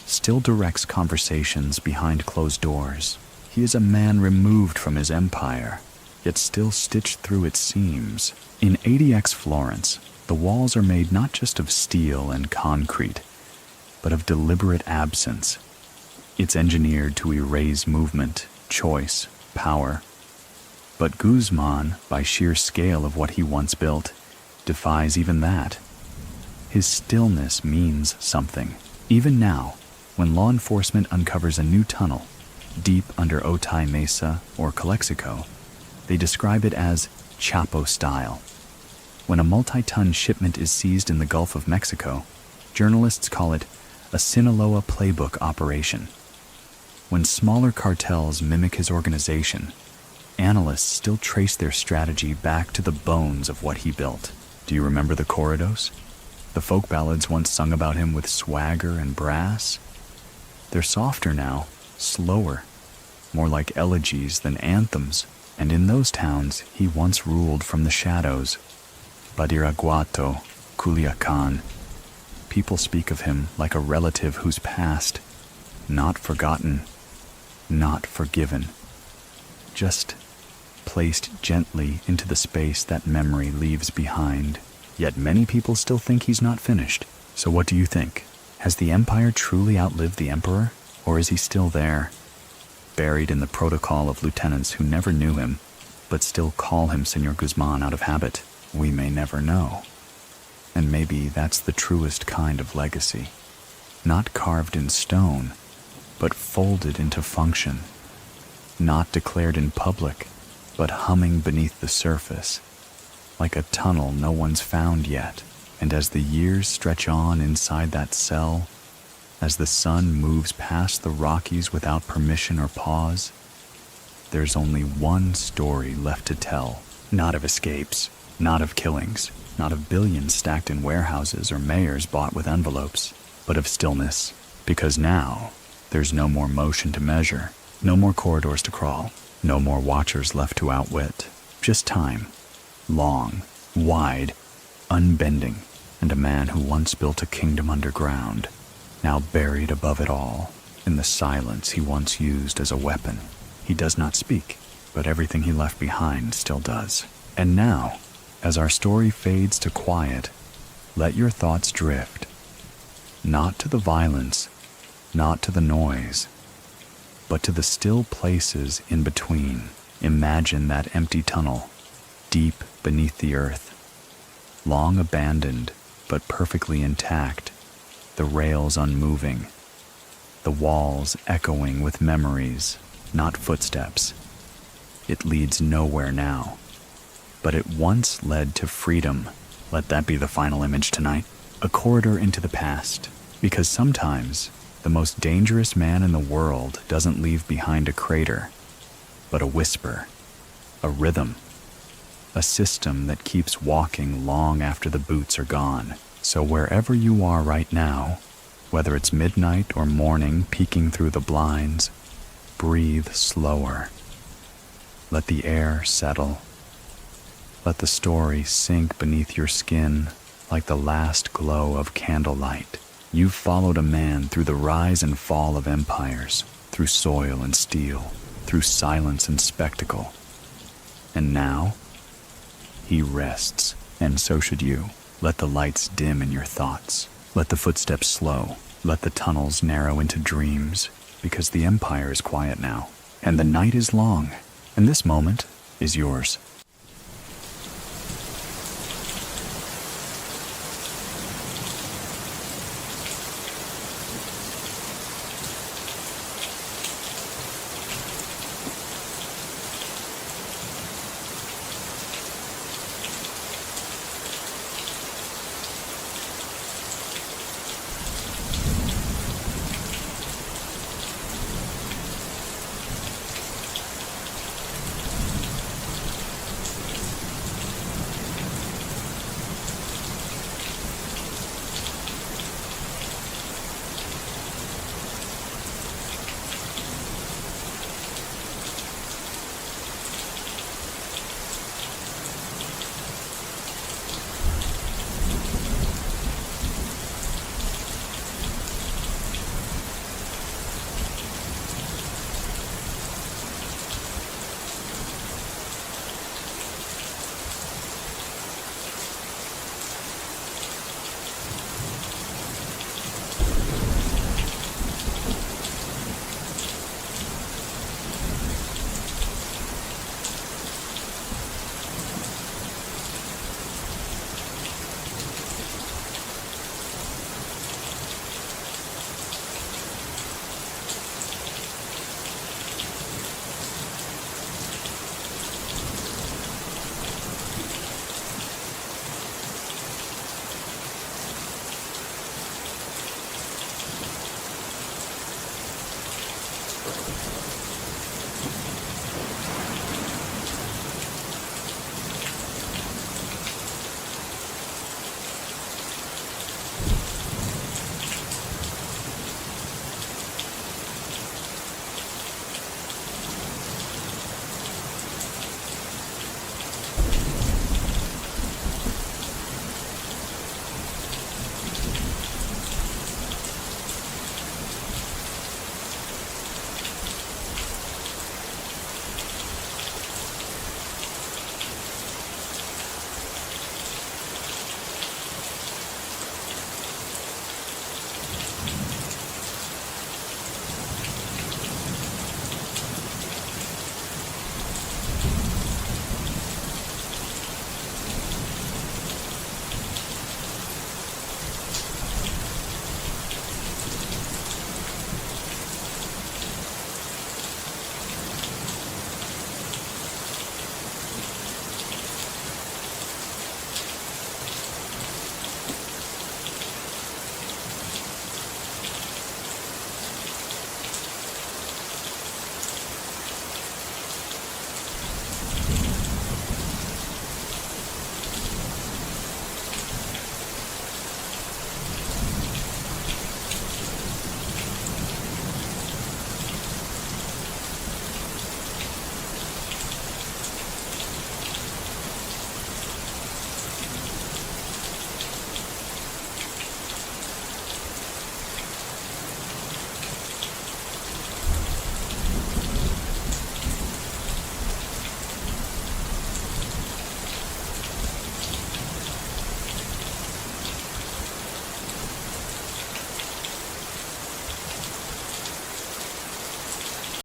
still directs conversations behind closed doors. He is a man removed from his empire, yet still stitched through its seams. In ADX Florence, the walls are made not just of steel and concrete, but of deliberate absence. It's engineered to erase movement, choice, power. But Guzmán, by sheer scale of what he once built, defies even that. His stillness means something. Even now, when law enforcement uncovers a new tunnel, deep under Otay Mesa or Calexico, They describe it as Chapo style. When a multi-ton shipment is seized in the Gulf of Mexico, journalists call it a Sinaloa playbook operation. When smaller cartels mimic his organization, analysts still trace their strategy back to the bones of what he built. Do you remember the corridos? The folk ballads once sung about him with swagger and brass? They're softer now, slower, more like elegies than anthems. And in those towns, he once ruled from the shadows. Badiraguato, Culiacan. People speak of him like a relative who's passed, not forgotten, not forgiven, just placed gently into the space that memory leaves behind. Yet many people still think he's not finished. So what do you think? Has the empire truly outlived the emperor? Or is he still there, buried in the protocol of lieutenants who never knew him, but still call him Senor Guzmán out of habit? We may never know. And maybe that's the truest kind of legacy. Not carved in stone, but folded into function. Not declared in public, but humming beneath the surface, like a tunnel no one's found yet. And as the years stretch on inside that cell, as the sun moves past the Rockies without permission or pause, there's only one story left to tell. Not of escapes, not of killings, not of billions stacked in warehouses or mayors bought with envelopes, but of stillness. Because now, there's no more motion to measure, no more corridors to crawl, no more watchers left to outwit. Just time, long, wide, unbending, and a man who once built a kingdom underground, now buried above it all, in the silence he once used as a weapon. He does not speak, but everything he left behind still does. And now, as our story fades to quiet, let your thoughts drift. Not to the violence, not to the noise, but to the still places in between. Imagine that empty tunnel, deep beneath the earth, long abandoned but perfectly intact, the rails unmoving, the walls echoing with memories, not footsteps. It leads nowhere now, but it once led to freedom. Let that be the final image tonight. A corridor into the past, because sometimes the most dangerous man in the world doesn't leave behind a crater, but a whisper, a rhythm, a system that keeps walking long after the boots are gone. So wherever you are right now, whether it's midnight or morning peeking through the blinds, breathe slower. Let the air settle. Let the story sink beneath your skin like the last glow of candlelight. You've followed a man through the rise and fall of empires, through soil and steel, through silence and spectacle. And now, he rests, and so should you. Let the lights dim in your thoughts. Let the footsteps slow. Let the tunnels narrow into dreams, because the empire is quiet now, and the night is long, and this moment is yours.